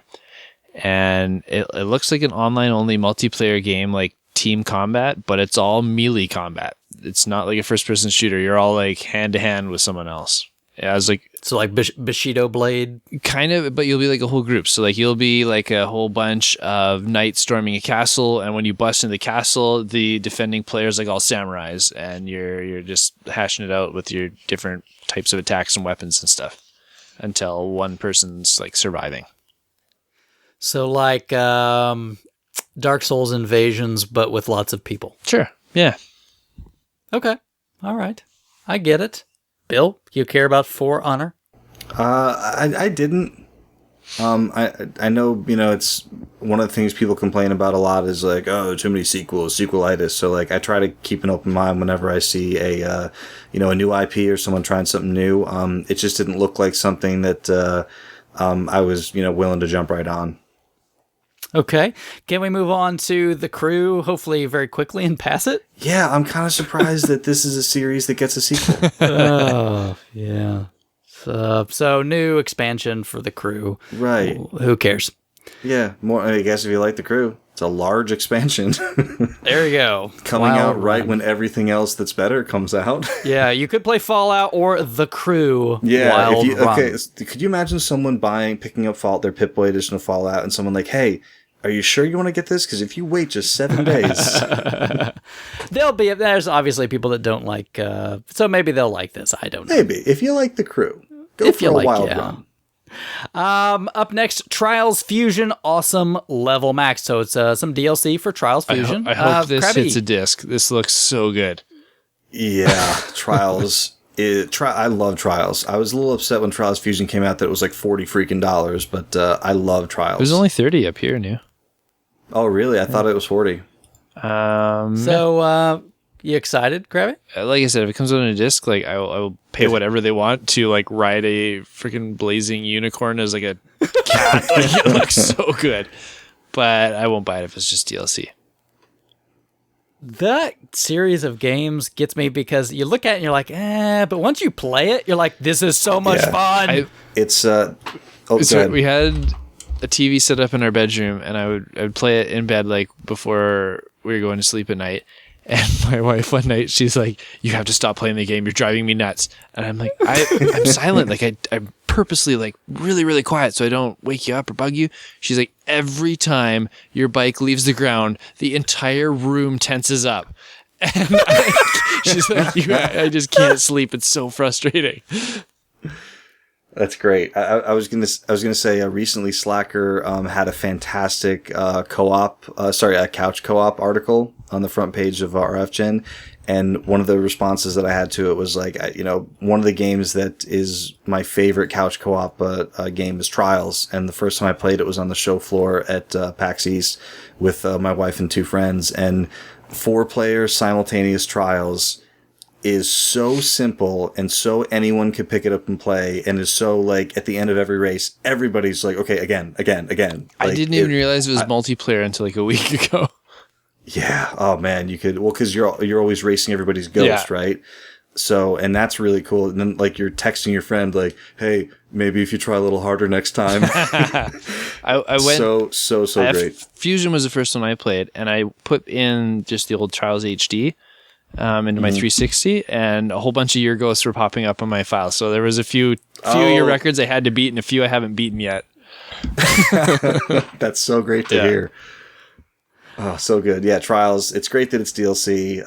Speaker 2: and it looks like an online-only multiplayer game, like team combat, but it's all melee combat. It's not like a first-person shooter. You're all like hand-to-hand with someone else. Yeah, it's like
Speaker 1: So like Bushido Blade.
Speaker 2: kind of, but you'll be like a whole group. So like you'll be like a whole bunch of knights storming a castle, and when you bust into the castle, the defending players like all samurais, and you're just hashing it out with your different types of attacks and weapons and stuff until one person's like surviving.
Speaker 1: So like Dark Souls Invasions, but with lots of people.
Speaker 2: Sure. Yeah.
Speaker 1: Okay. All right. I get it. Bill, you care about For Honor?
Speaker 3: I didn't. I know, it's one of the things people complain about a lot is like, oh, too many sequelitis. So like, I try to keep an open mind whenever I see a new IP or someone trying something new. It just didn't look like something that I was willing to jump right on.
Speaker 1: Okay. Can we move on to The Crew, hopefully very quickly, and pass it?
Speaker 3: Yeah, I'm kind of surprised that this is a series that gets a sequel.
Speaker 1: Oh, yeah. So new expansion for The Crew.
Speaker 3: Right.
Speaker 1: Who cares?
Speaker 3: Yeah, more. I guess if you like The Crew, it's a large expansion.
Speaker 1: There you go.
Speaker 3: Coming
Speaker 1: Wild
Speaker 3: out right
Speaker 1: run.
Speaker 3: when everything else that's better comes out.
Speaker 1: Yeah, you could play Fallout or The Crew.
Speaker 3: Yeah.
Speaker 1: Wild Run.
Speaker 3: Okay, could you imagine someone picking up their Pip-Boy edition of Fallout, and someone like, hey, are you sure you want to get this? Because if you wait just 7 days,
Speaker 1: There's obviously people that don't like, so maybe they'll like this. I don't know.
Speaker 3: maybe if you like The Crew, go
Speaker 1: If
Speaker 3: for
Speaker 1: you
Speaker 3: a
Speaker 1: like,
Speaker 3: wild
Speaker 1: yeah.
Speaker 3: run.
Speaker 1: Up next, Trials Fusion Awesome Level Max. So it's some DLC for Trials Fusion.
Speaker 2: I hope this
Speaker 1: Krabby.
Speaker 2: hits a disc. This looks so good.
Speaker 3: Yeah, Trials. I love Trials. I was a little upset when Trials Fusion came out that it was like $40 freaking, but I love Trials.
Speaker 2: It was only 30 up here, new.
Speaker 3: Oh, really? I thought it was 40.
Speaker 1: So, you excited, Krabby?
Speaker 2: Like I said, if it comes out on a disc, like I will pay whatever they want to like ride a freaking blazing unicorn as like a cat. Like, it looks so good, but I won't buy it if it's just DLC.
Speaker 1: That series of games gets me because you look at it and you're like, but once you play it, you're like, this is so much fun.
Speaker 3: It's
Speaker 2: So
Speaker 3: go ahead.
Speaker 2: we had a TV set up in our bedroom, and I would play it in bed like before we were going to sleep at night. And my wife one night, she's like, "You have to stop playing the game. You're driving me nuts." And I'm like, I'm silent. Like I'm purposely like really, really quiet so I don't wake you up or bug you. She's like, every time your bike leaves the ground, the entire room tenses up. And she's like, I just can't sleep. It's so frustrating.
Speaker 3: That's great. I was gonna say recently Slacker had a fantastic a couch co-op article on the front page of RFGen, and one of the responses that I had to it was like, one of the games that is my favorite couch co-op game is Trials, and the first time I played it was on the show floor at PAX East with my wife and 2 friends, and 4-player simultaneous Trials is so simple and so anyone could pick it up and play, and is so like at the end of every race everybody's like, okay, again. Like,
Speaker 2: I didn't even realize it was multiplayer until like a week ago.
Speaker 3: Yeah. Oh man, you could, because you're always racing everybody's ghost, right? So, and that's really cool. And then like you're texting your friend like, hey, maybe if you try a little harder next time.
Speaker 2: I went
Speaker 3: so great.
Speaker 2: Fusion was the first one I played, and I put in just the old Trials HD into my 360, and a whole bunch of year ghosts were popping up on my file. So there was a few year records I had to beat, and a few I haven't beaten yet.
Speaker 3: That's so great to hear. Oh, so good. Yeah, Trials. It's great that it's DLC.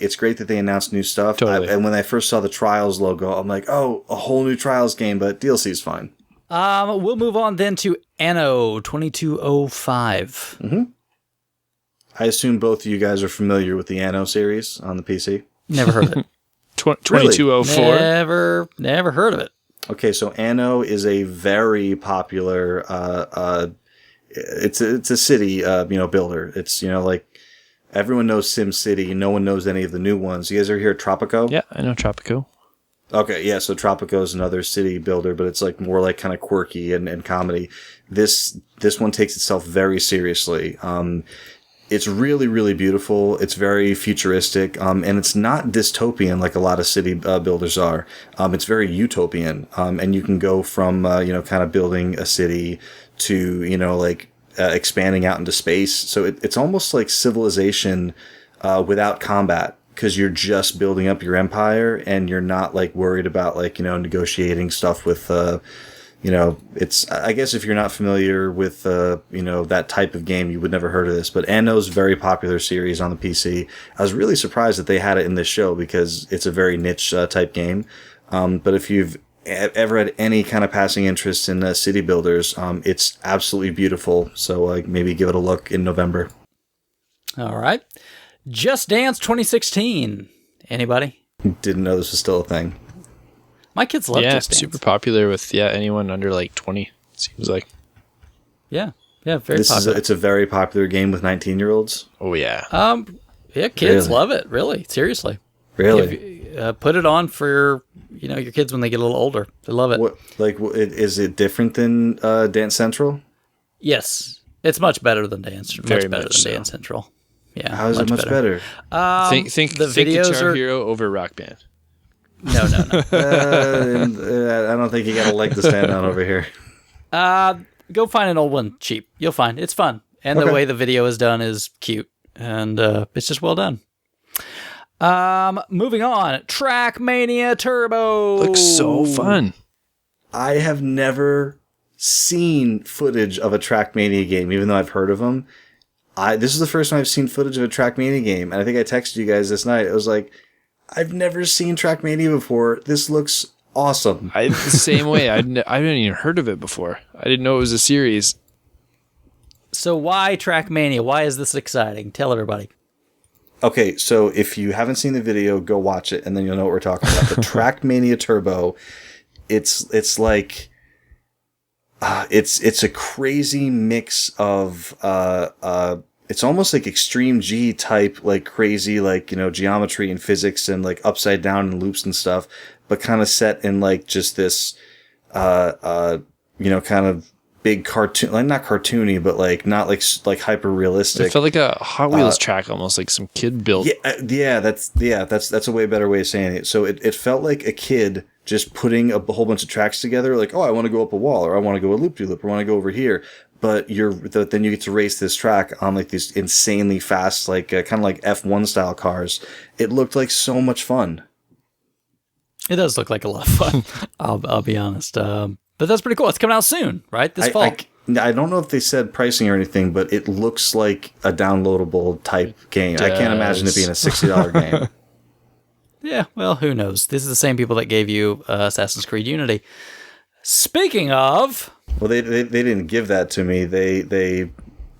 Speaker 3: It's great that they announced new stuff.
Speaker 2: Totally.
Speaker 3: And when I first saw the Trials logo, I'm like, oh, a whole new Trials game, but DLC is fine.
Speaker 1: We'll move on then to Anno 2205.
Speaker 3: Mm-hmm. I assume both of you guys are familiar with the Anno series on the PC.
Speaker 1: Never heard of it.
Speaker 2: 2204?
Speaker 1: Never heard of it.
Speaker 3: Okay, so Anno is a very popular it's a city builder. It's like everyone knows SimCity, no one knows any of the new ones. You guys ever hear of Tropico?
Speaker 2: Yeah, I know Tropico.
Speaker 3: Okay, yeah, so Tropico is another city builder, but it's like more like kind of quirky and comedy. This one takes itself very seriously. It's really, really beautiful. It's very futuristic, and it's not dystopian like a lot of city builders are. It's very utopian, and you can go from kind of building a city to like expanding out into space. So it's almost like Civilization without combat, because you're just building up your empire and you're not like worried about like, negotiating stuff with, it's, I guess if you're not familiar with, that type of game, you would never heard of this, but Anno's very popular series on the PC. I was really surprised that they had it in this show because it's a very niche type game. But if you've ever had any kind of passing interest in city builders, it's absolutely beautiful. So maybe give it a look in November.
Speaker 1: All right. Just Dance 2016. Anybody?
Speaker 3: Didn't know this was still a thing.
Speaker 1: My kids love Just Dance.
Speaker 2: Super popular with anyone under like 20. It seems like.
Speaker 1: Yeah, very popular.
Speaker 3: It's a very popular game with 19-year-olds.
Speaker 2: Oh yeah.
Speaker 1: Yeah, kids love it. Really, seriously.
Speaker 3: Really.
Speaker 1: Put it on for your kids when they get a little older. They love it.
Speaker 3: Is it different than Dance Central?
Speaker 1: Yes, it's much better than Dance.
Speaker 2: Very
Speaker 1: much better
Speaker 2: much
Speaker 1: than Dance Central. Yeah.
Speaker 3: How is it much better?
Speaker 2: Think
Speaker 1: the videos
Speaker 2: Guitar
Speaker 1: are
Speaker 2: Hero over Rock Band.
Speaker 1: no.
Speaker 3: I don't think you got a leg to stand on over here.
Speaker 1: Go find an old one cheap. You'll find it's fun, and the way the video is done is cute, and it's just well done. Moving on, Trackmania Turbo
Speaker 2: Looks so fun.
Speaker 3: I have never seen footage of a Trackmania game, even though I've heard of them. This is the first time I've seen footage of a Trackmania game, and I think I texted you guys this night. It was like, I've never seen Trackmania before. This looks awesome.
Speaker 2: The same way. I hadn't even heard of it before. I didn't know it was a series.
Speaker 1: So why Trackmania? Why is this exciting? Tell everybody.
Speaker 3: Okay, so if you haven't seen the video, go watch it, and then you'll know what we're talking about. The Trackmania Turbo, it's like it's a crazy mix of it's almost like Extreme G type, like crazy, like geometry and physics and like upside down and loops and stuff, but kind of set in like just this kind of big cartoon, like not cartoony, but like not like hyper realistic.
Speaker 2: It felt like a Hot Wheels track, almost like some kid built.
Speaker 3: Yeah, that's a way better way of saying it. So it felt like a kid just putting a whole bunch of tracks together, like, oh, I want to go up a wall, or I want to go a loop-de-loop, or I want to go over here. But then you get to race this track on like these insanely fast, like kind of like F1 style cars. It looked like so much fun.
Speaker 1: It does look like a lot of fun. I'll be honest. But that's pretty cool. It's coming out soon, right? This fall.
Speaker 3: I don't know if they said pricing or anything, but it looks like a downloadable type game. I can't imagine it being a $60 game.
Speaker 1: Yeah, well, who knows? This is the same people that gave you Assassin's Creed Unity. Speaking of...
Speaker 3: Well, they didn't give that to me. They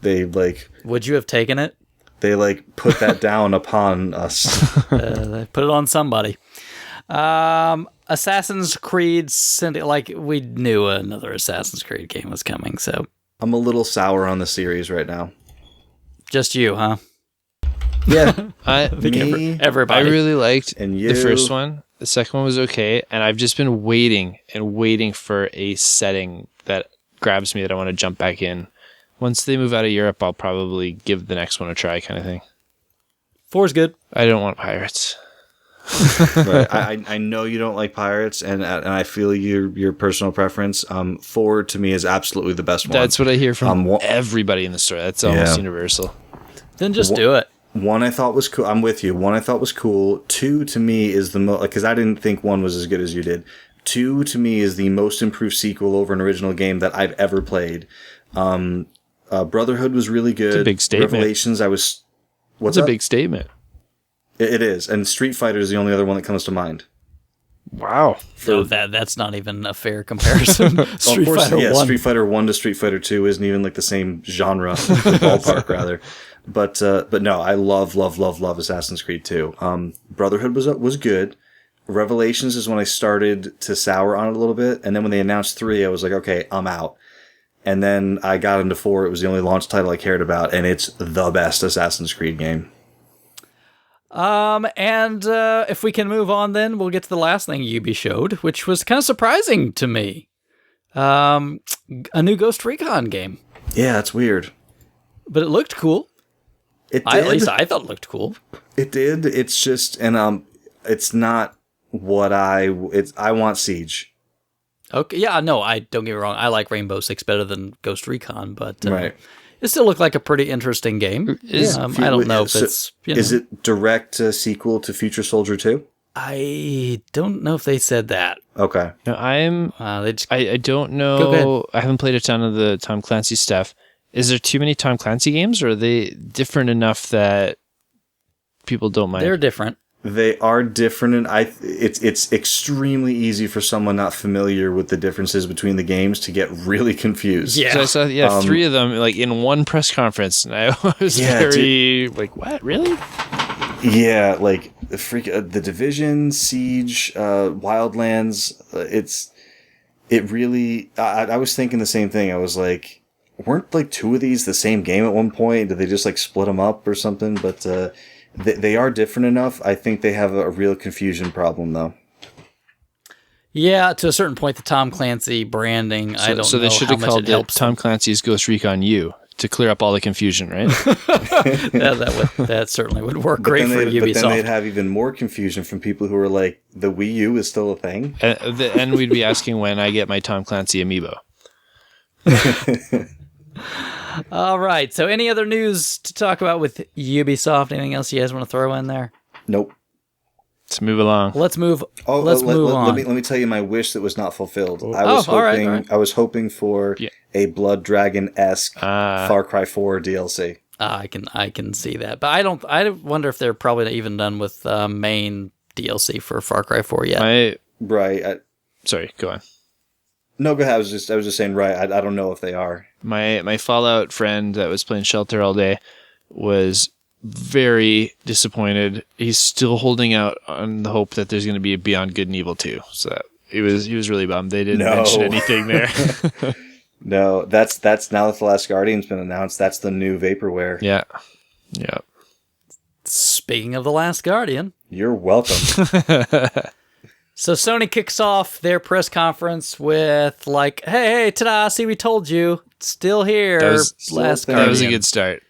Speaker 3: like...
Speaker 1: Would you have taken it?
Speaker 3: They like put that down upon us.
Speaker 1: They put it on somebody. Assassin's Creed, like we knew another Assassin's Creed game was coming, so...
Speaker 3: I'm a little sour on the series right now.
Speaker 1: Just you, huh?
Speaker 3: Yeah.
Speaker 1: Everybody.
Speaker 2: I really liked
Speaker 3: and you.
Speaker 2: The first one. The second one was okay, and I've just been waiting for a setting that grabs me that I want to jump back in. Once they move out of Europe, I'll probably give the next one a try, kind of thing.
Speaker 1: 4's good.
Speaker 2: I don't want pirates.
Speaker 3: Right. I know you don't like pirates, and I feel your personal preference. 4 to me is absolutely the best one.
Speaker 2: That's what I hear from everybody in the store. That's almost universal.
Speaker 1: Then just do it.
Speaker 3: 1 I thought was cool. I'm with you. 1 I thought was cool. 2 to me is the most, because I didn't think 1 was as good as you did. 2 to me is the most improved sequel over an original game that I've ever played. Brotherhood was really good.
Speaker 2: It's a big statement.
Speaker 3: Revelations, what's
Speaker 2: It's a big statement.
Speaker 3: It is, and Street Fighter is the only other one that comes to mind.
Speaker 2: Wow.
Speaker 1: So that's not even a fair comparison. Street Fighter 1.
Speaker 3: Street Fighter 1 to Street Fighter 2 isn't even like the same genre, the ballpark rather. But no, I love Assassin's Creed 2. Brotherhood was good. Revelations is when I started to sour on it a little bit, and then when they announced 3, I was like, okay, I'm out. And then I got into 4. It was the only launch title I cared about, and it's the best Assassin's Creed game.
Speaker 1: And if we can move on, then we'll get to the last thing Ubi showed, which was kind of surprising to me. A new Ghost Recon game.
Speaker 3: Yeah, it's weird.
Speaker 1: But it looked cool.
Speaker 3: It did.
Speaker 1: At least I thought it looked cool.
Speaker 3: It did. It's just, and it's not what I want Siege.
Speaker 1: Okay, yeah, no, I don't get me wrong. I like Rainbow Six better than Ghost Recon, but
Speaker 3: Right.
Speaker 1: it still looked like a pretty interesting game. I don't know if it's...
Speaker 3: Is it direct sequel to Future Soldier 2?
Speaker 1: I don't know if they said that.
Speaker 3: Okay.
Speaker 2: No,
Speaker 1: They just,
Speaker 2: I don't
Speaker 1: Go ahead.
Speaker 2: know. I haven't played a ton of the Tom Clancy stuff. Is there too many Tom Clancy games, or are they different enough that people don't mind?
Speaker 1: they're different.
Speaker 3: They are different, and it's extremely easy for someone not familiar with the differences between the games to get really confused.
Speaker 1: Yeah.
Speaker 2: So I saw 3 of them like in one press conference, and I was very like, "What? Really?"
Speaker 3: Yeah, like the Division, Siege, Wildlands. It really. I was thinking the same thing. I was like, weren't like 2 of these the same game at one point? Did they just like split them up or something? But they are different enough. I think they have a real confusion problem, though.
Speaker 1: Yeah, to a certain point, the Tom Clancy branding, I don't know
Speaker 2: So they should
Speaker 1: how
Speaker 2: have
Speaker 1: much
Speaker 2: called
Speaker 1: it
Speaker 2: it
Speaker 1: helps.
Speaker 2: Tom Clancy's Ghost Recon U to clear up all the confusion, right?
Speaker 1: That certainly would work great for
Speaker 3: But then they'd
Speaker 1: Ubisoft.
Speaker 3: have even more confusion from people who are like, the Wii U is still a thing?
Speaker 2: And we'd be asking when I get my Tom Clancy amiibo.
Speaker 1: All right, so any other news to talk about with Ubisoft? Anything else you guys want to throw in there?
Speaker 3: Nope.
Speaker 2: Let's move along.
Speaker 1: Let's move.
Speaker 3: Let
Speaker 1: on.
Speaker 3: Let me tell you my wish that was not fulfilled.
Speaker 1: all right.
Speaker 3: I was hoping for a Blood Dragon-esque Far Cry 4 DLC.
Speaker 1: I can see that, but I wonder if they're probably even done with main DLC for Far Cry 4 yet.
Speaker 3: Right.
Speaker 2: Sorry, go on.
Speaker 3: No, go ahead. I was just saying. Right. I don't know if they are.
Speaker 2: My Fallout friend that was playing Shelter all day was very disappointed. He's still holding out on the hope that there's going to be a Beyond Good and Evil 2. So he was really bummed they didn't mention anything there.
Speaker 3: No, that's now that The Last Guardian's been announced. That's the new vaporware.
Speaker 2: Yeah.
Speaker 1: Speaking of The Last Guardian,
Speaker 3: You're welcome.
Speaker 1: so Sony kicks off their press conference with like, "Hey, ta-da! See, we told you, it's still here."
Speaker 2: That was
Speaker 1: Last
Speaker 3: that
Speaker 2: That was a
Speaker 1: Guardian.
Speaker 2: good start.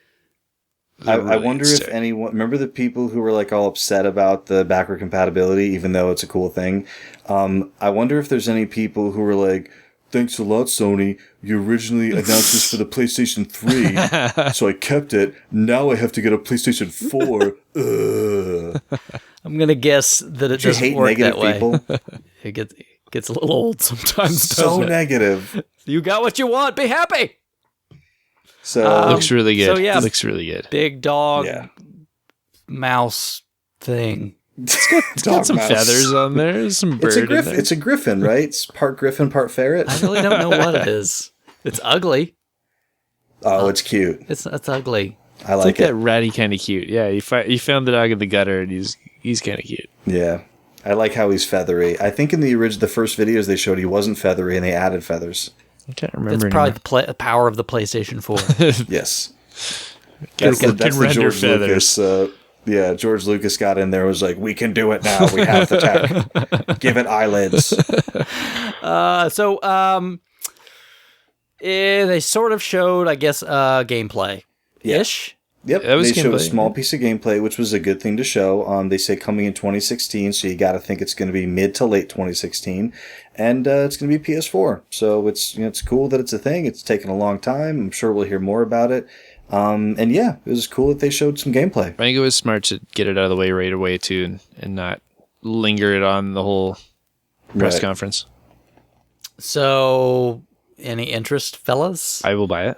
Speaker 3: I wonder if anyone remember the people who were like all upset about the backward compatibility, even though it's a cool thing. I wonder if there's any people who were like, "Thanks a lot, Sony. You originally announced this for the PlayStation 3, so I kept it. Now I have to get a PlayStation 4."
Speaker 1: I'm gonna guess that it
Speaker 3: Do you
Speaker 1: doesn't
Speaker 3: hate
Speaker 1: work
Speaker 3: negative
Speaker 1: that way.
Speaker 3: people?
Speaker 1: It gets a little old sometimes.
Speaker 3: So
Speaker 1: doesn't it?
Speaker 3: negative.
Speaker 1: You got what you want. Be happy.
Speaker 3: So
Speaker 2: Looks really good.
Speaker 1: so yeah.
Speaker 2: Looks really good.
Speaker 1: Big dog
Speaker 3: yeah,
Speaker 1: mouse thing.
Speaker 2: It's got some feathers on there. There's some bird
Speaker 3: It's a
Speaker 2: in
Speaker 3: griffin.
Speaker 2: there.
Speaker 3: It's a griffin, right? It's part griffin, part ferret.
Speaker 1: I really don't know what it is. It's ugly.
Speaker 3: Oh, it's cute.
Speaker 1: It's ugly.
Speaker 3: I
Speaker 2: It's
Speaker 3: like
Speaker 2: that
Speaker 3: it.
Speaker 2: ratty kind of cute. Yeah, you found the dog in the gutter, and he's kind of cute.
Speaker 3: Yeah, I like how he's feathery. I think in the first videos they showed he wasn't feathery, and they added feathers.
Speaker 2: I can't
Speaker 1: It's
Speaker 2: remember.
Speaker 1: probably the power of the PlayStation 4.
Speaker 3: Yes,
Speaker 2: Can
Speaker 3: that's the
Speaker 2: render
Speaker 3: George
Speaker 2: feathers.
Speaker 3: Lucas. George Lucas got in there. Was like, we can do it now. We have the tech. Give it eyelids.
Speaker 1: They sort of showed, I guess, gameplay ish.
Speaker 3: Yep,
Speaker 2: That was
Speaker 3: they showed a
Speaker 2: gameplay.
Speaker 3: small piece of gameplay, which was a good thing to show. They say coming in 2016, so you got to think it's going to be mid to late 2016, and it's going to be PS4. So it's cool that it's a thing. It's taken a long time. I'm sure we'll hear more about it. And yeah, it was cool that they showed some gameplay.
Speaker 2: I think it was smart to get it out of the way right away too, and not linger it on the whole press
Speaker 3: Right.
Speaker 2: conference.
Speaker 1: So, any interest, fellas?
Speaker 2: I will buy it.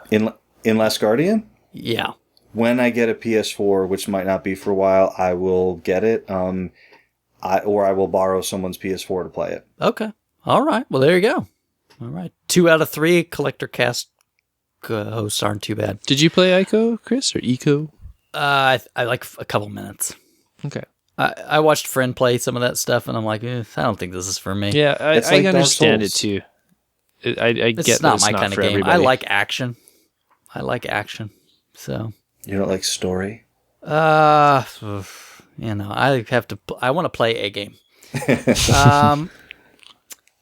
Speaker 3: In Last Guardian,
Speaker 1: Yeah.
Speaker 3: when I get a PS4, which might not be for a while, I will get it. I will borrow someone's PS4 to play it.
Speaker 1: Okay. All right. Well, there you go. All right. 2 out of 3 Collectorcast hosts aren't too bad.
Speaker 2: Did you play Ico, Chris, or Eco?
Speaker 1: I like a couple minutes.
Speaker 2: Okay.
Speaker 1: I watched Friend play some of that stuff, and I'm like, I don't think this is for me.
Speaker 2: Yeah,
Speaker 3: It's
Speaker 2: I
Speaker 3: like Dark
Speaker 2: understand it
Speaker 3: Souls.
Speaker 2: too. I
Speaker 1: It's
Speaker 2: get that
Speaker 1: not
Speaker 2: it's
Speaker 1: my
Speaker 2: not
Speaker 1: kind of
Speaker 2: for
Speaker 1: game.
Speaker 2: everybody.
Speaker 1: I like action. So,
Speaker 3: You don't like story?
Speaker 1: I want to play a game.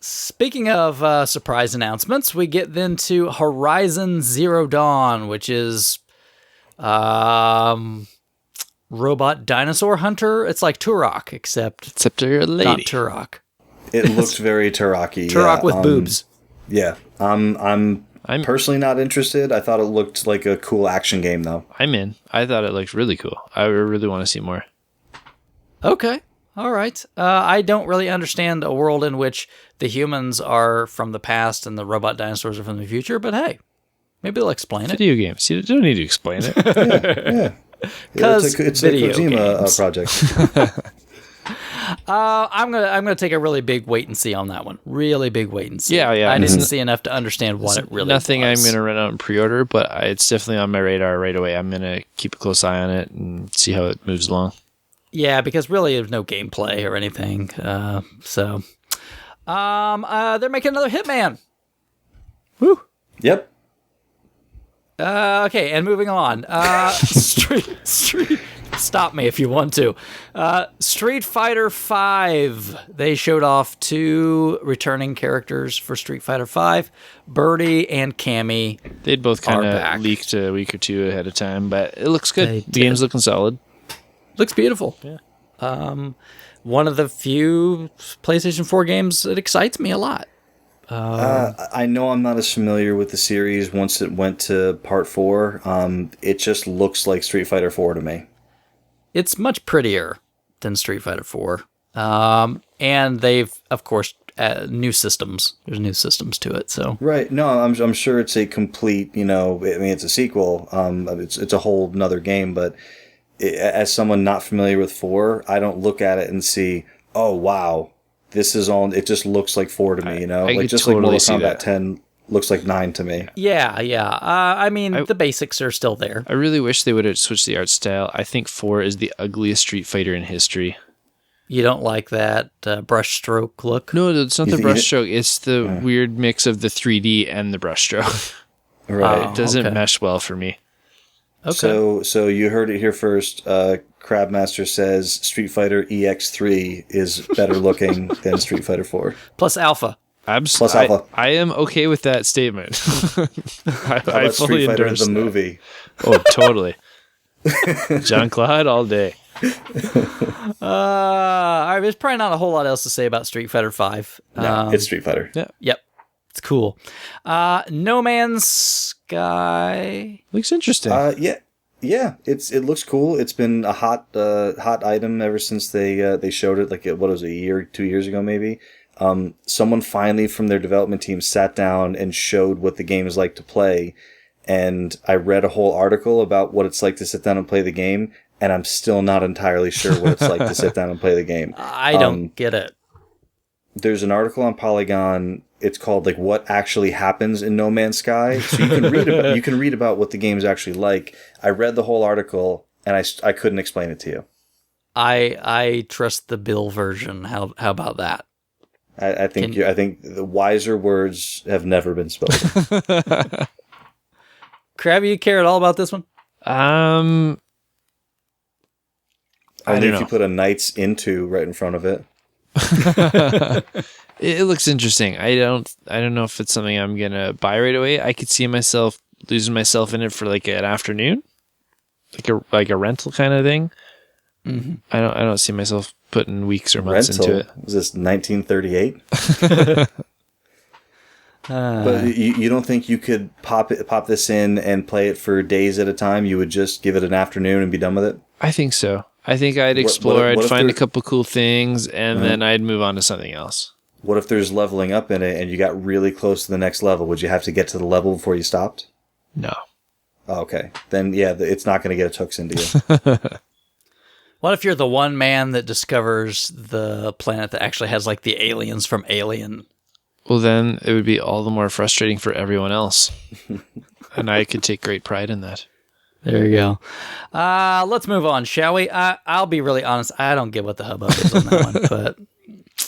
Speaker 1: Speaking of surprise announcements, we get then to Horizon Zero Dawn, which is robot dinosaur hunter. It's like Turok, except
Speaker 2: Except you're a lady.
Speaker 1: not Turok.
Speaker 3: It looked very Turok-y.
Speaker 1: Turok with boobs.
Speaker 3: Yeah. I'm personally not interested. I thought it looked like a cool action game, though.
Speaker 2: I'm in. I thought it looked really cool. I really want to see more.
Speaker 1: Okay. All right. I don't really understand a world in which the humans are from the past and the robot dinosaurs are from the future, but hey, maybe they'll explain it.
Speaker 2: Video games. You don't need to explain it.
Speaker 3: Yeah. It's a Kojima project.
Speaker 1: I'm gonna take a really big wait and see on that one. Really big wait and see.
Speaker 2: Yeah.
Speaker 1: I didn't see enough to understand what it really
Speaker 2: Nothing
Speaker 1: was.
Speaker 2: I'm going to run out and pre-order, but it's definitely on my radar right away. I'm going to keep a close eye on it and see how it moves along.
Speaker 1: Yeah, because really there's no gameplay or anything. They're making another Hitman. Woo.
Speaker 3: Yep.
Speaker 1: Okay, and moving on. Street. Stop me if you want to. Street Fighter V. They showed off 2 returning characters for Street Fighter V, Birdie and Cammy.
Speaker 2: They'd both kind
Speaker 1: back.
Speaker 2: of leaked a week or two ahead of time, but it looks good.
Speaker 1: They
Speaker 2: The game's looking solid.
Speaker 1: Looks beautiful.
Speaker 2: Yeah.
Speaker 1: One of the few PlayStation 4 games that excites me a lot.
Speaker 3: I know I'm not as familiar with the series once it went to part 4. It just looks like Street Fighter 4 to me.
Speaker 1: It's much prettier than Street Fighter 4. And they've, of course, new systems. There's new systems to it. So
Speaker 3: Right. No, I'm sure it's a complete, it's a sequel. It's a whole nother game, but as someone not familiar with 4, I don't look at it and see, oh, wow, this is all, it just looks like 4 to me,
Speaker 2: I could
Speaker 3: just
Speaker 2: totally
Speaker 3: like Mortal
Speaker 2: see
Speaker 3: Kombat
Speaker 2: that.
Speaker 3: 10 looks like 9 to me.
Speaker 1: yeah. The basics are still there.
Speaker 2: I really wish they would have switched the art style. I think 4 is the ugliest Street Fighter in history.
Speaker 1: You don't like that brushstroke look?
Speaker 2: No, it's not
Speaker 3: You
Speaker 2: the
Speaker 3: think
Speaker 2: brushstroke. It's the weird mix of the 3D and the brushstroke.
Speaker 3: Right.
Speaker 2: It doesn't
Speaker 1: okay.
Speaker 2: mesh well for me.
Speaker 1: Okay.
Speaker 3: So you heard it here first. Crabmaster says Street Fighter EX3 is better looking than Street Fighter 4.
Speaker 1: Plus Alpha.
Speaker 3: Plus Alpha.
Speaker 2: I am okay with that statement.
Speaker 3: How
Speaker 2: I
Speaker 3: about
Speaker 2: fully
Speaker 3: Street Fighter
Speaker 2: endorse
Speaker 3: the
Speaker 2: that.
Speaker 3: movie?
Speaker 2: Oh, totally. Jean-Claude all day.
Speaker 1: All right, there's probably not a whole lot else to say about Street Fighter V.
Speaker 3: No, it's Street Fighter.
Speaker 2: Yeah.
Speaker 1: Yep. It's cool. No Man's Sky.
Speaker 2: Looks interesting.
Speaker 3: Yeah. It looks cool. It's been a hot item ever since they showed it. Like, what was it, a year, 2 years ago, maybe? Someone finally from their development team sat down and showed what the game is like to play. And I read a whole article about what it's like to sit down and play the game, and I'm still not entirely sure what it's like to sit down and play the game.
Speaker 1: I don't get it.
Speaker 3: There's an article on Polygon. It's called like "What Actually Happens in No Man's Sky." So you can read about what the game's actually like. I read the whole article, and I couldn't explain it to you.
Speaker 1: I trust the Bill version. How about that?
Speaker 3: I think the wiser words have never been spoken.
Speaker 1: Krabby, you care at all about this one?
Speaker 3: Only
Speaker 2: don't
Speaker 3: if
Speaker 2: know.
Speaker 3: you put a Knights into right in front of it.
Speaker 2: It looks interesting. I don't know if it's something I'm gonna buy right away. I could see myself losing myself in it for like an afternoon, like a rental kind of thing. Mm-hmm. I don't see myself putting weeks or months into it.
Speaker 3: Was this 1938? But you don't think you could pop this in and play it for days at a time? You would just give it an afternoon and be done with it?
Speaker 2: I think so. I think I'd explore.
Speaker 3: what
Speaker 2: I'd
Speaker 3: if
Speaker 2: find a
Speaker 3: there-
Speaker 2: couple cool things, and then I'd move on to something else.
Speaker 3: What if there's leveling up in it and you got really close to the next level? Would you have to get to the level before you stopped?
Speaker 2: No.
Speaker 3: Oh, okay. Then, yeah, it's not going to get its hooks into you.
Speaker 1: What if you're the one man that discovers the planet that actually has like the aliens from Alien?
Speaker 2: Well, then it would be all the more frustrating for everyone else, and I could take great pride in that.
Speaker 1: There you go. Let's move on, shall we? I'll be really honest. I don't get what the hubbub is on that one. But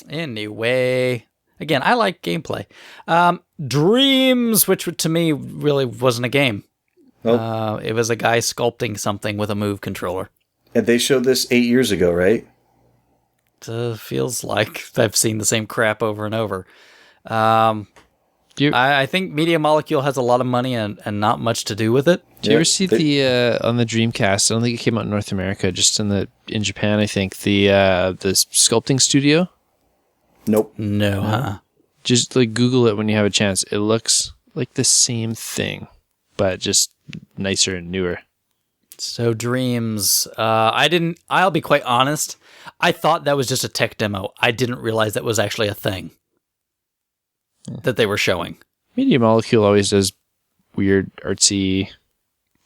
Speaker 1: anyway, again, I like gameplay. Dreams, which to me really wasn't a game.
Speaker 3: Nope.
Speaker 1: It was a guy sculpting something with a Move controller.
Speaker 3: And they showed this 8 years ago, right?
Speaker 1: Feels like I've seen the same crap over and over. I think Media Molecule has a lot of money and not much to do with it.
Speaker 2: Do you ever see the on the Dreamcast? I don't think it came out in North America, just in Japan. I think the sculpting studio.
Speaker 3: Nope.
Speaker 1: No, huh?
Speaker 2: Just like Google it when you have a chance. It looks like the same thing, but just nicer and newer.
Speaker 1: So Dreams, I'll be quite honest. I thought that was just a tech demo. I didn't realize that was actually a thing that they were showing.
Speaker 2: Media Molecule always does weird artsy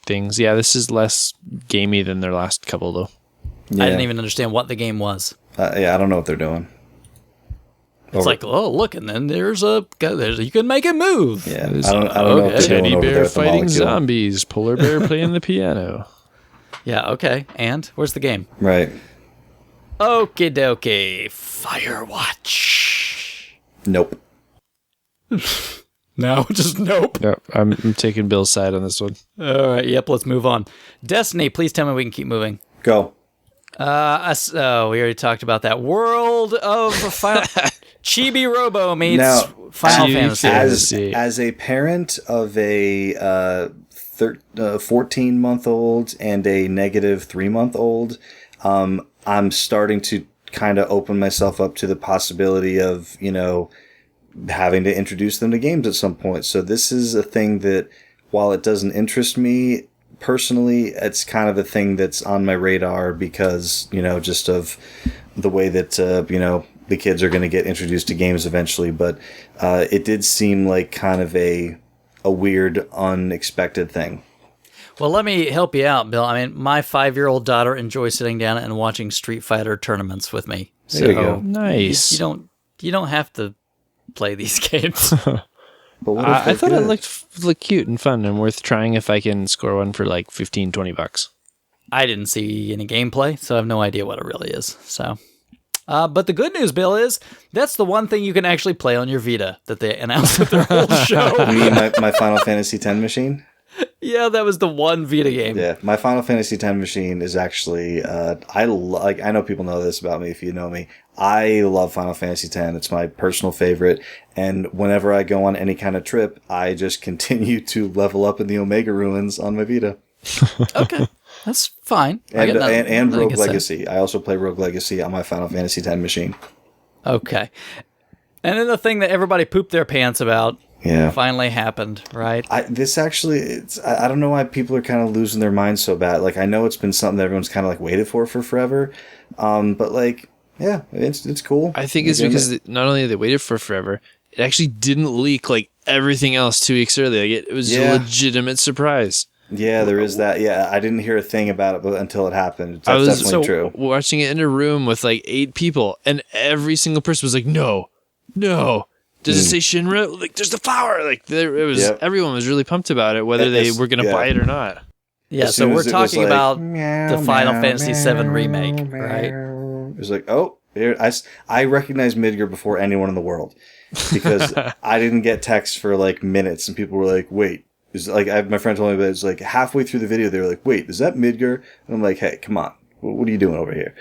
Speaker 2: things. Yeah, this is less gamey than their last couple though.
Speaker 3: Yeah.
Speaker 1: I didn't even understand what the game was.
Speaker 3: Yeah, I don't know what they're doing.
Speaker 1: It's like, oh, look, and then there's you can make it move.
Speaker 3: Yeah, I don't know what they're
Speaker 2: Teddy
Speaker 3: doing over there
Speaker 2: bear
Speaker 3: with the
Speaker 2: fighting
Speaker 3: molecule.
Speaker 2: zombies, polar bear playing the piano.
Speaker 1: Yeah, okay. And where's the game?
Speaker 3: Right.
Speaker 1: Okie dokie. Firewatch.
Speaker 3: Nope.
Speaker 1: No, just nope.
Speaker 2: Yeah, I'm taking Bill's side on this one.
Speaker 1: All right, yep, let's move on. Destiny, please tell me we can keep moving.
Speaker 3: Go.
Speaker 1: We already talked about that. World of Final... Chibi Robo meets
Speaker 3: Now,
Speaker 1: Final
Speaker 2: Chibi
Speaker 1: Fantasy.
Speaker 3: As a parent of a 14-month-old and a negative 3-month-old, I'm starting to kind of open myself up to the possibility of, having to introduce them to games at some point. So this is a thing that, while it doesn't interest me personally, it's kind of a thing that's on my radar because, just of the way that, the kids are going to get introduced to games eventually. But it did seem like kind of a weird, unexpected thing.
Speaker 1: Well, let me help you out, Bill. I mean, my 5-year-old daughter enjoys sitting down and watching Street Fighter tournaments with me.
Speaker 3: There you go.
Speaker 2: Nice.
Speaker 1: You don't have to play these games.
Speaker 3: But what if
Speaker 2: I
Speaker 3: they're
Speaker 2: thought
Speaker 3: good?
Speaker 2: it looked cute and fun and worth trying if I can score one for like $15-20.
Speaker 1: I didn't see any gameplay, so I have no idea what it really is. So, but the good news, Bill, is that's the one thing you can actually play on your Vita that they announced at their whole show.
Speaker 3: You mean my Final Fantasy X machine?
Speaker 1: Yeah, that was the one Vita game.
Speaker 3: Yeah, my Final Fantasy X machine is actually I know people know this about me if you know me. I love Final Fantasy X. It's my personal favorite, and whenever I go on any kind of trip, I just continue to level up in the Omega Ruins on my Vita.
Speaker 1: Okay, that's fine.
Speaker 3: And
Speaker 1: nothing
Speaker 3: Rogue
Speaker 1: to say.
Speaker 3: Legacy. I also play Rogue Legacy on my Final Fantasy X machine.
Speaker 1: Okay, and then the thing that everybody pooped their pants about finally happened, right?
Speaker 3: I don't know why people are kind of losing their minds so bad. Like, I know it's been something that everyone's kind of like waited for forever, but like, yeah, it's cool.
Speaker 2: I think it's because not only they waited for forever, it actually didn't leak like everything else 2 weeks early. Like it was a legitimate surprise.
Speaker 3: Yeah, there is that. Yeah, I didn't hear a thing about it until it happened. That's definitely true.
Speaker 2: Watching it in a room with like 8 people, and every single person was like, "No, no." Does it say Shinra? Like, there's the flower. Like, everyone was really pumped about it, whether they were going to buy it or not.
Speaker 1: Yeah, so we're talking about the Final Fantasy VII remake, right?
Speaker 3: It was like, oh, here, I recognize Midgar before anyone in the world because I didn't get texts for like minutes, and people were like, wait. My friend told me, but it's like halfway through the video, they were like, wait, is that Midgar? And I'm like, hey, come on. What are you doing over here?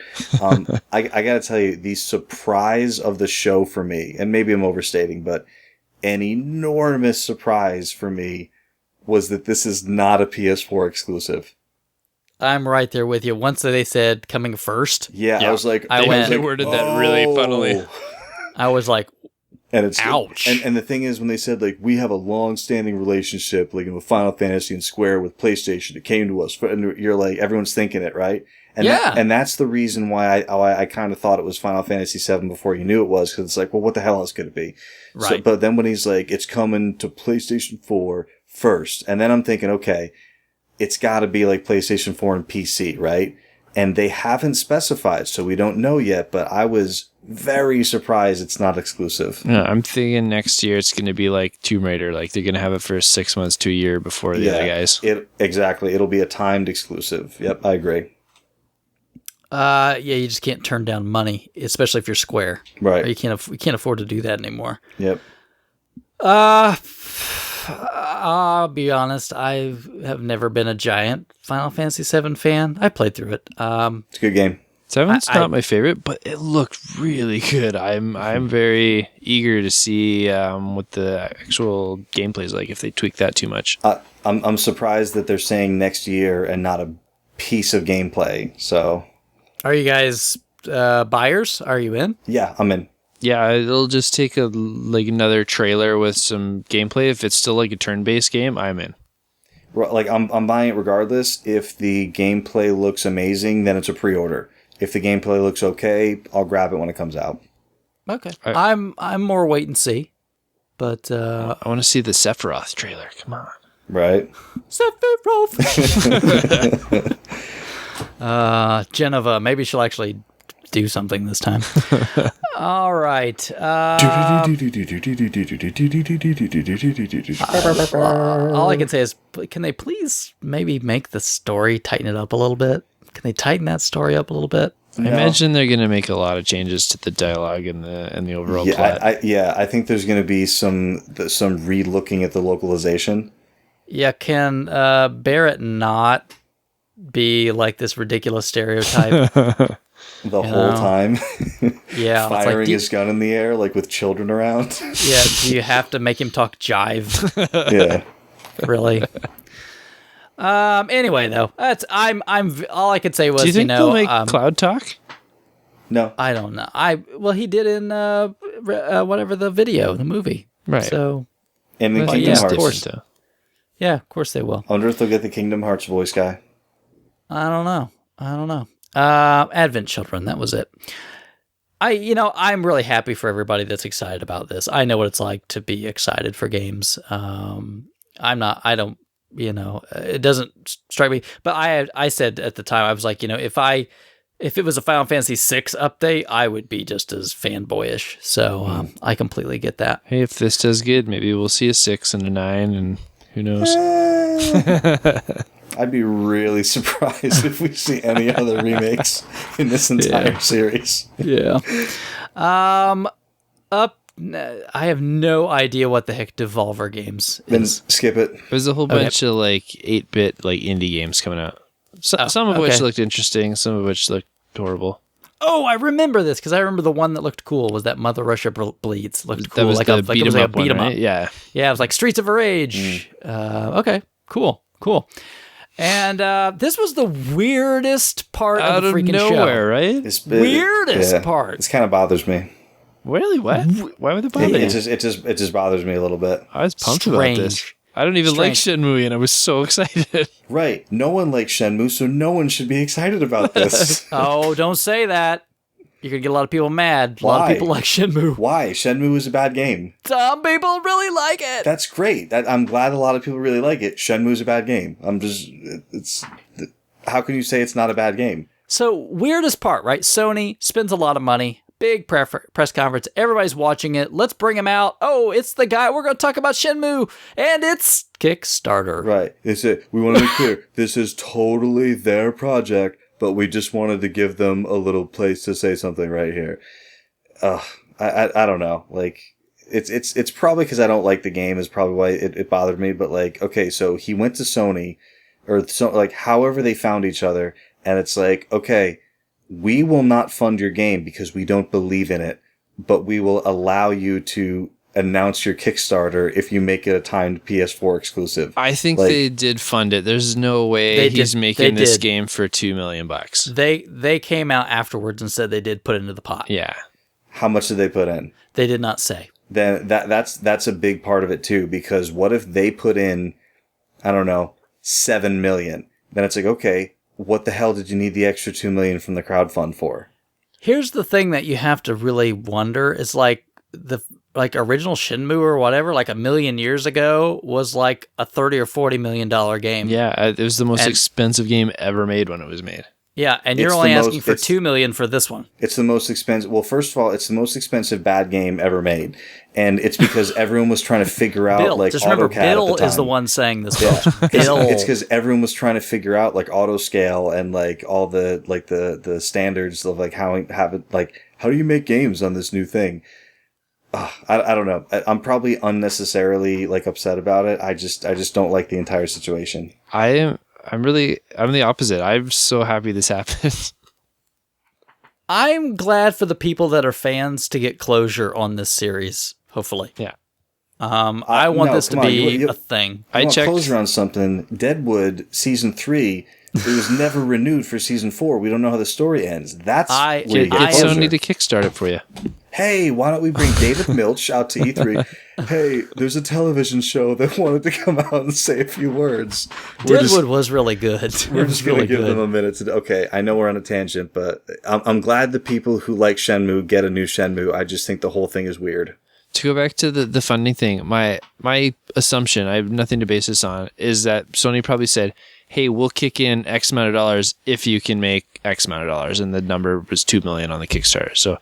Speaker 3: I got to tell you, the surprise of the show for me, and maybe I'm overstating, but an enormous surprise for me was that this is not a PS4 exclusive.
Speaker 1: I'm right there with you. Once they said coming first,
Speaker 3: I was like,
Speaker 2: They worded that really funnily.
Speaker 1: I was like,
Speaker 3: and it's
Speaker 1: ouch.
Speaker 3: And the thing is, when they said like we have a long-standing relationship, like with Final Fantasy and Square with PlayStation, it came to us, and you're like, everyone's thinking it, right? And and that's the reason why I kind of thought it was Final Fantasy VII before you knew it was, because it's like, well, what the hell else could it be?
Speaker 1: Right.
Speaker 3: So, but then when he's like, it's coming to PlayStation 4 first, and then I'm thinking, okay, it's got to be like PlayStation 4 and PC, right? And they haven't specified, so we don't know yet, but I was very surprised it's not exclusive.
Speaker 2: Yeah, I'm thinking next year it's going to be like Tomb Raider. Like, they're going to have it for 6 months to a year before the other guys.
Speaker 3: Exactly. It'll be a timed exclusive. Yep, I agree.
Speaker 1: You just can't turn down money, especially if you're Square.
Speaker 3: Right.
Speaker 1: You can't afford to do that anymore.
Speaker 3: Yep.
Speaker 1: I'll be honest. I have never been a giant Final Fantasy VII fan. I played through it.
Speaker 3: It's a good game.
Speaker 2: Seven's not my favorite, but it looked really good. I'm very eager to see what the actual gameplay is like if they tweak that too much.
Speaker 3: I'm surprised that they're saying next year and not a piece of gameplay. So,
Speaker 1: are you guys buyers? Are you in?
Speaker 3: Yeah, I'm in.
Speaker 2: Yeah, it'll just take another trailer with some gameplay. If it's still like a turn-based game, I'm in.
Speaker 3: Like I'm buying it regardless. If the gameplay looks amazing, then it's a pre-order. If the gameplay looks okay, I'll grab it when it comes out.
Speaker 1: Okay. I'm more wait and see. But
Speaker 2: I want to see the Sephiroth trailer. Come on.
Speaker 3: Right.
Speaker 1: Sephiroth. Geneva, maybe she'll actually do something this time. All right. All I can say is, can they please maybe make the story, tighten it up a little bit? Can they tighten that story up a little bit?
Speaker 2: I imagine they're going to make a lot of changes to the dialogue and the overall plot.
Speaker 3: I think there's going to be some re-looking at the localization.
Speaker 1: Yeah, can Barrett not be like this ridiculous stereotype?
Speaker 3: The whole time.
Speaker 1: Yeah.
Speaker 3: Firing his gun in the air, like with children around.
Speaker 1: Yeah, do you have to make him talk jive?
Speaker 3: Yeah.
Speaker 1: Really? Anyway, though, I'm all I could say was,
Speaker 2: do you think they'll make Cloud talk?
Speaker 3: No.
Speaker 1: I don't know. He did in whatever the movie.
Speaker 2: Right.
Speaker 1: So
Speaker 3: And in
Speaker 1: Well,
Speaker 3: Kingdom
Speaker 1: yeah,
Speaker 3: Hearts.
Speaker 1: of course. Yeah, of course they will.
Speaker 3: I wonder if they'll get the Kingdom Hearts voice guy.
Speaker 1: I don't know. Advent Children, that was it. I'm really happy for everybody that's excited about this. I know what it's like to be excited for games. It doesn't strike me. But I said at the time, I was like, if it was a Final Fantasy VI update, I would be just as fanboyish. So I completely get that.
Speaker 2: Hey, if this does good, maybe we'll see a 6 and a 9, and who knows?
Speaker 3: I'd be really surprised if we see any other remakes in this entire series.
Speaker 1: Yeah. I have no idea what the heck Devolver Games
Speaker 3: Then
Speaker 1: is.
Speaker 3: skip it.
Speaker 2: There's a whole bunch of 8-bit indie games coming out. Some of which looked interesting, some of which looked horrible.
Speaker 1: Oh, I remember this because I remember the one that looked cool was that Mother Russia Bleeds. Looked cool.
Speaker 2: That was the beat 'em up one,
Speaker 1: beat 'em
Speaker 2: right?
Speaker 1: up.
Speaker 2: Yeah.
Speaker 1: Yeah, it was like Streets of Rage. Okay, cool. And this was the weirdest part
Speaker 2: Out
Speaker 1: of the freaking
Speaker 2: nowhere,
Speaker 1: show.
Speaker 2: right?
Speaker 1: Weirdest part.
Speaker 3: This kind of bothers me.
Speaker 2: Really? What? Why would it bother you?
Speaker 3: It just bothers me a little bit.
Speaker 2: I was pumped about this. I don't even like Shenmue, and I was so excited.
Speaker 3: Right. No one likes Shenmue, so no one should be excited about this.
Speaker 1: Oh, don't say that. You're going to get a lot of people mad. A lot of people like Shenmue.
Speaker 3: Why? Shenmue is a bad game.
Speaker 1: Some people really like it.
Speaker 3: That's great. I'm glad a lot of people really like it. Shenmue is a bad game. How can you say it's not a bad game?
Speaker 1: So, weirdest part, right? Sony spends a lot of money. Big press conference. Everybody's watching it. Let's bring him out. Oh, it's the guy. We're going to talk about Shenmue. And it's Kickstarter.
Speaker 3: Right. We want to be clear. This is totally their project, but we just wanted to give them a little place to say something right here. I don't know. It's probably because I don't like the game is probably why it bothered me. But okay, so he went to Sony however they found each other. And it's okay, we will not fund your game because we don't believe in it, but we will allow you to announce your Kickstarter if you make it a timed PS4 exclusive.
Speaker 2: I think they did fund it. There's no way he's making this game for $2 million.
Speaker 1: They came out afterwards and said they did put it into the pot.
Speaker 2: Yeah.
Speaker 3: How much did they put in?
Speaker 1: They did not say.
Speaker 3: Then that's a big part of it too, because what if they put in, I don't know, $7 million? Then it's okay, what the hell did you need the extra $2 million from the crowdfund for?
Speaker 1: Here's the thing that you have to really wonder is the original Shenmue or whatever, a million years ago, was a $30 or $40 million game.
Speaker 2: Yeah, it was the most expensive game ever made when it was made.
Speaker 1: Yeah, and you're only asking for $2 million for this one.
Speaker 3: It's the most expensive. Well, first of all, it's the most expensive bad game ever made, and it's because everyone was trying to figure out
Speaker 1: just remember,
Speaker 3: AutoCAD
Speaker 1: Bill
Speaker 3: at the time.
Speaker 1: is the one saying this.
Speaker 3: Yeah.
Speaker 1: Bill.
Speaker 3: It's because everyone was trying to figure out auto scale and all the the standards of how do you make games on this new thing. I don't know. I'm probably unnecessarily upset about it. I just don't like the entire situation.
Speaker 2: I'm the opposite. I'm so happy this happened.
Speaker 1: I'm glad for the people that are fans to get closure on this series, hopefully.
Speaker 2: Yeah.
Speaker 1: I want this to be a thing.
Speaker 3: I want closure on something. Deadwood Season 3 It was never renewed for season 4. We don't know how the story ends. That's where you
Speaker 2: Get
Speaker 3: get closure.
Speaker 2: Sony to kickstart it for you.
Speaker 3: Hey, why don't we bring David Milch out to E3? Hey, there's a television show that wanted to come out and say a few words.
Speaker 1: Deadwood was really good.
Speaker 3: We're just going to give them a minute to... Okay, I know we're on a tangent, but I'm glad the people who like Shenmue get a new Shenmue. I just think the whole thing is weird.
Speaker 2: To go back to the funding thing, my assumption, I have nothing to base this on, is that Sony probably said, hey, we'll kick in X amount of dollars if you can make X amount of dollars. And the number was $2 million on the Kickstarter. So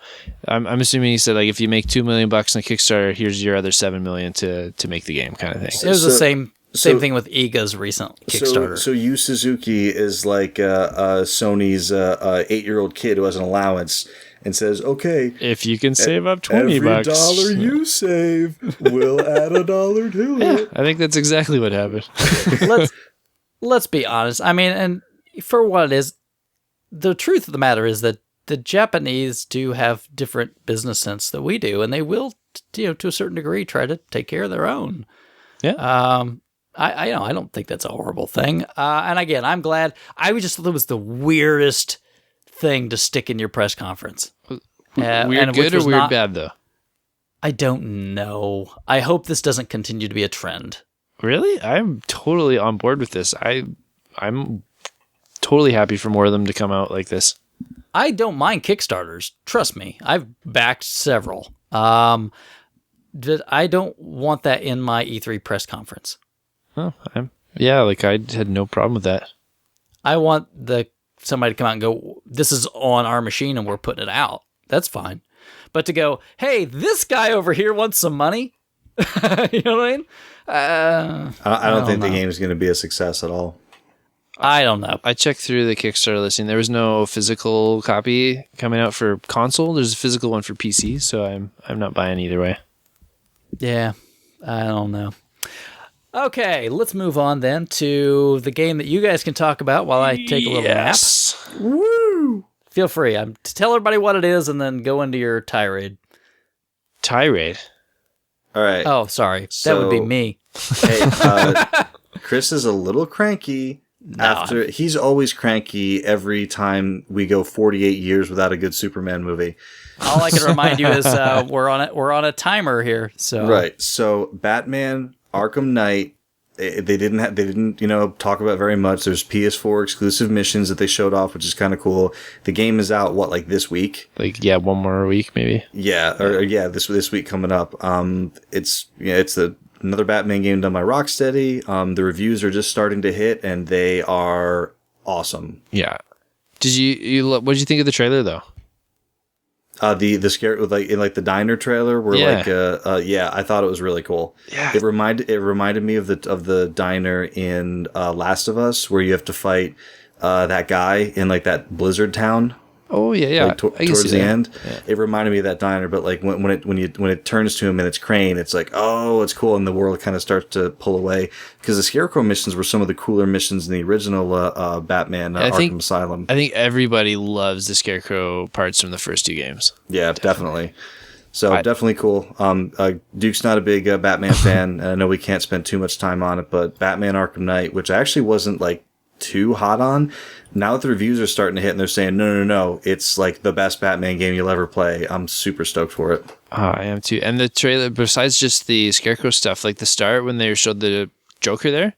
Speaker 2: I'm assuming he said, like, if you make $2 million on the Kickstarter, here's your other $7 million to make the game kind of thing.
Speaker 1: It was the same thing with Iga's recent Kickstarter.
Speaker 3: So Yu Suzuki is like Sony's 8-year-old kid who has an allowance and says, okay,
Speaker 2: if you can save up $20,
Speaker 3: every dollar you save, we'll add $1 to it.
Speaker 2: I think that's exactly what happened.
Speaker 1: Let's be honest. I mean, and for what it is, the truth of the matter is that the Japanese do have different business sense that we do, and they will, to a certain degree, try to take care of their own.
Speaker 2: Yeah.
Speaker 1: I don't think that's a horrible thing. And again, I'm glad. I just thought it was the weirdest thing to stick in your press conference.
Speaker 2: Weird good or weird bad, though?
Speaker 1: I don't know. I hope this doesn't continue to be a trend.
Speaker 2: Really? I'm totally on board with this. I'm totally happy for more of them to come out like this.
Speaker 1: I don't mind Kickstarters. Trust me. I've backed several. I don't want that in my E3 press conference.
Speaker 2: Oh, I had no problem with that.
Speaker 1: I want somebody to come out and go, this is on our machine and we're putting it out. That's fine. But to go, hey, this guy over here wants some money. You know what I mean?
Speaker 3: I don't think the game is going to be a success at all.
Speaker 1: I don't know.
Speaker 2: I checked through the Kickstarter listing. There was no physical copy coming out for console. There's a physical one for PC, so I'm not buying either way.
Speaker 1: Yeah, I don't know. Okay, let's move on then to the game that you guys can talk about while I take a little nap.
Speaker 3: Woo!
Speaker 1: Feel free. Tell everybody what it is and then go into your tirade.
Speaker 2: Tirade?
Speaker 3: All right.
Speaker 1: Oh, sorry. That would be me.
Speaker 3: Hey, Chris is a little cranky. He's always cranky every time we go 48 years without a good Superman movie.
Speaker 1: All I can remind you is we're on a timer here. So
Speaker 3: right. So Batman Arkham Knight, they didn't talk about very much. There's PS4 exclusive missions that they showed off, which is kind of cool. The game is out like this week?
Speaker 2: One more week maybe.
Speaker 3: This week coming up. It's another Batman game done by Rocksteady. The reviews are just starting to hit, and they are awesome.
Speaker 2: Yeah. Did what did you think of the trailer though?
Speaker 3: The scare in the diner trailer where I thought it was really cool.
Speaker 2: Yeah.
Speaker 3: It reminded me of the diner in Last of Us where you have to fight that guy in that blizzard town.
Speaker 2: Oh yeah.
Speaker 3: Towards the end,
Speaker 2: yeah.
Speaker 3: It reminded me of that diner, but when it turns to him and it's Crane, it's like, oh, it's cool, and the world kind of starts to pull away because the Scarecrow missions were some of the cooler missions in the original Batman Arkham Asylum.
Speaker 2: I think everybody loves the Scarecrow parts from the first 2 games.
Speaker 3: Yeah, definitely. So definitely cool. Duke's not a big Batman fan, and I know we can't spend too much time on it, but Batman Arkham Knight, which I actually wasn't too hot on. Now that the reviews are starting to hit and they're saying, no, it's the best Batman game you'll ever play, I'm super stoked for it.
Speaker 2: I am too. And the trailer, besides just the Scarecrow stuff, the start when they showed the Joker there,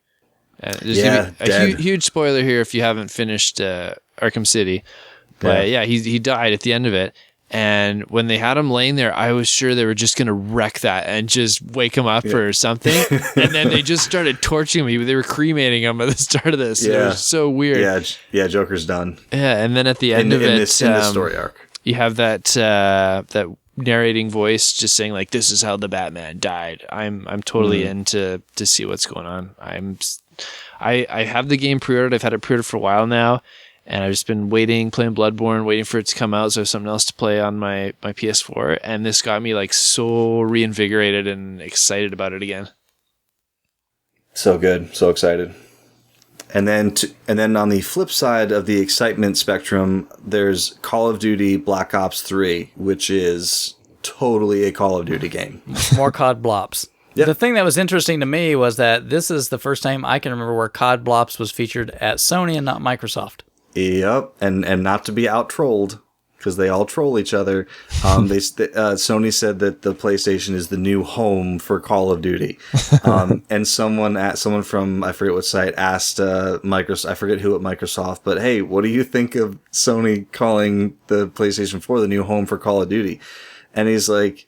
Speaker 2: there's gonna be a huge spoiler here if you haven't finished Arkham City. But he died at the end of it. And when they had him laying there, I was sure they were just going to wreck that and just wake him up or something. And then they just started torching him. They were cremating him at the start of this. Yeah. It was so weird.
Speaker 3: Yeah, Joker's done.
Speaker 2: Yeah, and then at the end of it,
Speaker 3: in this story arc,
Speaker 2: you have that narrating voice just saying this is how the Batman died. I'm totally in to see what's going on. I have the game pre-ordered. I've had it pre-ordered for a while now. And I've just been playing Bloodborne, waiting for it to come out so I have something else to play on my PS4. And this got me so reinvigorated and excited about it again.
Speaker 3: So good. So excited. And then on the flip side of the excitement spectrum, there's Call of Duty Black Ops 3, which is totally a Call of Duty game.
Speaker 1: More COD blops. The thing that was interesting to me was that this is the first time I can remember where COD Blops was featured at Sony and not Microsoft.
Speaker 3: Yep, and not to be out trolled, because they all troll each other. Sony said that the PlayStation is the new home for Call of Duty, and someone from I forget what site asked Microsoft, I forget who at Microsoft, but hey, what do you think of Sony calling the PlayStation 4 the new home for Call of Duty? And he's like,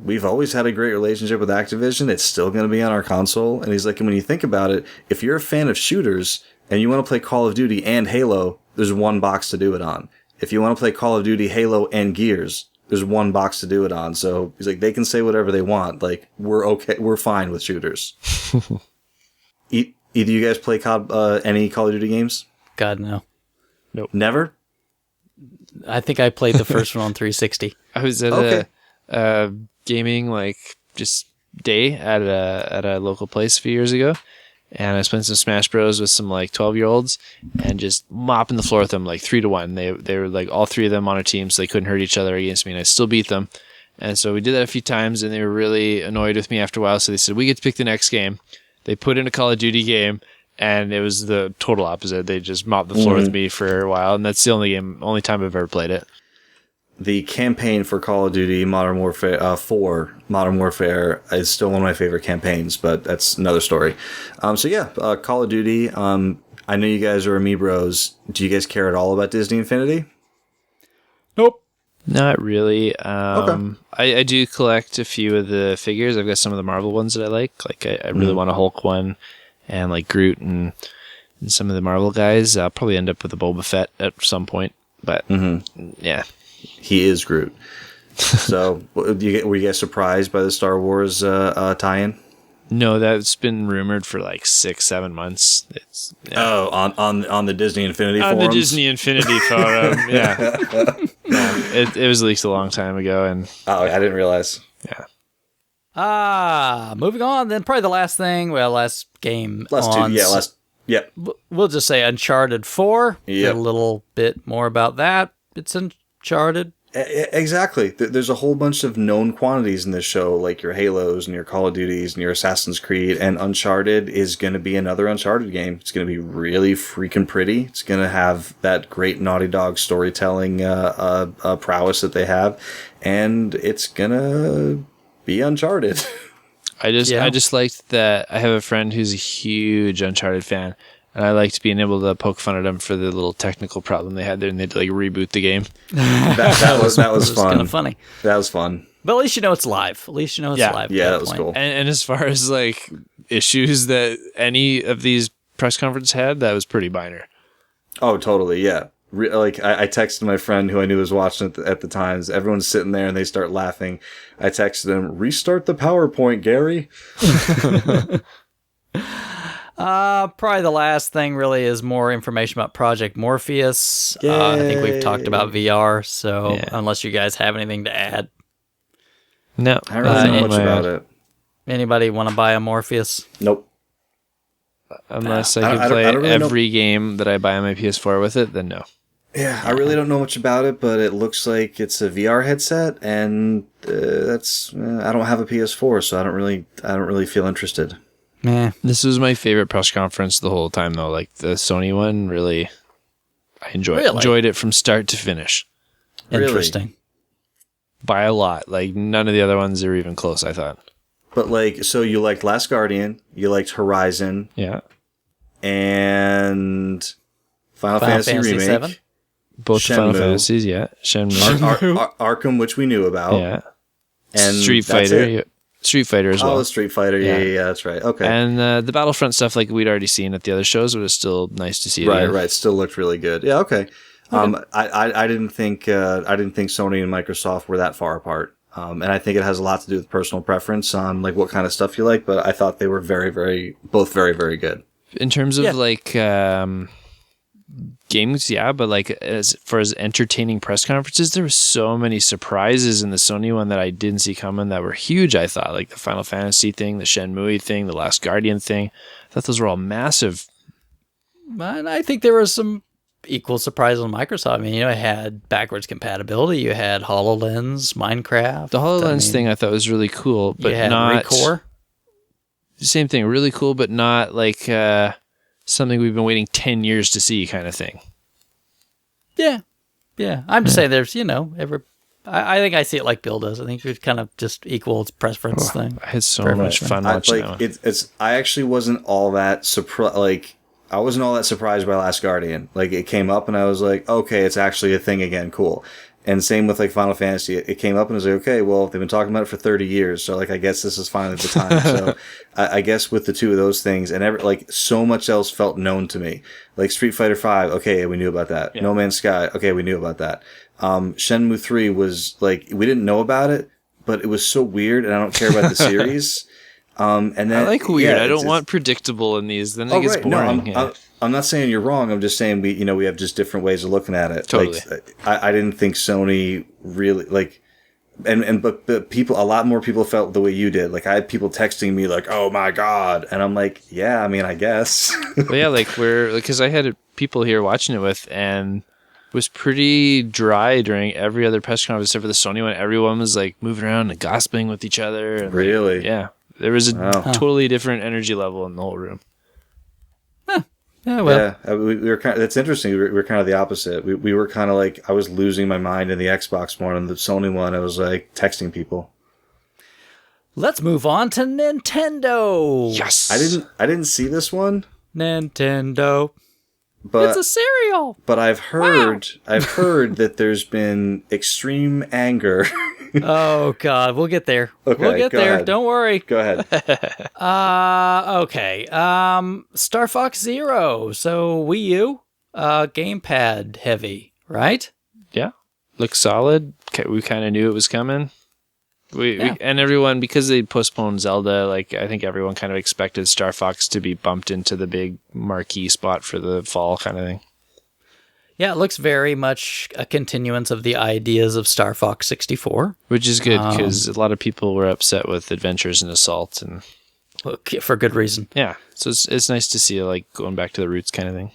Speaker 3: we've always had a great relationship with Activision. It's still going to be on our console. And he's like, and when you think about it, if you're a fan of shooters and you want to play Call of Duty and Halo, there's one box to do it on. If you want to play Call of Duty, Halo, and Gears, there's one box to do it on. So he's like, they can say whatever they want. Like, we're okay. We're fine with shooters. Either you guys play any Call of Duty games?
Speaker 1: God, no.
Speaker 2: Nope.
Speaker 3: Never?
Speaker 1: I think I played the first one on 360.
Speaker 2: I was at a gaming just day at a local place a few years ago, and I was playing some Smash Bros with some 12-year-olds and just mopping the floor with them 3-1. They were all three of them on a team, so they couldn't hurt each other against me, and I still beat them. And so we did that a few times, and they were really annoyed with me after a while. So they said, we get to pick the next game. They put in a Call of Duty game, and it was the total opposite. They just mopped the floor with me for a while, and that's the only time I've ever played it.
Speaker 3: The campaign for Call of Duty Modern Warfare 4 Modern Warfare is still one of my favorite campaigns, but that's another story. Call of Duty. I know you guys are Amiibros. Do you guys care at all about Disney Infinity?
Speaker 1: Nope.
Speaker 2: Not really.
Speaker 3: Okay.
Speaker 2: I do collect a few of the figures. I've got some of the Marvel ones that I like. I really want a Hulk one, and Groot and some of the Marvel guys. I'll probably end up with a Boba Fett at some point, but yeah.
Speaker 3: He is Groot. So, were you guys surprised by the Star Wars tie-in?
Speaker 2: No, that's been rumored for 6-7 months.
Speaker 3: On the Disney Infinity forums?
Speaker 2: On the Disney Infinity forum, yeah. It was leaked a long time ago, and
Speaker 3: I didn't realize.
Speaker 2: Yeah.
Speaker 1: Moving on, then probably the last thing. Well, last game.
Speaker 3: We'll
Speaker 1: just say Uncharted 4.
Speaker 3: Yep.
Speaker 1: A little bit more about that. It's Uncharted.
Speaker 3: Exactly. There's a whole bunch of known quantities in this show, like your Halos and your Call of Duties and your Assassin's Creed, and Uncharted is going to be another Uncharted game. It's going to be really freaking pretty. It's going to have that great Naughty Dog storytelling prowess that they have, and it's going to be Uncharted.
Speaker 2: I just liked that I have a friend who's a huge Uncharted fan, and I liked being able to poke fun at them for the little technical problem they had there, and they'd reboot the game.
Speaker 3: that was fun.
Speaker 1: Kind of funny.
Speaker 3: That was fun.
Speaker 1: But at least you know it's live. Live.
Speaker 3: Yeah, that was cool.
Speaker 2: And as far as issues that any of these press conferences had, that was pretty minor.
Speaker 3: Oh, totally. Yeah. I texted my friend who I knew was watching it at the times. Everyone's sitting there and they start laughing. I texted him, "Restart the PowerPoint, Gary."
Speaker 1: Probably the last thing really is more information about Project Morpheus. I think we've talked about VR, so unless you guys have anything to add.
Speaker 2: No.
Speaker 3: I don't really know much about it.
Speaker 1: Anybody want to buy a Morpheus?
Speaker 3: Nope.
Speaker 2: Unless I can play really every game that I buy on my PS4 with it, then no.
Speaker 3: Yeah, I really don't know much about it, but it looks like it's a VR headset, and I don't have a PS4, so I don't really feel interested.
Speaker 2: This was my favorite press conference the whole time, though. The Sony one, really, I enjoyed it from start to finish.
Speaker 1: Interesting.
Speaker 2: By a lot. None of the other ones are even close, I thought.
Speaker 3: But so you liked Last Guardian, you liked Horizon,
Speaker 2: yeah,
Speaker 3: and Final Fantasy Remake,
Speaker 1: 7?
Speaker 2: Both Final Fantasies, yeah, Shenmue,
Speaker 3: Arkham, which we knew about,
Speaker 2: yeah,
Speaker 3: and
Speaker 2: Street Fighter. Street Fighter as well.
Speaker 3: Oh, Street Fighter. Yeah, that's right. Okay.
Speaker 2: And the Battlefront stuff, we'd already seen at the other shows, but it was still nice to see.
Speaker 3: Right. Still looked really good. Yeah. Okay. I didn't think Sony and Microsoft were that far apart. And I think it has a lot to do with personal preference on what kind of stuff you like. But I thought they were both very, very good.
Speaker 2: In terms of games, yeah, but as far as entertaining press conferences, there were so many surprises in the Sony one that I didn't see coming that were huge. I thought the Final Fantasy thing, the Shenmue thing, the Last Guardian thing. I thought those were all massive.
Speaker 1: And I think there were some equal surprise on Microsoft. I mean, it had backwards compatibility. You had HoloLens, Minecraft.
Speaker 2: The HoloLens thing I thought was really cool, but
Speaker 1: you had
Speaker 2: not
Speaker 1: Recore.
Speaker 2: Same thing, really cool, but not like something we've been waiting 10 years to see kind of thing.
Speaker 1: Yeah. I'm just saying there's, I think I see it like Bill does. I think it's kind of just equal preference thing.
Speaker 2: I had so much fun watching that one.
Speaker 3: I actually wasn't all that surprised. I wasn't all that surprised by Last Guardian. Like, it came up and I was like, okay, it's actually a thing again. Cool. And same with like Final Fantasy. It came up and I was like, okay, well, they've been talking about it for 30 years. So like, I guess this is finally the time. So I guess with the two of those things and so much else felt known to me. Like Street Fighter V. Okay. We knew about that. Yeah. No Man's Sky. Okay. We knew about that. Shenmue 3 was like, we didn't know about it, but it was so weird and I don't care about the series. And then
Speaker 2: I like weird. I don't want predictable in these. Then it gets boring.
Speaker 3: No, I'm not saying you're wrong. I'm just saying we have just different ways of looking at it.
Speaker 2: Totally.
Speaker 3: Like, I didn't think Sony really like, but people, a lot more people felt the way you did. Like I had people texting me like, "Oh my god," and I'm like, "Yeah, I mean, I guess."
Speaker 2: But yeah, because I had people here watching it with, and it was pretty dry during every other press conference except for the Sony one. Everyone was like moving around and gossiping with each other. And,
Speaker 3: really?
Speaker 2: Yeah. There was a totally different energy level in the whole room.
Speaker 1: Yeah, well.
Speaker 3: Yeah, we were kind of, that's interesting. We were kind of the opposite. We were kind of like, I was losing my mind in the Xbox one, and the Sony one, I was like texting people.
Speaker 1: Let's move on to Nintendo.
Speaker 2: Yes.
Speaker 3: I didn't see this one.
Speaker 1: Nintendo.
Speaker 3: But
Speaker 1: it's a cereal.
Speaker 3: But I've heard that there's been extreme anger.
Speaker 1: Oh God, we'll get there.
Speaker 3: Okay,
Speaker 1: we'll get there.
Speaker 3: Ahead.
Speaker 1: Don't worry.
Speaker 3: Go ahead.
Speaker 1: Okay. Star Fox Zero. So Wii U, gamepad heavy, right?
Speaker 2: Yeah. Looks solid. We kind of knew it was coming. We and everyone, because they postponed Zelda, like I think everyone kind of expected Star Fox to be bumped into the big marquee spot for the fall kind of thing.
Speaker 1: Yeah, it looks very much a continuance of the ideas of Star Fox 64.
Speaker 2: Which is good, because a lot of people were upset with Adventures in Assault. And
Speaker 1: for good reason.
Speaker 2: Yeah, so it's nice to see like going back to the roots kind of thing.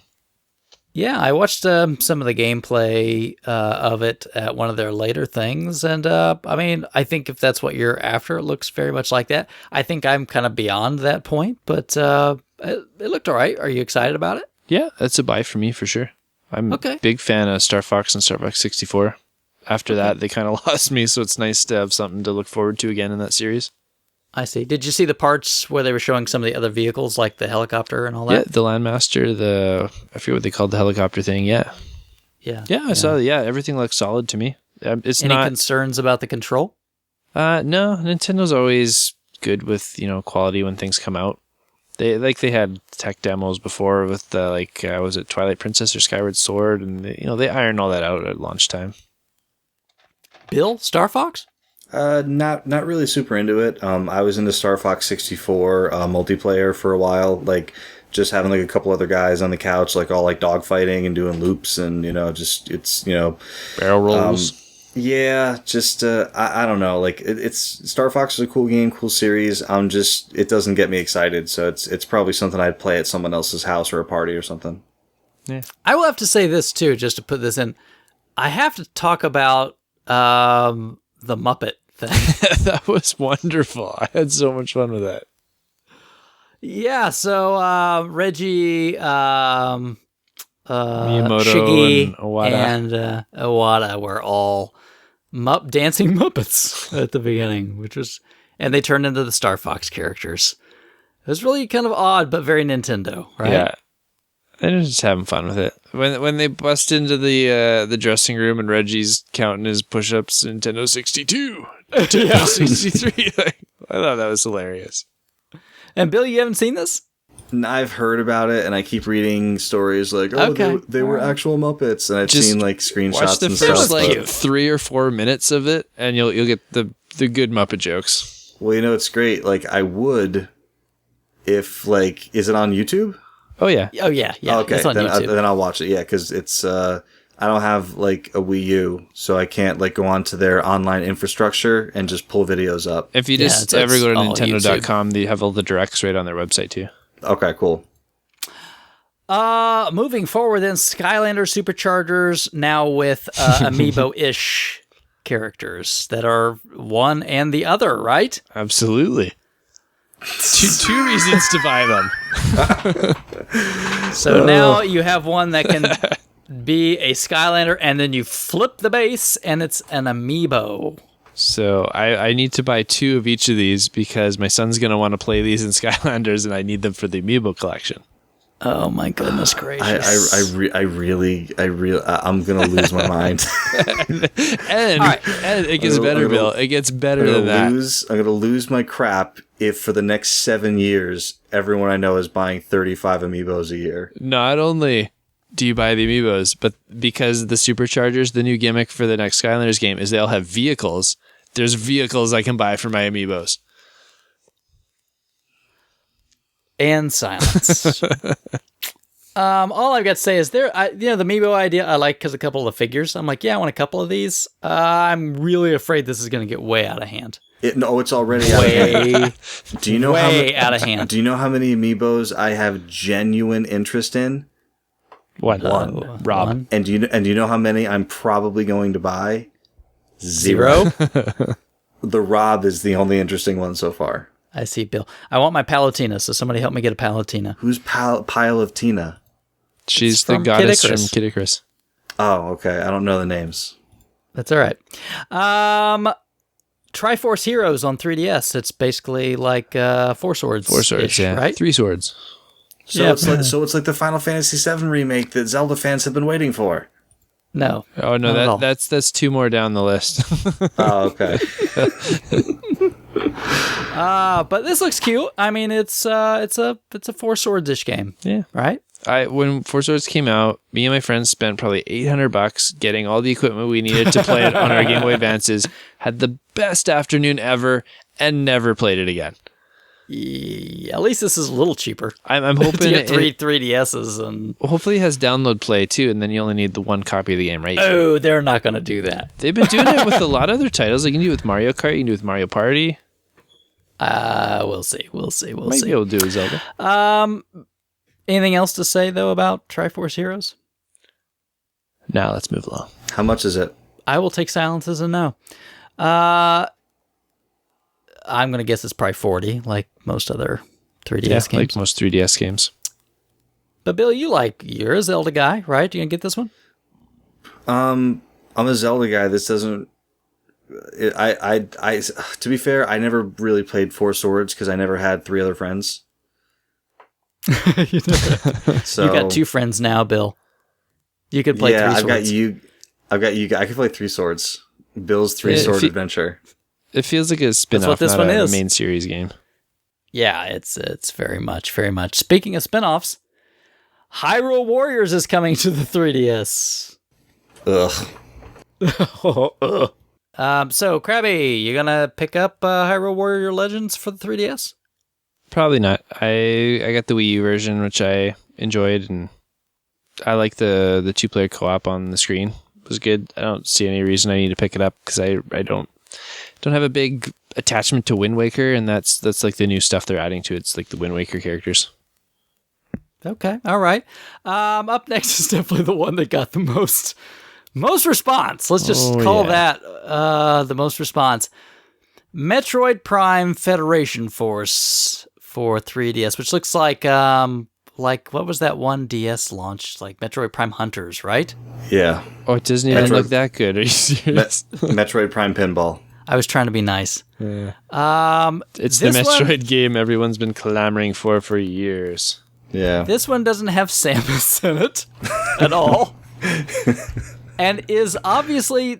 Speaker 1: Yeah, I watched some of the gameplay of it at one of their later things. And I mean, I think if that's what you're after, it looks very much like that. I think I'm kind of beyond that point, but it looked all right. Are you excited about it?
Speaker 2: Yeah, that's a buy for me for sure. I'm a big fan of Star Fox and Star Fox 64. After that, they kind of lost me, so it's nice to have something to look forward to again in that series.
Speaker 1: I see. Did you see the parts where they were showing some of the other vehicles, like the helicopter and all that?
Speaker 2: Yeah, the Landmaster, I forget what they called the helicopter thing, Yeah, I saw that. Yeah, everything looks solid to me. It's
Speaker 1: Any concerns about the control?
Speaker 2: No, Nintendo's always good with, quality when things come out. They had tech demos before with was it Twilight Princess or Skyward Sword, and they iron all that out at launch time.
Speaker 1: Bill, Star Fox?
Speaker 3: Not really super into it. I was into Star Fox 64 multiplayer for a while, like just having like a couple other guys on the couch, like all like dogfighting and doing loops, and
Speaker 2: barrel rolls.
Speaker 3: Yeah, just I don't know. Like it's Star Fox is a cool game, cool series. It doesn't get me excited, so it's probably something I'd play at someone else's house or a party or something.
Speaker 2: Yeah,
Speaker 1: I will have to say this too, just to put this in. I have to talk about the Muppet thing.
Speaker 2: That was wonderful. I had so much fun with that.
Speaker 1: Yeah. So Reggie,
Speaker 2: Miyamoto
Speaker 1: Shiggy,
Speaker 2: and Iwata.
Speaker 1: and Iwata were all dancing Muppets at the beginning, and they turned into the Star Fox characters. It was really kind of odd, but very Nintendo, right?
Speaker 2: Yeah, they're just having fun with it. When they bust into the dressing room and Reggie's counting his push-ups, Nintendo 62, Nintendo 63. I thought that was hilarious.
Speaker 1: And Bill, you haven't seen this?
Speaker 3: I've heard about it, and I keep reading stories like, they were actual Muppets, and I've seen like screenshots
Speaker 2: watch the
Speaker 3: and
Speaker 2: first
Speaker 3: stuff.
Speaker 2: 3 or 4 minutes of it, and you'll get the good Muppet jokes.
Speaker 3: Well, it's great. Like I would, if is it on YouTube?
Speaker 2: Oh yeah.
Speaker 1: Oh yeah.
Speaker 3: Okay,
Speaker 1: it's on YouTube.
Speaker 3: Then I'll watch it. Yeah, because it's I don't have like a Wii U, so I can't go onto their online infrastructure and just pull videos up.
Speaker 2: If you just ever go to Nintendo.com, they have all the directs right on their website too.
Speaker 3: Okay, cool.
Speaker 1: Moving forward, then Skylander Superchargers now with amiibo-ish characters that are one and the other, right?
Speaker 2: Absolutely. Two reasons to buy them.
Speaker 1: So now you have one that can be a Skylander, and then you flip the base, and it's an amiibo.
Speaker 2: So I need to buy 2 of each of these because my son's going to want to play these in Skylanders, and I need them for the amiibo collection.
Speaker 1: Oh my goodness gracious!
Speaker 3: I'm gonna lose my mind.
Speaker 2: and it gets better, Bill. It gets better than that.
Speaker 3: I'm gonna lose my crap if for the next 7 years everyone I know is buying 35 amiibos a year.
Speaker 2: Not only do you buy the amiibos, but because the Superchargers, the new gimmick for the next Skylanders game is they'll have vehicles. There's vehicles I can buy for my amiibos.
Speaker 1: And silence. All I've got to say is the amiibo idea I like because a couple of the figures. I'm like, yeah, I want a couple of these. I'm really afraid this is going to get way out of hand.
Speaker 3: It's already out of hand. Do you know
Speaker 1: out of hand?
Speaker 3: Do you know how many amiibos I have genuine interest in?
Speaker 2: One. Rob.
Speaker 1: One.
Speaker 3: And do you know how many I'm probably going to buy?
Speaker 1: 0.
Speaker 3: The Rob is the only interesting one so far.
Speaker 1: I see, Bill. I want my Palutena, so somebody help me get a Palutena.
Speaker 3: Who's Pile of Tina?
Speaker 2: She's the
Speaker 1: from
Speaker 2: goddess
Speaker 1: Kid
Speaker 2: from
Speaker 1: Icarus.
Speaker 2: Kid Icarus.
Speaker 3: Oh, okay. I don't know the names.
Speaker 1: That's all right. Triforce Heroes on 3DS. It's basically like 4 swords.
Speaker 2: 4 swords, yeah.
Speaker 1: Right?
Speaker 2: 3 swords.
Speaker 3: So it's like the Final Fantasy VII remake that Zelda fans have been waiting for.
Speaker 1: No.
Speaker 2: Oh no, that's 2 more down the list.
Speaker 3: Oh, okay.
Speaker 1: But this looks cute. I mean, it's a 4 swords-ish game.
Speaker 2: Yeah.
Speaker 1: Right?
Speaker 2: When 4 Swords came out, me and my friends spent probably $800 getting all the equipment we needed to play it on our Game Boy Advances, had the best afternoon ever, and never played it again.
Speaker 1: Yeah, at least this is a little cheaper.
Speaker 2: I'm hoping
Speaker 1: to get 3DSs and
Speaker 2: hopefully it has download play too, and then you only need the 1 copy of the game, right?
Speaker 1: oh, they're not going to do that.
Speaker 2: They've been doing it with a lot of other titles. Like you can do it with Mario Kart, you can do it with Mario Party.
Speaker 1: We'll see.
Speaker 2: Might be able to do it with Zelda.
Speaker 1: Anything else to say though about Triforce Heroes?
Speaker 2: Now let's move along.
Speaker 3: How much is it?
Speaker 1: I will take silence as a no. I'm going to guess it's probably 40, like most other 3DS games.
Speaker 2: Like most 3DS games.
Speaker 1: But Bill, you're a Zelda guy, right? You going to get this one?
Speaker 3: I'm a Zelda guy. This doesn't... to be fair, I never really played 4 Swords because I never had 3 other friends. So
Speaker 1: You got 2 friends now, Bill. You could play 3 swords.
Speaker 3: I've got you. I could play 3 swords. Bill's 3-sword adventure.
Speaker 2: It feels like a spin-off,
Speaker 1: this
Speaker 2: not
Speaker 1: one
Speaker 2: a
Speaker 1: is.
Speaker 2: main series game.
Speaker 1: Yeah, it's very much, very much. Speaking of spin-offs, Hyrule Warriors is coming to the 3DS.
Speaker 3: Ugh.
Speaker 1: So, Krabby, you gonna pick up Hyrule Warrior Legends for the 3DS?
Speaker 2: Probably not. I got the Wii U version, which I enjoyed, and I like the 2-player co-op on the screen. It was good. I don't see any reason I need to pick it up because I don't have a big attachment to Wind Waker, and that's like the new stuff they're adding to it. It's like the Wind Waker characters.
Speaker 1: Okay, all right. Up next is definitely the one that got the most response. Let's just call that the most response. Metroid Prime Federation Force for 3DS, which looks like what was that one DS launch? Like Metroid Prime Hunters, right?
Speaker 3: Yeah.
Speaker 2: Oh, it doesn't even look that good. Are you serious?
Speaker 3: Metroid Prime Pinball.
Speaker 1: I was trying to be nice.
Speaker 2: Yeah. It's the Metroid game everyone's been clamoring for years.
Speaker 3: Yeah.
Speaker 1: This one doesn't have Samus in it at all. And is obviously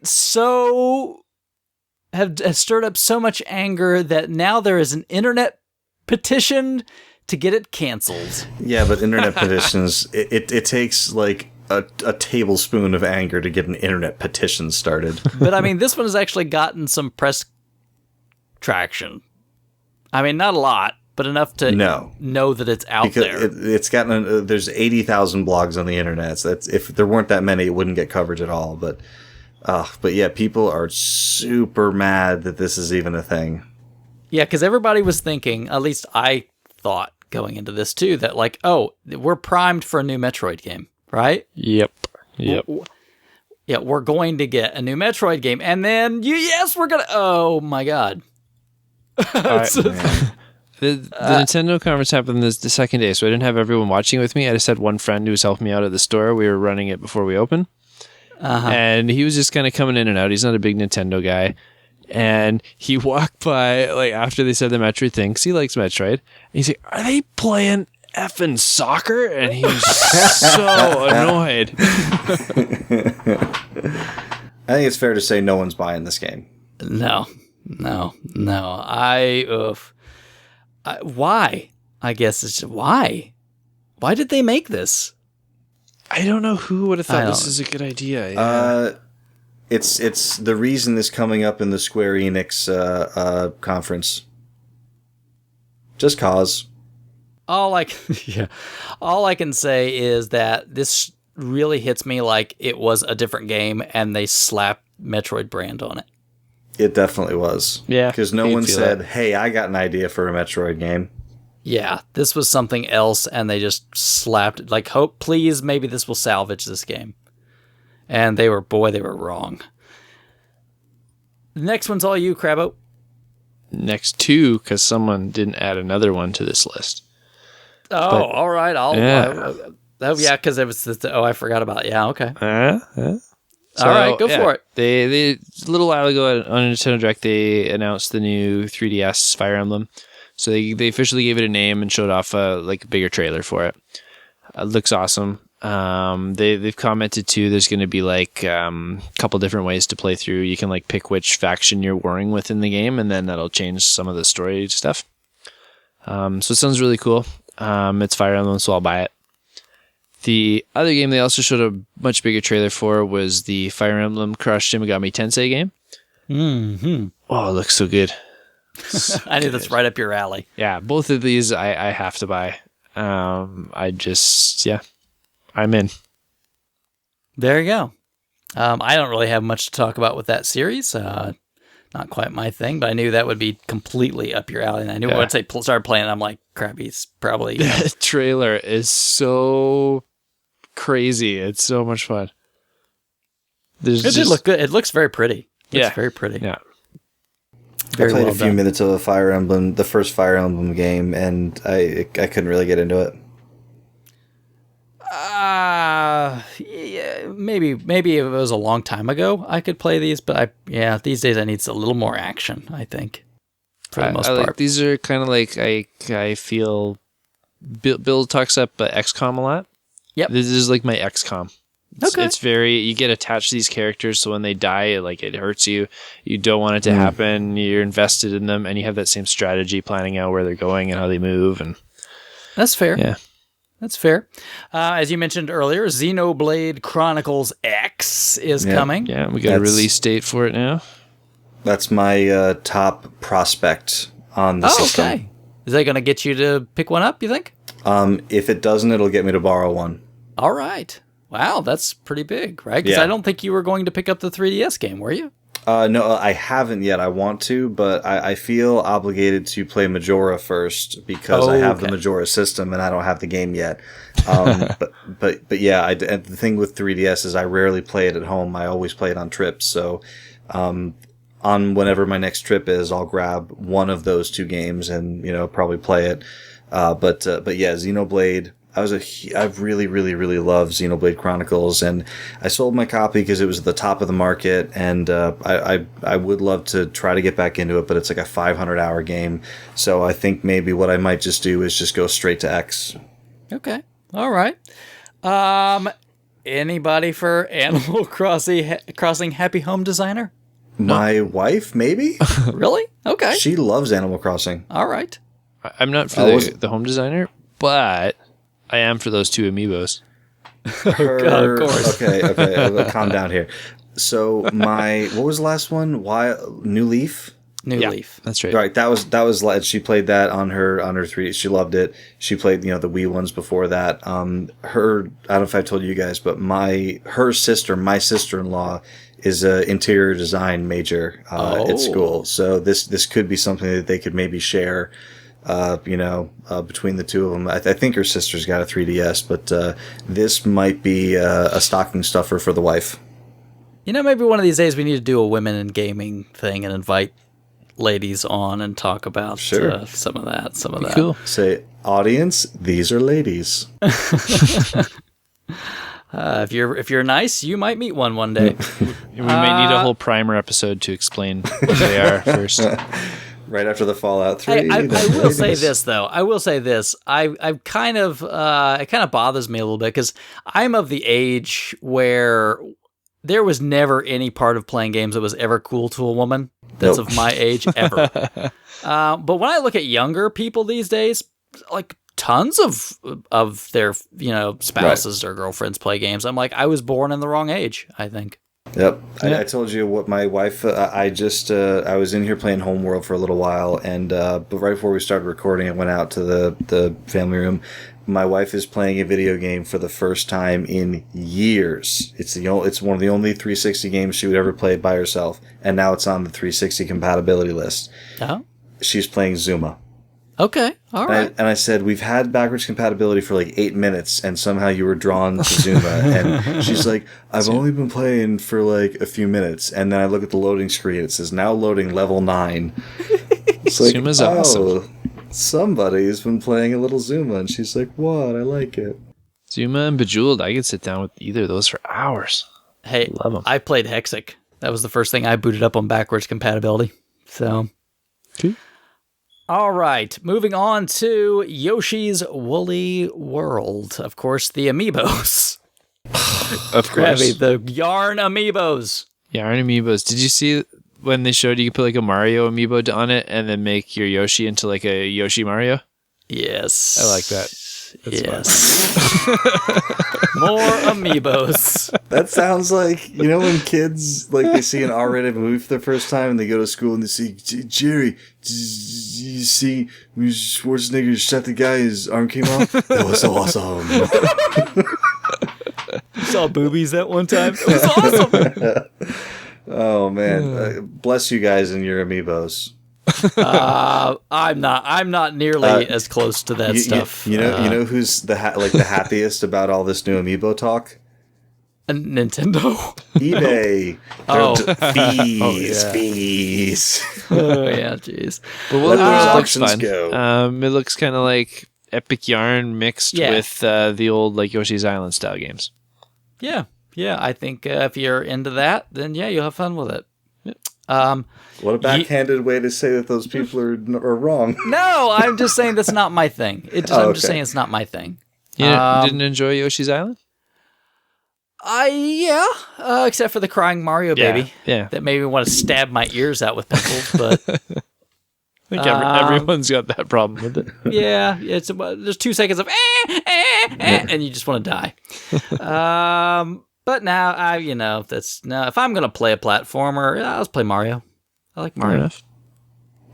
Speaker 1: has stirred up so much anger that now there is an internet petition to get it canceled.
Speaker 3: Yeah, but internet petitions, it takes like a tablespoon of anger to get an internet petition started.
Speaker 1: But I mean, this one has actually gotten some press traction. I mean, not a lot, but enough to know that it's out there.
Speaker 3: It's gotten there's 80,000 blogs on the internet. So if there weren't that many, it wouldn't get coverage at all. But yeah, people are super mad that this is even a thing.
Speaker 1: Yeah, because everybody was thinking, at least I thought going into this too, that like, oh, we're primed for a new Metroid game, right?
Speaker 2: Yep.
Speaker 1: Yeah, we're going to get a new Metroid game, and then we're gonna. Oh my god!
Speaker 2: The Nintendo conference happened the second day, so I didn't have everyone watching with me. I just had one friend who was helping me out at the store. We were running it before we opened. And he was just kind of coming in and out. He's not a big Nintendo guy. And he walked by, like, after they said the Metroid thing, because he likes Metroid. And he's like, are they playing effing soccer? And he was so annoyed.
Speaker 3: I think it's fair to say no one's buying this game.
Speaker 1: No. Why? I guess it's why? Why did they make this?
Speaker 2: I don't know who would have thought this is a good idea. Yeah.
Speaker 3: It's the reason is coming up in the Square Enix conference. Just cause.
Speaker 1: All I can say is that this really hits me like it was a different game and they slapped Metroid brand on it.
Speaker 3: It definitely was.
Speaker 2: Yeah.
Speaker 3: Because no one said, hey, I got an idea for a Metroid game.
Speaker 1: Yeah, this was something else, and they just slapped it. Like, hope, please, maybe this will salvage this game. And they were wrong. The next one's all you, Crabbo.
Speaker 2: Next two, because someone didn't add another one to this list.
Speaker 1: Oh, but, all right. Because it was I forgot about it. Yeah, okay.
Speaker 2: So,
Speaker 1: all right, go for it.
Speaker 2: They a little while ago on Nintendo Direct, they announced the new 3DS Fire Emblem. So they officially gave it a name and showed off a bigger trailer for it. It looks awesome. They've commented too. There's going to be a couple different ways to play through. You can pick which faction you're warring with in the game, and then that'll change some of the story stuff. So it sounds really cool. It's Fire Emblem, so I'll buy it. The other game they also showed a much bigger trailer for was the Fire Emblem Cross Shin Megami Tensei game.
Speaker 1: Mm-hmm.
Speaker 2: Oh, it looks so good.
Speaker 1: I knew that's right up your alley.
Speaker 2: Yeah, both of these I have to buy. I'm in.
Speaker 1: There you go. I don't really have much to talk about with that series. Not quite my thing, but I knew that would be completely up your alley. And I knew once I started playing, I'm like, crap, he's probably...
Speaker 2: The trailer is so crazy. It's so much fun.
Speaker 1: It did look good. It looks very pretty. It's very pretty.
Speaker 2: Yeah.
Speaker 3: I played a few minutes of the first Fire Emblem game, and I couldn't really get into it.
Speaker 1: Yeah, maybe if it was a long time ago, I could play these, but these days I need a little more action, I think, for the most part.
Speaker 2: These are kind of I feel Bill talks up XCOM a lot.
Speaker 1: Yep.
Speaker 2: This is like my XCOM. It's very, you get attached to these characters, so when they die, it hurts you. You don't want it to happen. You're invested in them, and you have that same strategy, planning out where they're going and how they move. And
Speaker 1: that's fair.
Speaker 2: Yeah.
Speaker 1: That's fair. As you mentioned earlier, Xenoblade Chronicles X is coming.
Speaker 2: Yeah, we got a release date for it now.
Speaker 3: That's my top prospect on the system.
Speaker 1: Okay. Is that going to get you to pick one up, you think?
Speaker 3: If it doesn't, it'll get me to borrow one.
Speaker 1: All right. Wow, that's pretty big, right? Because I don't think you were going to pick up the 3DS game, were you?
Speaker 3: No, I haven't yet. I want to, but I feel obligated to play Majora first because I have the Majora system and I don't have the game yet. But yeah, and the thing with 3DS is I rarely play it at home. I always play it on trips. So on whenever my next trip is, I'll grab one of those two games and probably play it. But yeah, Xenoblade. I really, really, really love Xenoblade Chronicles, and I sold my copy because it was at the top of the market, and I would love to try to get back into it, but it's like a 500-hour game, so I think maybe what I might just do is just go straight to X.
Speaker 1: Okay, all right. Anybody for Animal Crossing Happy Home Designer?
Speaker 3: My wife, maybe?
Speaker 1: Really? Okay.
Speaker 3: She loves Animal Crossing.
Speaker 1: All right.
Speaker 2: I'm not for the home designer, but I am for those two amiibos.
Speaker 1: God, of course.
Speaker 3: Okay. Calm down here. So what was the last one? New Leaf?
Speaker 1: New Leaf.
Speaker 2: That's right.
Speaker 3: Right. That was she played that on her 3. She loved it. She played the Wii ones before that. I don't know if I told you guys, but my sister-in-law is a interior design major at school. So this could be something that they could maybe share. between the two of them. I think her sister's got a 3DS, but this might be a stocking stuffer for the wife.
Speaker 1: Maybe one of these days we need to do a women in gaming thing and invite ladies on and talk about some of that.
Speaker 2: Cool.
Speaker 3: Say, audience, these are ladies.
Speaker 1: If you're nice, you might meet one day.
Speaker 2: We may need a whole primer episode to explain what they are first.
Speaker 3: Right after the Fallout 3.
Speaker 1: I will say this though. I kind of it kind of bothers me a little bit because I'm of the age where there was never any part of playing games that was ever cool to a woman that's of my age ever. But when I look at younger people these days, like tons of their spouses or girlfriends play games, I'm like, I was born in the wrong age, I think.
Speaker 3: Yep. I told you what my wife, I was in here playing Homeworld for a little while, and but right before we started recording, I went out to the family room. My wife is playing a video game for the first time in years. It's one of the only 360 games she would ever play by herself, and now it's on the 360 compatibility list.
Speaker 1: Oh.
Speaker 3: She's playing Zuma.
Speaker 1: Okay, all right.
Speaker 3: And I said, we've had backwards compatibility for like 8 minutes, and somehow you were drawn to Zuma. And she's like, I've only been playing for like a few minutes. And then I look at the loading screen. It says, now loading level 9. It's like,
Speaker 2: Zuma's awesome.
Speaker 3: Somebody's been playing a little Zuma. And she's like, what? I like it.
Speaker 2: Zuma and Bejeweled, I could sit down with either of those for hours.
Speaker 1: Hey,
Speaker 2: love them.
Speaker 1: I played Hexic. That was the first thing I booted up on backwards compatibility. So...
Speaker 2: Okay.
Speaker 1: All right, moving on to Yoshi's Woolly World. Of course, the amiibos.
Speaker 2: Of course.
Speaker 1: The yarn amiibos.
Speaker 2: Yarn amiibos. Did you see when they showed you could put like a Mario amiibo on it and then make your Yoshi into like a Yoshi Mario?
Speaker 1: Yes.
Speaker 2: I like that. That's
Speaker 1: yes. More amiibos.
Speaker 3: That sounds like, when kids, like, they see an R-rated movie for the first time and they go to school and they see, Jerry, did you see Schwarzenegger shot the guy, his arm came off? That was awesome.
Speaker 1: You saw boobies that one time? It was awesome.
Speaker 3: Oh, man. Bless you guys and your amiibos.
Speaker 1: I'm not nearly as close to that stuff.
Speaker 3: You know who's the happiest about all this new amiibo talk?
Speaker 1: Nintendo.
Speaker 3: eBay. Fees.
Speaker 1: Oh yeah, jeez.
Speaker 2: But Woolly World looks
Speaker 3: auctions
Speaker 2: fun.
Speaker 3: Go.
Speaker 2: It looks kind of like Epic Yarn mixed with the old like Yoshi's Island style games.
Speaker 1: Yeah. I think if you're into that, then yeah, you'll have fun with it.
Speaker 3: What a backhanded way to say that those people are wrong.
Speaker 1: No, I'm just saying that's not my thing. I'm just saying it's not my thing.
Speaker 2: You didn't enjoy Yoshi's Island?
Speaker 1: Except for the crying Mario baby.
Speaker 2: Yeah.
Speaker 1: That made me want to stab my ears out with pencils, but
Speaker 2: I think everyone's got that problem with it.
Speaker 1: yeah, it's there's 2 seconds of and you just want to die. But now if I'm gonna play a platformer, I'll just play Mario. I like Mario.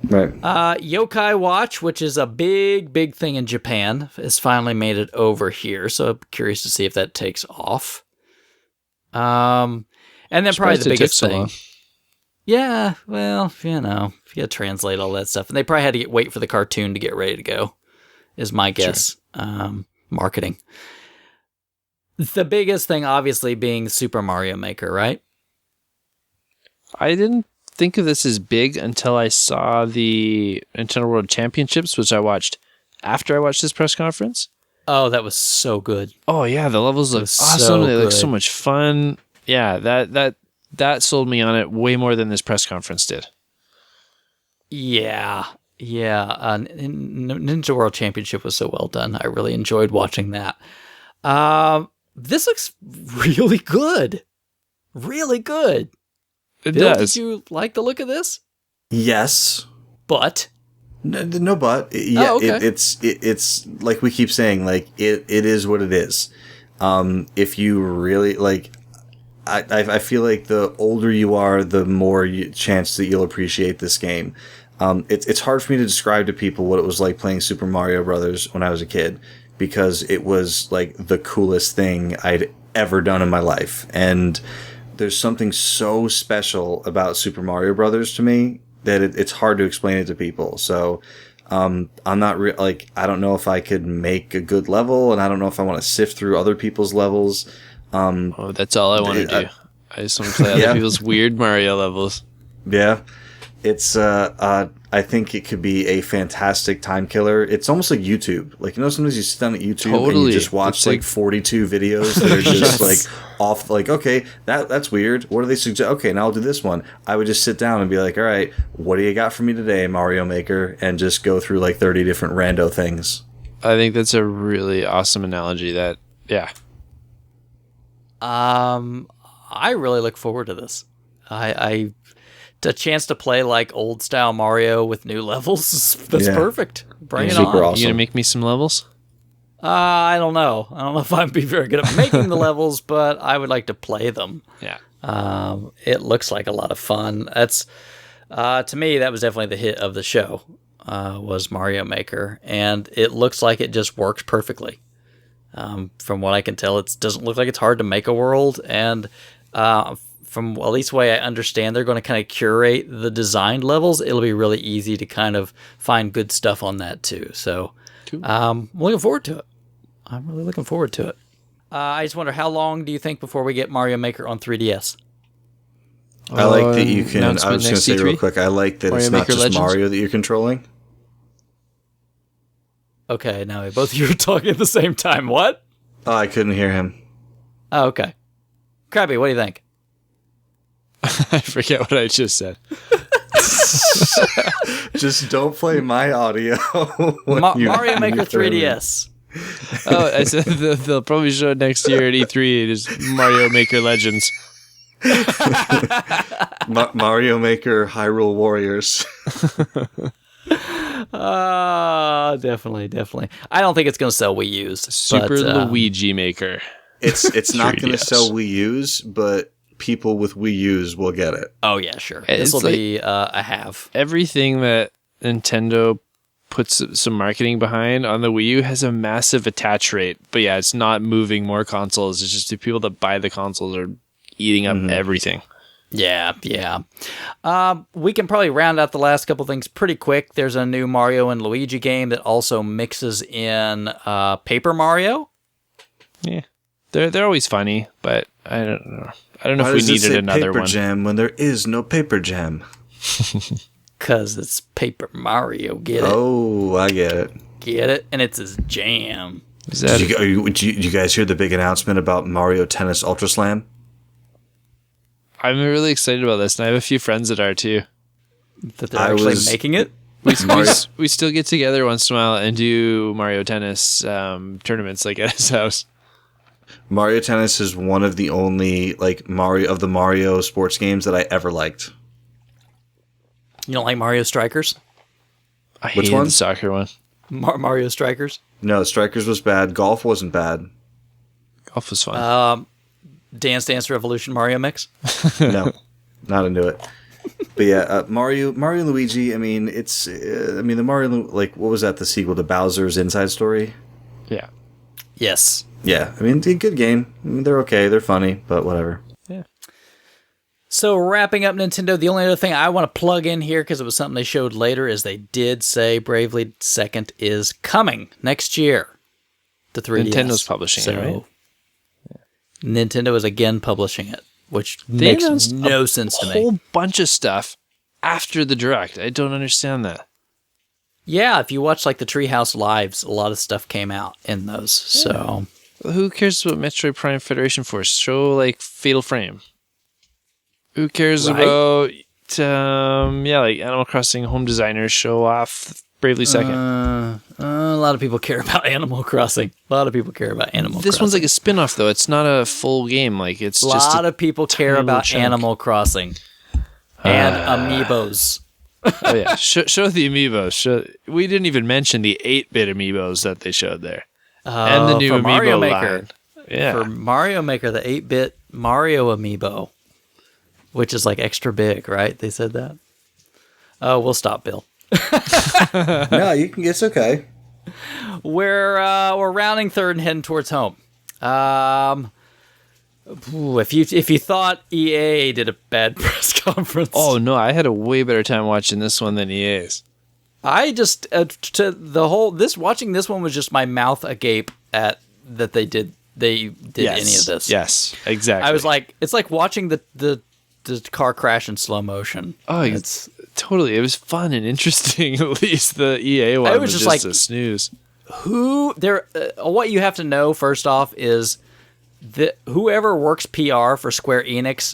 Speaker 3: Right.
Speaker 1: Yokai Watch, which is a big thing in Japan, has finally made it over here. So I'm curious to see if that takes off. And then probably the biggest thing. Yeah, well, if you gotta translate all that stuff. And they probably had to wait for the cartoon to get ready to go, is my guess. Sure. Marketing. The biggest thing, obviously, being Super Mario Maker, right?
Speaker 2: I didn't think of this as big until I saw the Nintendo World Championships, which I watched after I watched this press conference.
Speaker 1: Oh, that was so good.
Speaker 2: Oh yeah, the levels look awesome. They look so much fun. Yeah, that sold me on it way more than this press conference did.
Speaker 1: Yeah. Ninja World Championship was so well done. I really enjoyed watching that. This looks really good. Really good.
Speaker 2: It
Speaker 1: Bill,
Speaker 2: does.
Speaker 1: Did you like the look of this?
Speaker 3: Yes.
Speaker 1: But?
Speaker 3: No, but. Yeah,
Speaker 1: okay.
Speaker 3: It's like we keep saying, like, it is what it is. If you really, like, I feel like the older you are, the more chance that you'll appreciate this game. It's hard for me to describe to people what it was like playing Super Mario Brothers when I was a kid, because it was like the coolest thing I'd ever done in my life. And there's something so special about Super Mario Brothers to me that it's hard to explain it to people. So I'm not I don't know if I could make a good level, and I don't know if I want to sift through other people's levels.
Speaker 2: That's all I want to do. I just want to play other people's weird Mario levels.
Speaker 3: Yeah. It's I think it could be a fantastic time killer. It's almost like YouTube. Like, sometimes you sit down at YouTube and you just watch 42 videos that are just off. Like, okay, that's weird. What do they suggest? Okay, now I'll do this one. I would just sit down and be like, all right, what do you got for me today, Mario Maker? And just go through 30 different rando things.
Speaker 2: I think that's a really awesome analogy.
Speaker 1: I really look forward to this. A chance to play old style Mario with new levels. That's perfect. Bring it on.
Speaker 3: Awesome.
Speaker 2: You gonna make me some levels?
Speaker 1: I don't know. I don't know if I'd be very good at making the levels, but I would like to play them.
Speaker 2: Yeah.
Speaker 1: It looks like a lot of fun. That's to me, that was definitely the hit of the show. Was Mario Maker, and it looks like it just works perfectly. From what I can tell, it doesn't look like it's hard to make a world, and from at least the way I understand, they're going to kind of curate the designed levels. It'll be really easy to kind of find good stuff on that too. So
Speaker 2: cool.
Speaker 1: I'm looking forward to it. I'm really looking forward to it. I just wonder, how long do you think before we get Mario Maker on 3DS?
Speaker 3: I like that you can. I was going to say
Speaker 2: E3?
Speaker 3: real quick, I like that
Speaker 2: Mario
Speaker 3: it's not
Speaker 2: Maker
Speaker 3: just
Speaker 2: Legends?
Speaker 3: Mario that you're controlling.
Speaker 1: Okay, now both of you are talking at the same time. What?
Speaker 3: Oh, I couldn't hear him.
Speaker 1: Oh, okay. Krabby, what do you think?
Speaker 2: I forget what I just said.
Speaker 3: Just don't play my audio.
Speaker 1: Mario Maker 3DS.
Speaker 2: Oh, I said they'll probably show it next year at E3. It is Mario Maker Legends.
Speaker 3: Mario Maker Hyrule Warriors.
Speaker 1: Definitely. I don't think it's going to sell Wii U's.
Speaker 2: Super Luigi Maker.
Speaker 3: It's not going to
Speaker 2: 3DS.
Speaker 3: sell Wii U's, but people with Wii U's will get it.
Speaker 1: Oh, yeah, sure.
Speaker 2: It's
Speaker 1: This will be a have.
Speaker 2: Everything that Nintendo puts some marketing behind on the Wii U has a massive attach rate. But yeah, it's not moving more consoles. It's just the people that buy the consoles are eating up everything.
Speaker 1: Yeah. We can probably round out the last couple things pretty quick. There's a new Mario and Luigi game that also mixes in Paper Mario.
Speaker 2: Yeah, they're always funny, but I don't know. I don't know
Speaker 3: Why
Speaker 2: if we
Speaker 3: does it
Speaker 2: needed
Speaker 3: say
Speaker 2: another
Speaker 3: Paper
Speaker 2: one.
Speaker 3: Jam when there is no Paper Jam?
Speaker 1: Because it's Paper Mario. Get it?
Speaker 3: Oh, I get it.
Speaker 1: Get it? And it's his jam.
Speaker 2: Is that
Speaker 3: Did you guys hear the big announcement about Mario Tennis Ultra Slam?
Speaker 2: I'm really excited about this, and I have a few friends that are too.
Speaker 1: That they're actually making it?
Speaker 2: We still get together once in a while and do Mario Tennis tournaments at his house.
Speaker 3: Mario Tennis is one of the only Mario sports games that I ever liked.
Speaker 1: You don't like Mario Strikers?
Speaker 2: I
Speaker 3: Which
Speaker 2: hated
Speaker 3: one?
Speaker 2: the soccer one.
Speaker 1: Mario Strikers?
Speaker 3: No, Strikers was bad. Golf wasn't bad.
Speaker 2: Golf was fun.
Speaker 1: Dance Dance Revolution Mario Mix?
Speaker 3: No, not into it. But yeah, Mario and Luigi. I mean, the Mario. What was that? The sequel to Bowser's Inside Story.
Speaker 2: Yeah.
Speaker 1: Yes.
Speaker 3: Yeah, I mean, it's a good game. I mean, they're okay. They're funny, but whatever.
Speaker 2: Yeah.
Speaker 1: So wrapping up Nintendo, the only other thing I want to plug in here, because it was something they showed later, is they did say Bravely Second is coming next year to 3DS.
Speaker 2: Nintendo's publishing it, right?
Speaker 1: Nintendo is again publishing it, which makes no sense to me.
Speaker 2: A whole bunch of stuff after the Direct. I don't understand that.
Speaker 1: Yeah, if you watch the Treehouse Lives, a lot of stuff came out in those. So
Speaker 2: Who cares about Metroid Prime Federation Force? Show Fatal Frame. Who cares about Animal Crossing Home Designers? Show off Bravely Second.
Speaker 1: A lot of people care about Animal Crossing.
Speaker 2: This one's like a spin-off, though. It's not a full game. It's
Speaker 1: a
Speaker 2: just
Speaker 1: lot of people care about
Speaker 2: chunk.
Speaker 1: Animal Crossing and Amiibos.
Speaker 2: Oh yeah, show the Amiibos. We didn't even mention the 8-bit Amiibos that they showed there, and the new
Speaker 1: for
Speaker 2: Amiibo
Speaker 1: Mario
Speaker 2: line.
Speaker 1: Maker.
Speaker 2: Yeah,
Speaker 1: For Mario Maker, the 8-bit Mario Amiibo, which is extra big, right? They said that. Oh, we'll stop, Bill.
Speaker 3: No, it's okay.
Speaker 1: We're rounding third and heading towards home. If you thought EA did a bad press conference,
Speaker 2: Oh no, I had a way better time watching this one than EA's.
Speaker 1: I just to the whole watching this one was just my mouth agape at that they did any of this.
Speaker 2: Yes, exactly.
Speaker 1: I was like, it's like watching the car crash in slow motion.
Speaker 2: Oh, it's totally. It was fun and interesting. At least the EA one was just like a snooze.
Speaker 1: What you have to know first off is that whoever works PR for Square Enix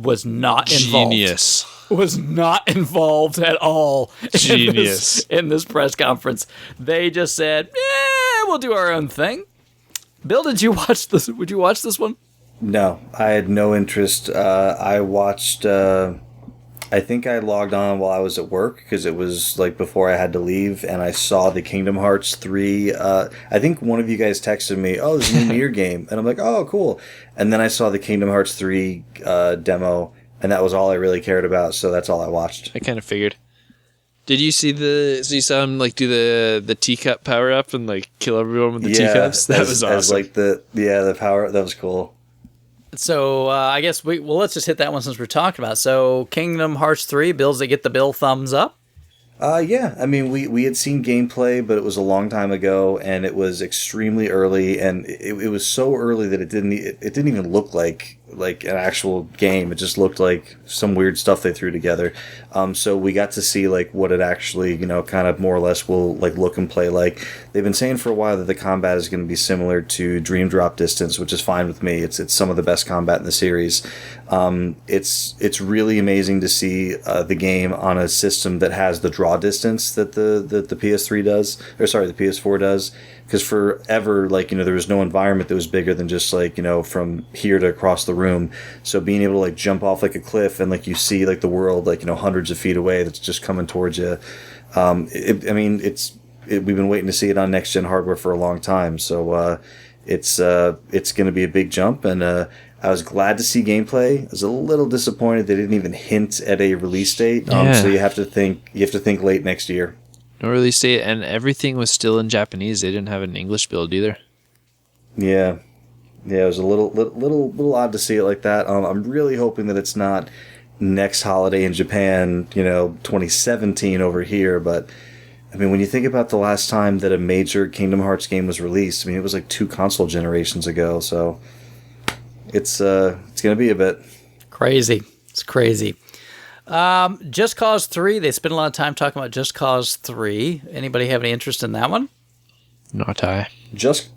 Speaker 1: was not involved.
Speaker 2: Genius.
Speaker 1: Was not involved at all.
Speaker 2: Genius.
Speaker 1: In this press conference. They just said, we'll do our own thing. Bill, did you watch this? Would you watch this one?
Speaker 3: No, I had no interest. I watched, I think I logged on while I was at work because it was like before I had to leave, and I saw the Kingdom Hearts 3. I think one of you guys texted me, oh, there's a new Nier game. And I'm like, oh, cool. And then I saw the Kingdom Hearts 3 demo, and that was all I really cared about, so that's all I watched.
Speaker 2: I kind of figured. Did you see so you saw him like do the teacup power up and like kill everyone with the teacups? That was awesome.
Speaker 3: As like the power, that was cool.
Speaker 1: So I guess let's just hit that one since we're talking about it. So Kingdom Hearts 3, Bill's they get the Bill thumbs up?
Speaker 3: Yeah, I mean, we had seen gameplay, but it was a long time ago, and it was extremely early, and it was so early that it didn't even look like an actual game. It just looked like some weird stuff they threw together. So we got to see like what it actually, kind of more or less will like look and play like. They've been saying for a while that the combat is going to be similar to Dream Drop Distance, which is fine with me. It's some of the best combat in the series. It's really amazing to see the game on a system that has the draw distance that the PS3 does, or sorry, the PS4 does. Because forever, there was no environment that was bigger than just from here to across the room. So being able to jump off like a cliff and you see the world hundreds of feet away that's just coming towards you. We've been waiting to see it on next gen hardware for a long time. So it's going to be a big jump, and I was glad to see gameplay. I was a little disappointed they didn't even hint at a release date. So you have to think late next year.
Speaker 2: No release date, and everything was still in Japanese. They didn't have an English build either.
Speaker 3: Yeah, it was a little odd to see it like that. I'm really hoping that it's not next holiday in Japan, 2017 over here. But I mean, when you think about the last time that a major Kingdom Hearts game was released, I mean, it was 2 console generations ago. So it's going to be a bit
Speaker 1: crazy. It's crazy. Just Cause 3, they spent a lot of time talking about Just Cause 3. Anybody have any interest in that one?
Speaker 2: Not I.
Speaker 3: Just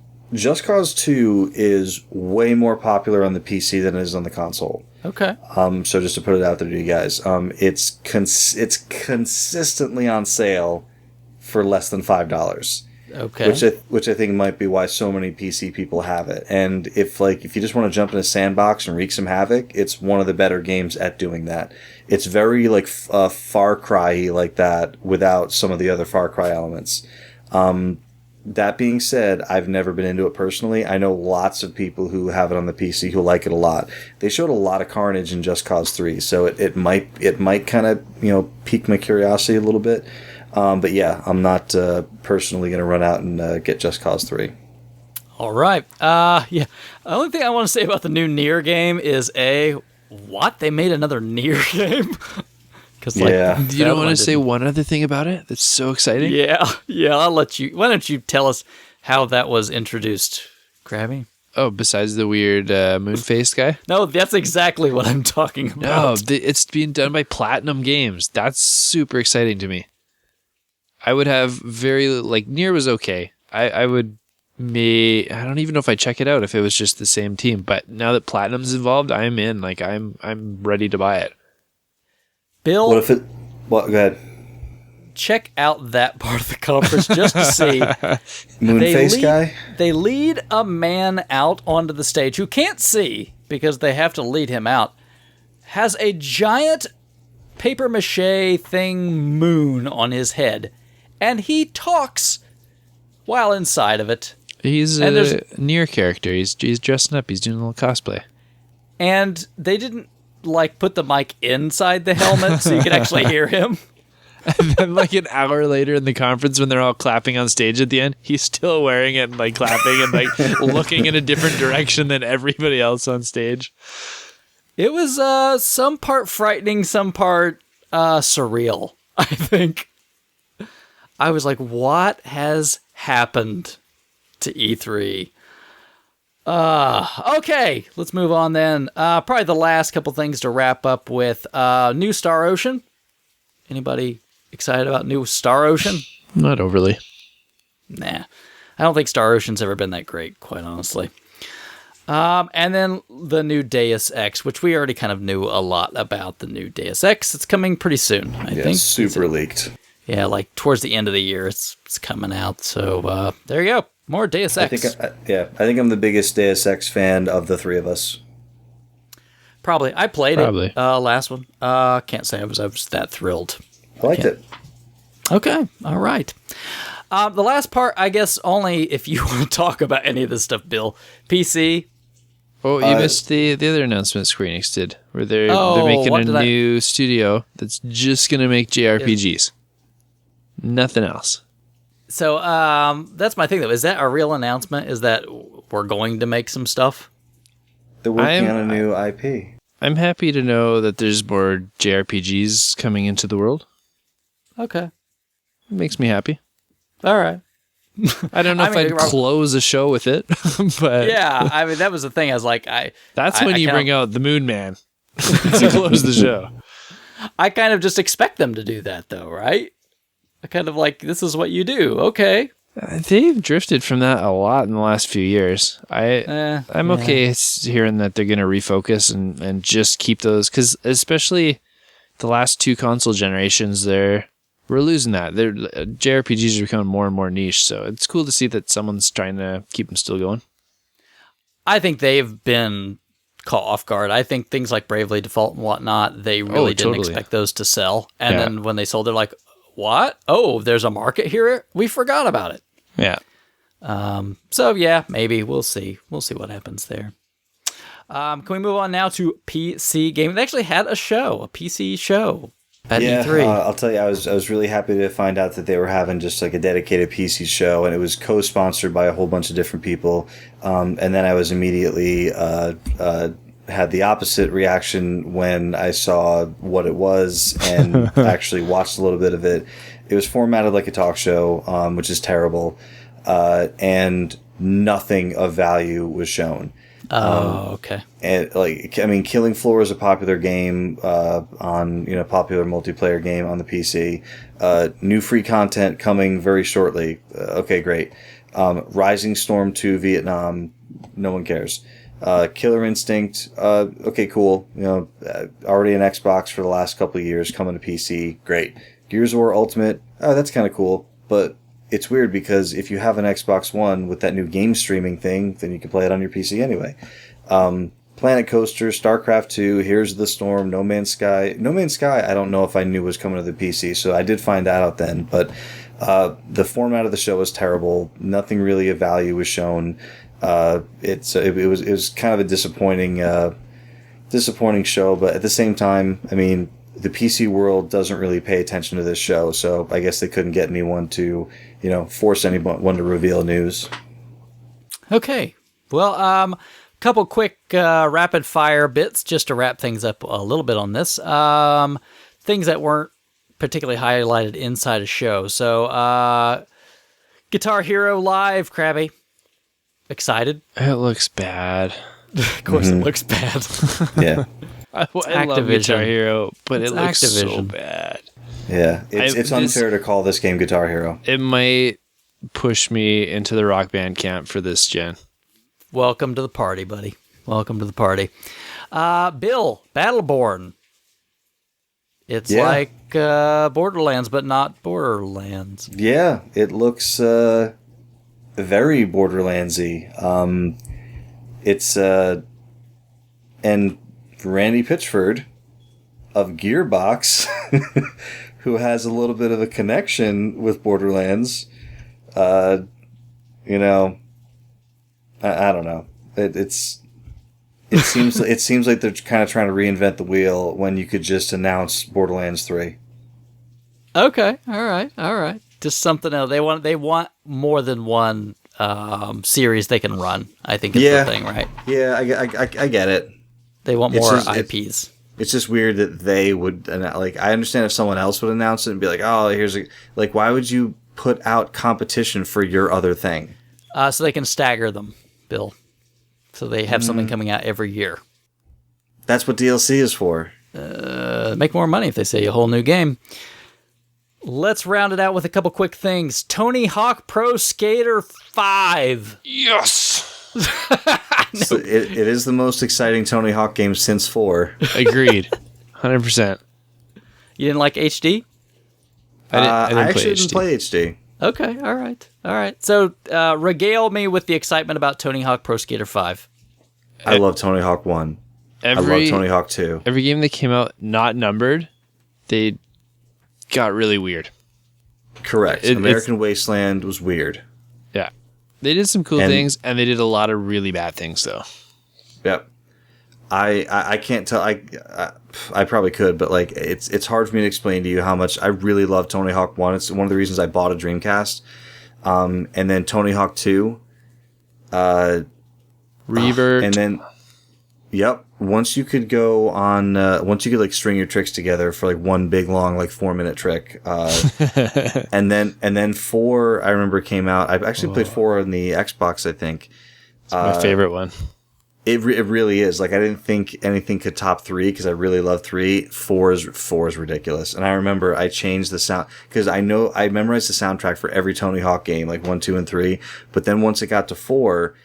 Speaker 3: Cause 2 is way more popular on the PC than it is on the console.
Speaker 1: Okay.
Speaker 3: So just to put it out there to you guys, it's consistently on sale for less than $5.
Speaker 1: Okay.
Speaker 3: Which I think might be why so many PC people have it. And if you just want to jump in a sandbox and wreak some havoc, it's one of the better games at doing that. It's very Far Cry-y like that without some of the other Far Cry elements. That being said, I've never been into it personally. I know lots of people who have it on the PC who like it a lot. They showed a lot of carnage in Just Cause 3, so it might kind of pique my curiosity a little bit. But yeah, I'm not personally going to run out and get Just Cause 3.
Speaker 1: All right. Yeah. The only thing I want to say about the new Nier game is what? They made another Nier game?
Speaker 3: Yeah.
Speaker 2: You don't want to say one other thing about it? That's so exciting.
Speaker 1: Yeah. I'll let you. Why don't you tell us how that was introduced, Krabby?
Speaker 2: Oh, besides the weird moon-faced guy?
Speaker 1: No, that's exactly what I'm talking about.
Speaker 2: No, it's being done by Platinum Games. That's super exciting to me. I would have Nier was okay. I don't even know if I'd check it out if it was just the same team. But now that Platinum's involved, I'm in. I'm ready to buy it.
Speaker 1: Bill,
Speaker 3: go ahead.
Speaker 1: Check out that part of the conference just to see.
Speaker 3: Moonface guy?
Speaker 1: They lead a man out onto the stage who can't see because they have to lead him out. Has a giant papier-mâché thing moon on his head. And he talks while inside of it.
Speaker 2: He's a Nier character. He's dressing up. He's doing a little cosplay.
Speaker 1: And they didn't put the mic inside the helmet so you could actually hear him.
Speaker 2: And then an hour later in the conference when they're all clapping on stage at the end, he's still wearing it and clapping and looking in a different direction than everybody else on stage.
Speaker 1: It was some part frightening, some part surreal, I think. I was like, what has happened to E3? Okay, let's move on then. Probably the last couple things to wrap up with. New Star Ocean. Anybody excited about new Star Ocean?
Speaker 2: Not overly.
Speaker 1: Nah. I don't think Star Ocean's ever been that great, quite honestly. And then the new Deus Ex, which we already kind of knew a lot about the new Deus Ex. It's coming pretty soon, I think.
Speaker 3: Super leaked.
Speaker 1: Yeah, like towards the end of the year, it's coming out. So there you go. More Deus Ex.
Speaker 3: I think I'm the biggest Deus Ex fan of the three of us.
Speaker 1: Probably. I played it. Last one. Can't say I was that thrilled.
Speaker 3: I liked it.
Speaker 1: Okay. All right. The last part, I guess, only if you want to talk about any of this stuff, Bill. PC.
Speaker 2: Oh, you missed the other announcement Square Enix did, where they're making a new studio that's just going to make JRPGs. Nothing else.
Speaker 1: So that's my thing, though. Is that a real announcement? Is that we're going to make some stuff?
Speaker 3: They're working on a new IP.
Speaker 2: I'm happy to know that there's more JRPGs coming into the world.
Speaker 1: Okay.
Speaker 2: It makes me happy.
Speaker 1: All right.
Speaker 2: I don't know if I'd close a show with it, but...
Speaker 1: Yeah, I mean, that was the thing. I was like,
Speaker 2: That's when you bring out the Moon Man to close the show.
Speaker 1: I kind of just expect them to do that, though, right? I kind of like, this is what you do. Okay.
Speaker 2: They've drifted from that a lot in the last few years. I'm okay hearing that they're going to refocus and just keep those, because especially the last two console generations, we're losing that. JRPGs are becoming more and more niche, so it's cool to see that someone's trying to keep them still going.
Speaker 1: I think they've been caught off guard. I think things like Bravely Default and whatnot, they really didn't expect those to sell. And then when they sold, they're like, what? Oh, there's a market here? We forgot about it.
Speaker 2: Yeah.
Speaker 1: So, yeah, maybe. We'll see. We'll see what happens there. Can we move on now to PC gaming? They actually had a PC show. At E3.
Speaker 3: I'll tell you, I was really happy to find out that they were having just like a dedicated PC show, and it was co-sponsored by a whole bunch of different people. And then I was immediately had the opposite reaction when I saw what it was and actually watched a little bit of it. It was formatted like a talk show, which is terrible, and nothing of value was shown.
Speaker 1: Okay.
Speaker 3: And Killing Floor is a popular game on popular multiplayer game on the PC. New free content coming very shortly. Okay, great. Rising Storm 2 Vietnam, no one cares. Killer Instinct, okay, cool. Already an Xbox for the last couple of years, coming to PC, great. Gears of War Ultimate, that's kind of cool, but it's weird because if you have an Xbox One with that new game streaming thing, then you can play it on your PC anyway. Planet Coaster, StarCraft 2, Here's of the Storm, No Man's Sky. No Man's Sky, I don't know if I knew was coming to the PC, so I did find that out then. But the format of the show was terrible. Nothing really of value was shown. It was kind of a disappointing show. But at the same time, I mean, the PC world doesn't really pay attention to this show, so I guess they couldn't get anyone to, force anyone to reveal news.
Speaker 1: Okay. Well, couple quick rapid fire bits just to wrap things up a little bit on this. Things that weren't particularly highlighted inside a show. So, Guitar Hero Live, Krabby. Excited?
Speaker 2: It looks bad.
Speaker 1: Of course it looks bad.
Speaker 3: Yeah.
Speaker 2: I love Guitar Hero, but it looks so bad.
Speaker 3: Yeah, it's unfair to call this game Guitar Hero.
Speaker 2: It might push me into the Rock Band camp for this gen.
Speaker 1: Welcome to the party, buddy. Welcome to the party. Bill, Battleborn. It's like Borderlands, but not Borderlands.
Speaker 3: Yeah, it looks very Borderlandsy. It's and Randy Pitchford of Gearbox, who has a little bit of a connection with Borderlands. I don't know. It seems like they're kind of trying to reinvent the wheel when you could just announce Borderlands 3.
Speaker 1: Okay, all right. Just something else. They want more than one series they can run. I think is the thing, right?
Speaker 3: Yeah, I get it.
Speaker 1: They want more IPs.
Speaker 3: It's just weird that they would I understand if someone else would announce it and be like, oh, why would you put out competition for your other thing?
Speaker 1: So they can stagger them, Bill. So they have something coming out every year.
Speaker 3: That's what DLC is for.
Speaker 1: Make more money if they say a whole new game. Let's round it out with a couple quick things. Tony Hawk Pro Skater 5.
Speaker 2: Yes.
Speaker 3: So it is the most exciting Tony Hawk game since 4.
Speaker 2: Agreed. 100%.
Speaker 1: You didn't like HD?
Speaker 2: I
Speaker 3: didn't play HD.
Speaker 1: Okay, all right. So regale me with the excitement about Tony Hawk Pro Skater 5.
Speaker 3: I love Tony Hawk 1. I love Tony Hawk 2.
Speaker 2: Every game that came out not numbered, they got really weird.
Speaker 3: Correct. American Wasteland was weird.
Speaker 2: Yeah. They did some cool things, and they did a lot of really bad things, though.
Speaker 3: Yep. I can't tell. I probably could, but like it's hard for me to explain to you how much I really love Tony Hawk 1. It's one of the reasons I bought a Dreamcast. And then Tony Hawk 2.
Speaker 2: Revert.
Speaker 3: And then, yep. Once you could go on, once you could like string your tricks together for like one big long like 4-minute trick, and then 4. I remember came out. I've actually played 4 on the Xbox. I think
Speaker 2: It's my favorite one.
Speaker 3: it really is. Like I didn't think anything could top 3 because I really love 3. 4 is ridiculous. And I remember I changed the sound because I memorized the soundtrack for every Tony Hawk game, like 1, 2, and 3. But then once it got to 4.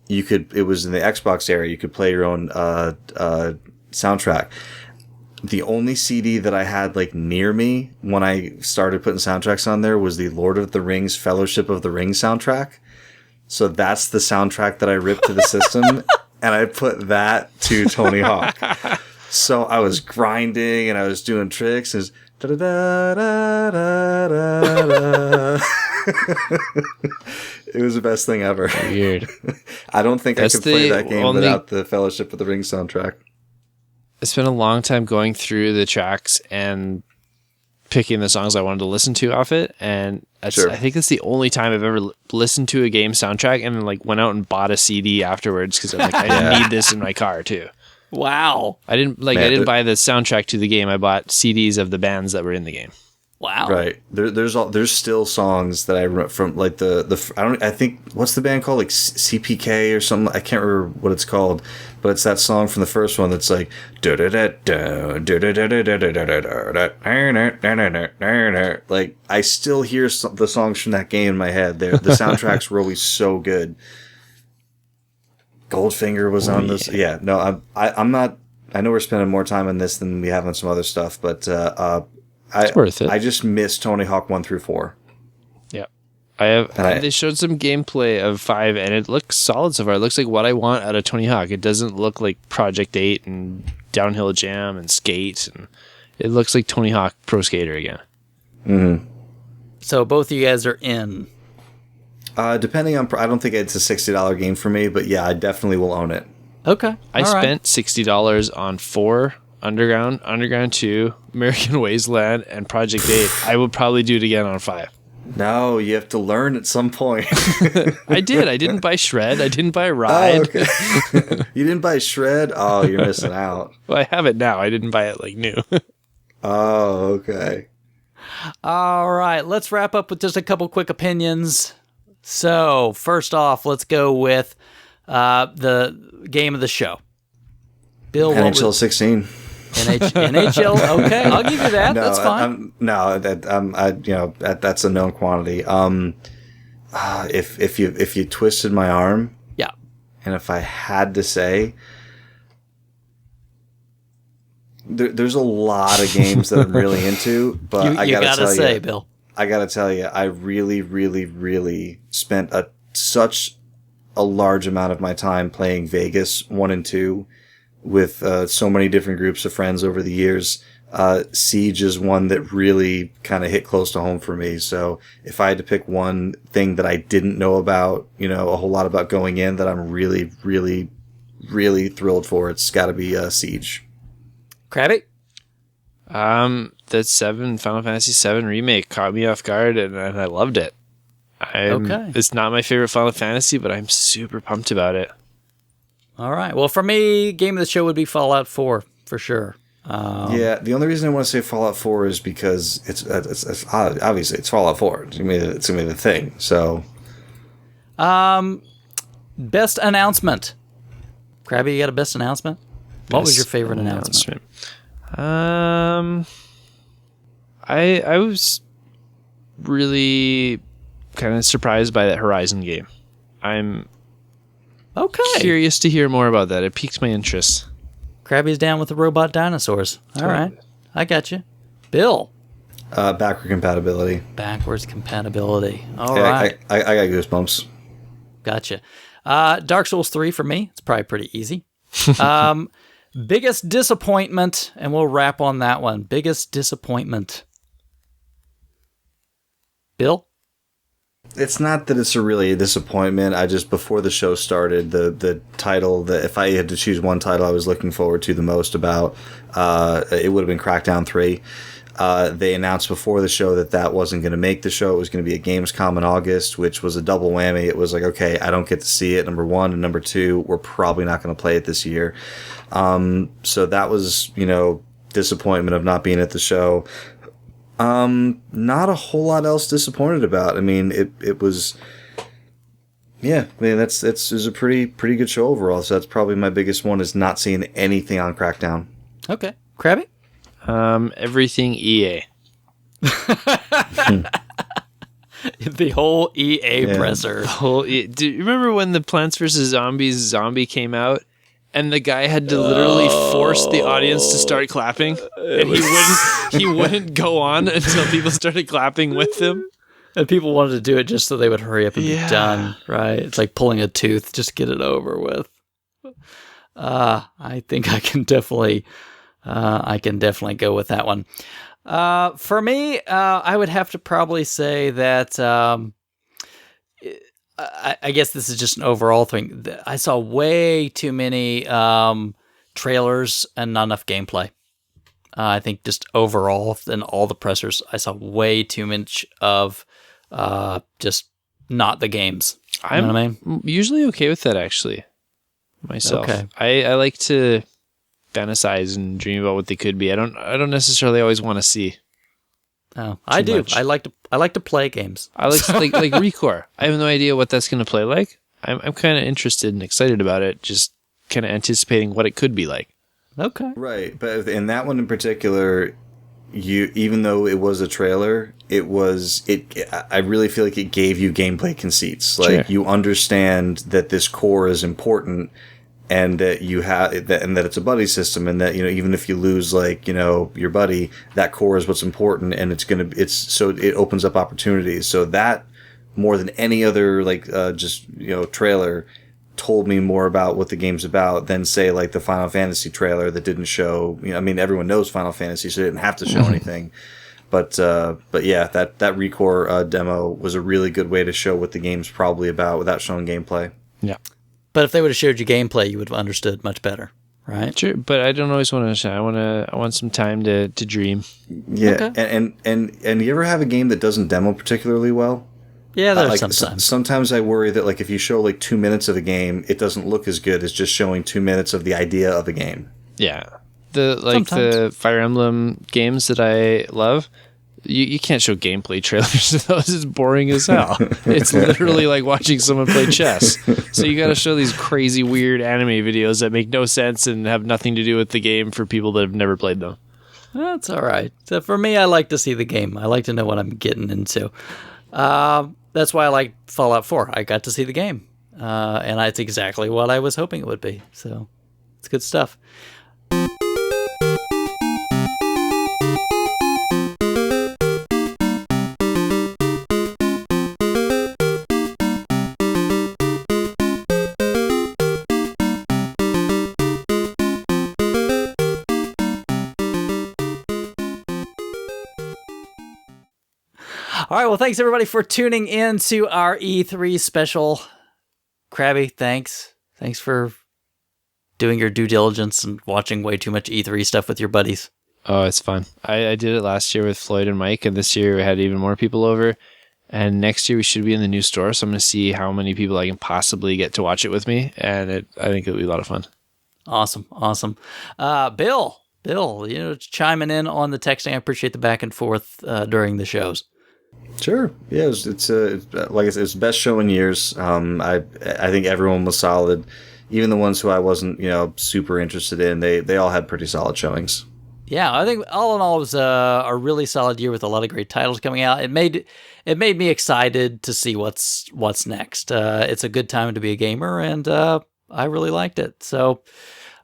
Speaker 3: It was in the Xbox era, you could play your own soundtrack. The only CD that I had like near me when I started putting soundtracks on there was the Lord of the Rings Fellowship of the Ring soundtrack. So that's the soundtrack that I ripped to the system, and I put that to Tony Hawk. So I was grinding and I was doing tricks. It was da-da-da-da-da-da-da. It was the best thing ever.
Speaker 2: Weird.
Speaker 3: I don't think I could play that game without the Fellowship of the Ring soundtrack.
Speaker 2: I spent a long time going through the tracks and picking the songs I wanted to listen to off it, and I think that's the only time I've ever listened to a game soundtrack and then like went out and bought a CD afterwards because I'm like, I need this in my car too.
Speaker 1: Wow.
Speaker 2: I didn't buy the soundtrack to the game. I bought CDs of the bands that were in the game.
Speaker 1: Wow.
Speaker 3: Right. There's still songs that I wrote from like I think what's the band called, like CPK or something. I can't remember what it's called, but it's that song from the first one that's like like I still hear the songs from that game in my head. The soundtracks were always so good. Goldfinger was on this. Yeah. No, I'm not. I know we're spending more time on this than we have on some other stuff, but
Speaker 2: it's worth it.
Speaker 3: I just miss Tony Hawk 1 through 4.
Speaker 2: Yeah. They showed some gameplay of 5 and it looks solid so far. It looks like what I want out of Tony Hawk. It doesn't look like Project 8 and Downhill Jam and Skate, and it looks like Tony Hawk Pro Skater again.
Speaker 3: Mm-hmm.
Speaker 1: So both of you guys are in.
Speaker 3: Depending on, I don't think it's a $60 game for me, but yeah, I definitely will own it.
Speaker 1: Okay.
Speaker 2: I spent $60 on 4, Underground 2, American Wasteland, and Project 8. I would probably do it again on 5.
Speaker 3: No, you have to learn at some point.
Speaker 2: I did. I didn't buy Shred. I didn't buy Ride.
Speaker 3: Oh, okay. You didn't buy Shred? Oh, you're missing out.
Speaker 2: Well, I have it now. I didn't buy it like new.
Speaker 3: Oh, okay.
Speaker 1: All right. Let's wrap up with just a couple quick opinions. So, first off, let's go with the game of the show. Bill,
Speaker 3: NHL 16.
Speaker 1: NHL, okay, I'll give you that.
Speaker 3: No,
Speaker 1: that's fine.
Speaker 3: That's a known quantity. If you twisted my arm,
Speaker 1: yeah,
Speaker 3: and if I had to say, there's a lot of games that I'm really into, but I gotta say,
Speaker 1: Bill,
Speaker 3: I gotta tell you, I really, really, really spent such a large amount of my time playing Vegas 1 and 2. With so many different groups of friends over the years. Siege is one that really kind of hit close to home for me. So if I had to pick one thing that I didn't know about, a whole lot about going in that I'm really, really, really thrilled for, it's got to be Siege.
Speaker 1: Krabby?
Speaker 2: The Final Fantasy 7 remake caught me off guard and I loved it.
Speaker 1: Okay.
Speaker 2: It's not my favorite Final Fantasy, but I'm super pumped about it.
Speaker 1: All right. Well, for me, game of the show would be Fallout 4, for sure. I
Speaker 3: Yeah, the only reason I want to say Fallout 4 is because it's obviously it's Fallout 4. It's gonna be the thing. So,
Speaker 1: best announcement. Krabby, you got a best announcement? What was your favorite announcement?
Speaker 2: I was really kind of surprised by that Horizon game. I'm curious to hear more about that. It piqued my interest.
Speaker 1: Krabby's down with the robot dinosaurs. All right. I got you. Bill.
Speaker 3: Backward compatibility.
Speaker 1: Backwards compatibility. All right.
Speaker 3: I got goosebumps.
Speaker 1: Gotcha. Dark Souls 3 for me. It's probably pretty easy. Biggest disappointment, and we'll wrap on that one. Biggest disappointment. Bill?
Speaker 3: It's not that it's really a disappointment. I just, before the show started, the title, that if I had to choose one title I was looking forward to the most about, it would have been Crackdown 3. They announced before the show that wasn't going to make the show. It was going to be at Gamescom in August, which was a double whammy. It was like, okay, I don't get to see it, number one, and number two, we're probably not going to play it this year. So that was, disappointment of not being at the show. Not a whole lot else disappointed about. I mean, it was, it was a pretty good show overall. So that's probably my biggest one, is not seeing anything on Crackdown.
Speaker 1: Okay. Krabby?
Speaker 2: Everything EA.
Speaker 1: The whole EA presser.
Speaker 2: Do you remember when the Plants vs. Zombies zombie came out? And the guy had to literally force the audience to start clapping, and he wouldn't go on until people started clapping with him.
Speaker 1: And people wanted to do it just so they would hurry up and be done, right? It's like pulling a tooth, just get it over with. I think I can definitely go with that one. For me, I would have to probably say that. I guess this is just an overall thing. I saw way too many trailers and not enough gameplay. I think just overall, in all the pressers, I saw way too much of just not the games. You know what I mean?
Speaker 2: Usually okay with that, actually, myself. Okay. I like to fantasize and dream about what they could be. I don't necessarily always want to see.
Speaker 1: Oh, I do. Much. I like to play games.
Speaker 2: I like Recore. I have no idea what that's going to play like. I'm kind of interested and excited about it. Just kind of anticipating what it could be like.
Speaker 1: Okay.
Speaker 3: Right, but in that one in particular, even though it was a trailer, I really feel like it gave you gameplay conceits. Like, you understand that this core is important. And that and that it's a buddy system, and that even if you lose your buddy, that core is what's important, and so it opens up opportunities. So that, more than any other trailer, told me more about what the game's about than say like the Final Fantasy trailer that didn't show. Everyone knows Final Fantasy, so they didn't have to show anything. But yeah, that Recore demo was a really good way to show what the game's probably about without showing gameplay.
Speaker 2: Yeah.
Speaker 1: But if they would have showed you gameplay, you would have understood much better, right?
Speaker 2: Sure, but I don't always want to. I want some time to dream.
Speaker 3: Yeah, okay. and you ever have a game that doesn't demo particularly well?
Speaker 1: Yeah, there's sometimes.
Speaker 3: Sometimes I worry that if you show 2 minutes of a game, it doesn't look as good as just showing 2 minutes of the idea of a game.
Speaker 2: Yeah, the Fire Emblem games that I love. You can't show gameplay trailers to those. It's boring as hell. It's literally like watching someone play chess. So you got to show these crazy, weird anime videos that make no sense and have nothing to do with the game for people that have never played them.
Speaker 1: That's all right. So for me, I like to see the game. I like to know what I'm getting into. That's why I like Fallout 4. I got to see the game. And that's exactly what I was hoping it would be. So it's good stuff. All right, well, thanks everybody for tuning in to our E3 special. Krabby, thanks. Thanks for doing your due diligence and watching way too much E3 stuff with your buddies.
Speaker 2: Oh, it's fun. I did it last year with Floyd and Mike, and this year we had even more people over. And next year we should be in the new store, so I'm going to see how many people I can possibly get to watch it with me, and I think it'll be a lot of fun.
Speaker 1: Awesome. Bill, Bill, chiming in on the texting. I appreciate the back and forth during the shows.
Speaker 3: Sure. Yeah, it's like I said, it's the best show in years. I think everyone was solid, even the ones who I wasn't super interested in. They all had pretty solid showings.
Speaker 1: Yeah, I think all in all it was a really solid year with a lot of great titles coming out. It made me excited to see what's next. It's a good time to be a gamer, and I really liked it. So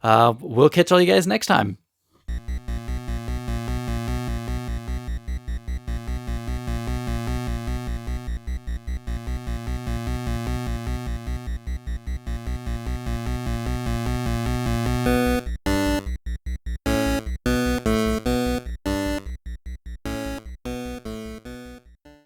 Speaker 1: we'll catch all you guys next time.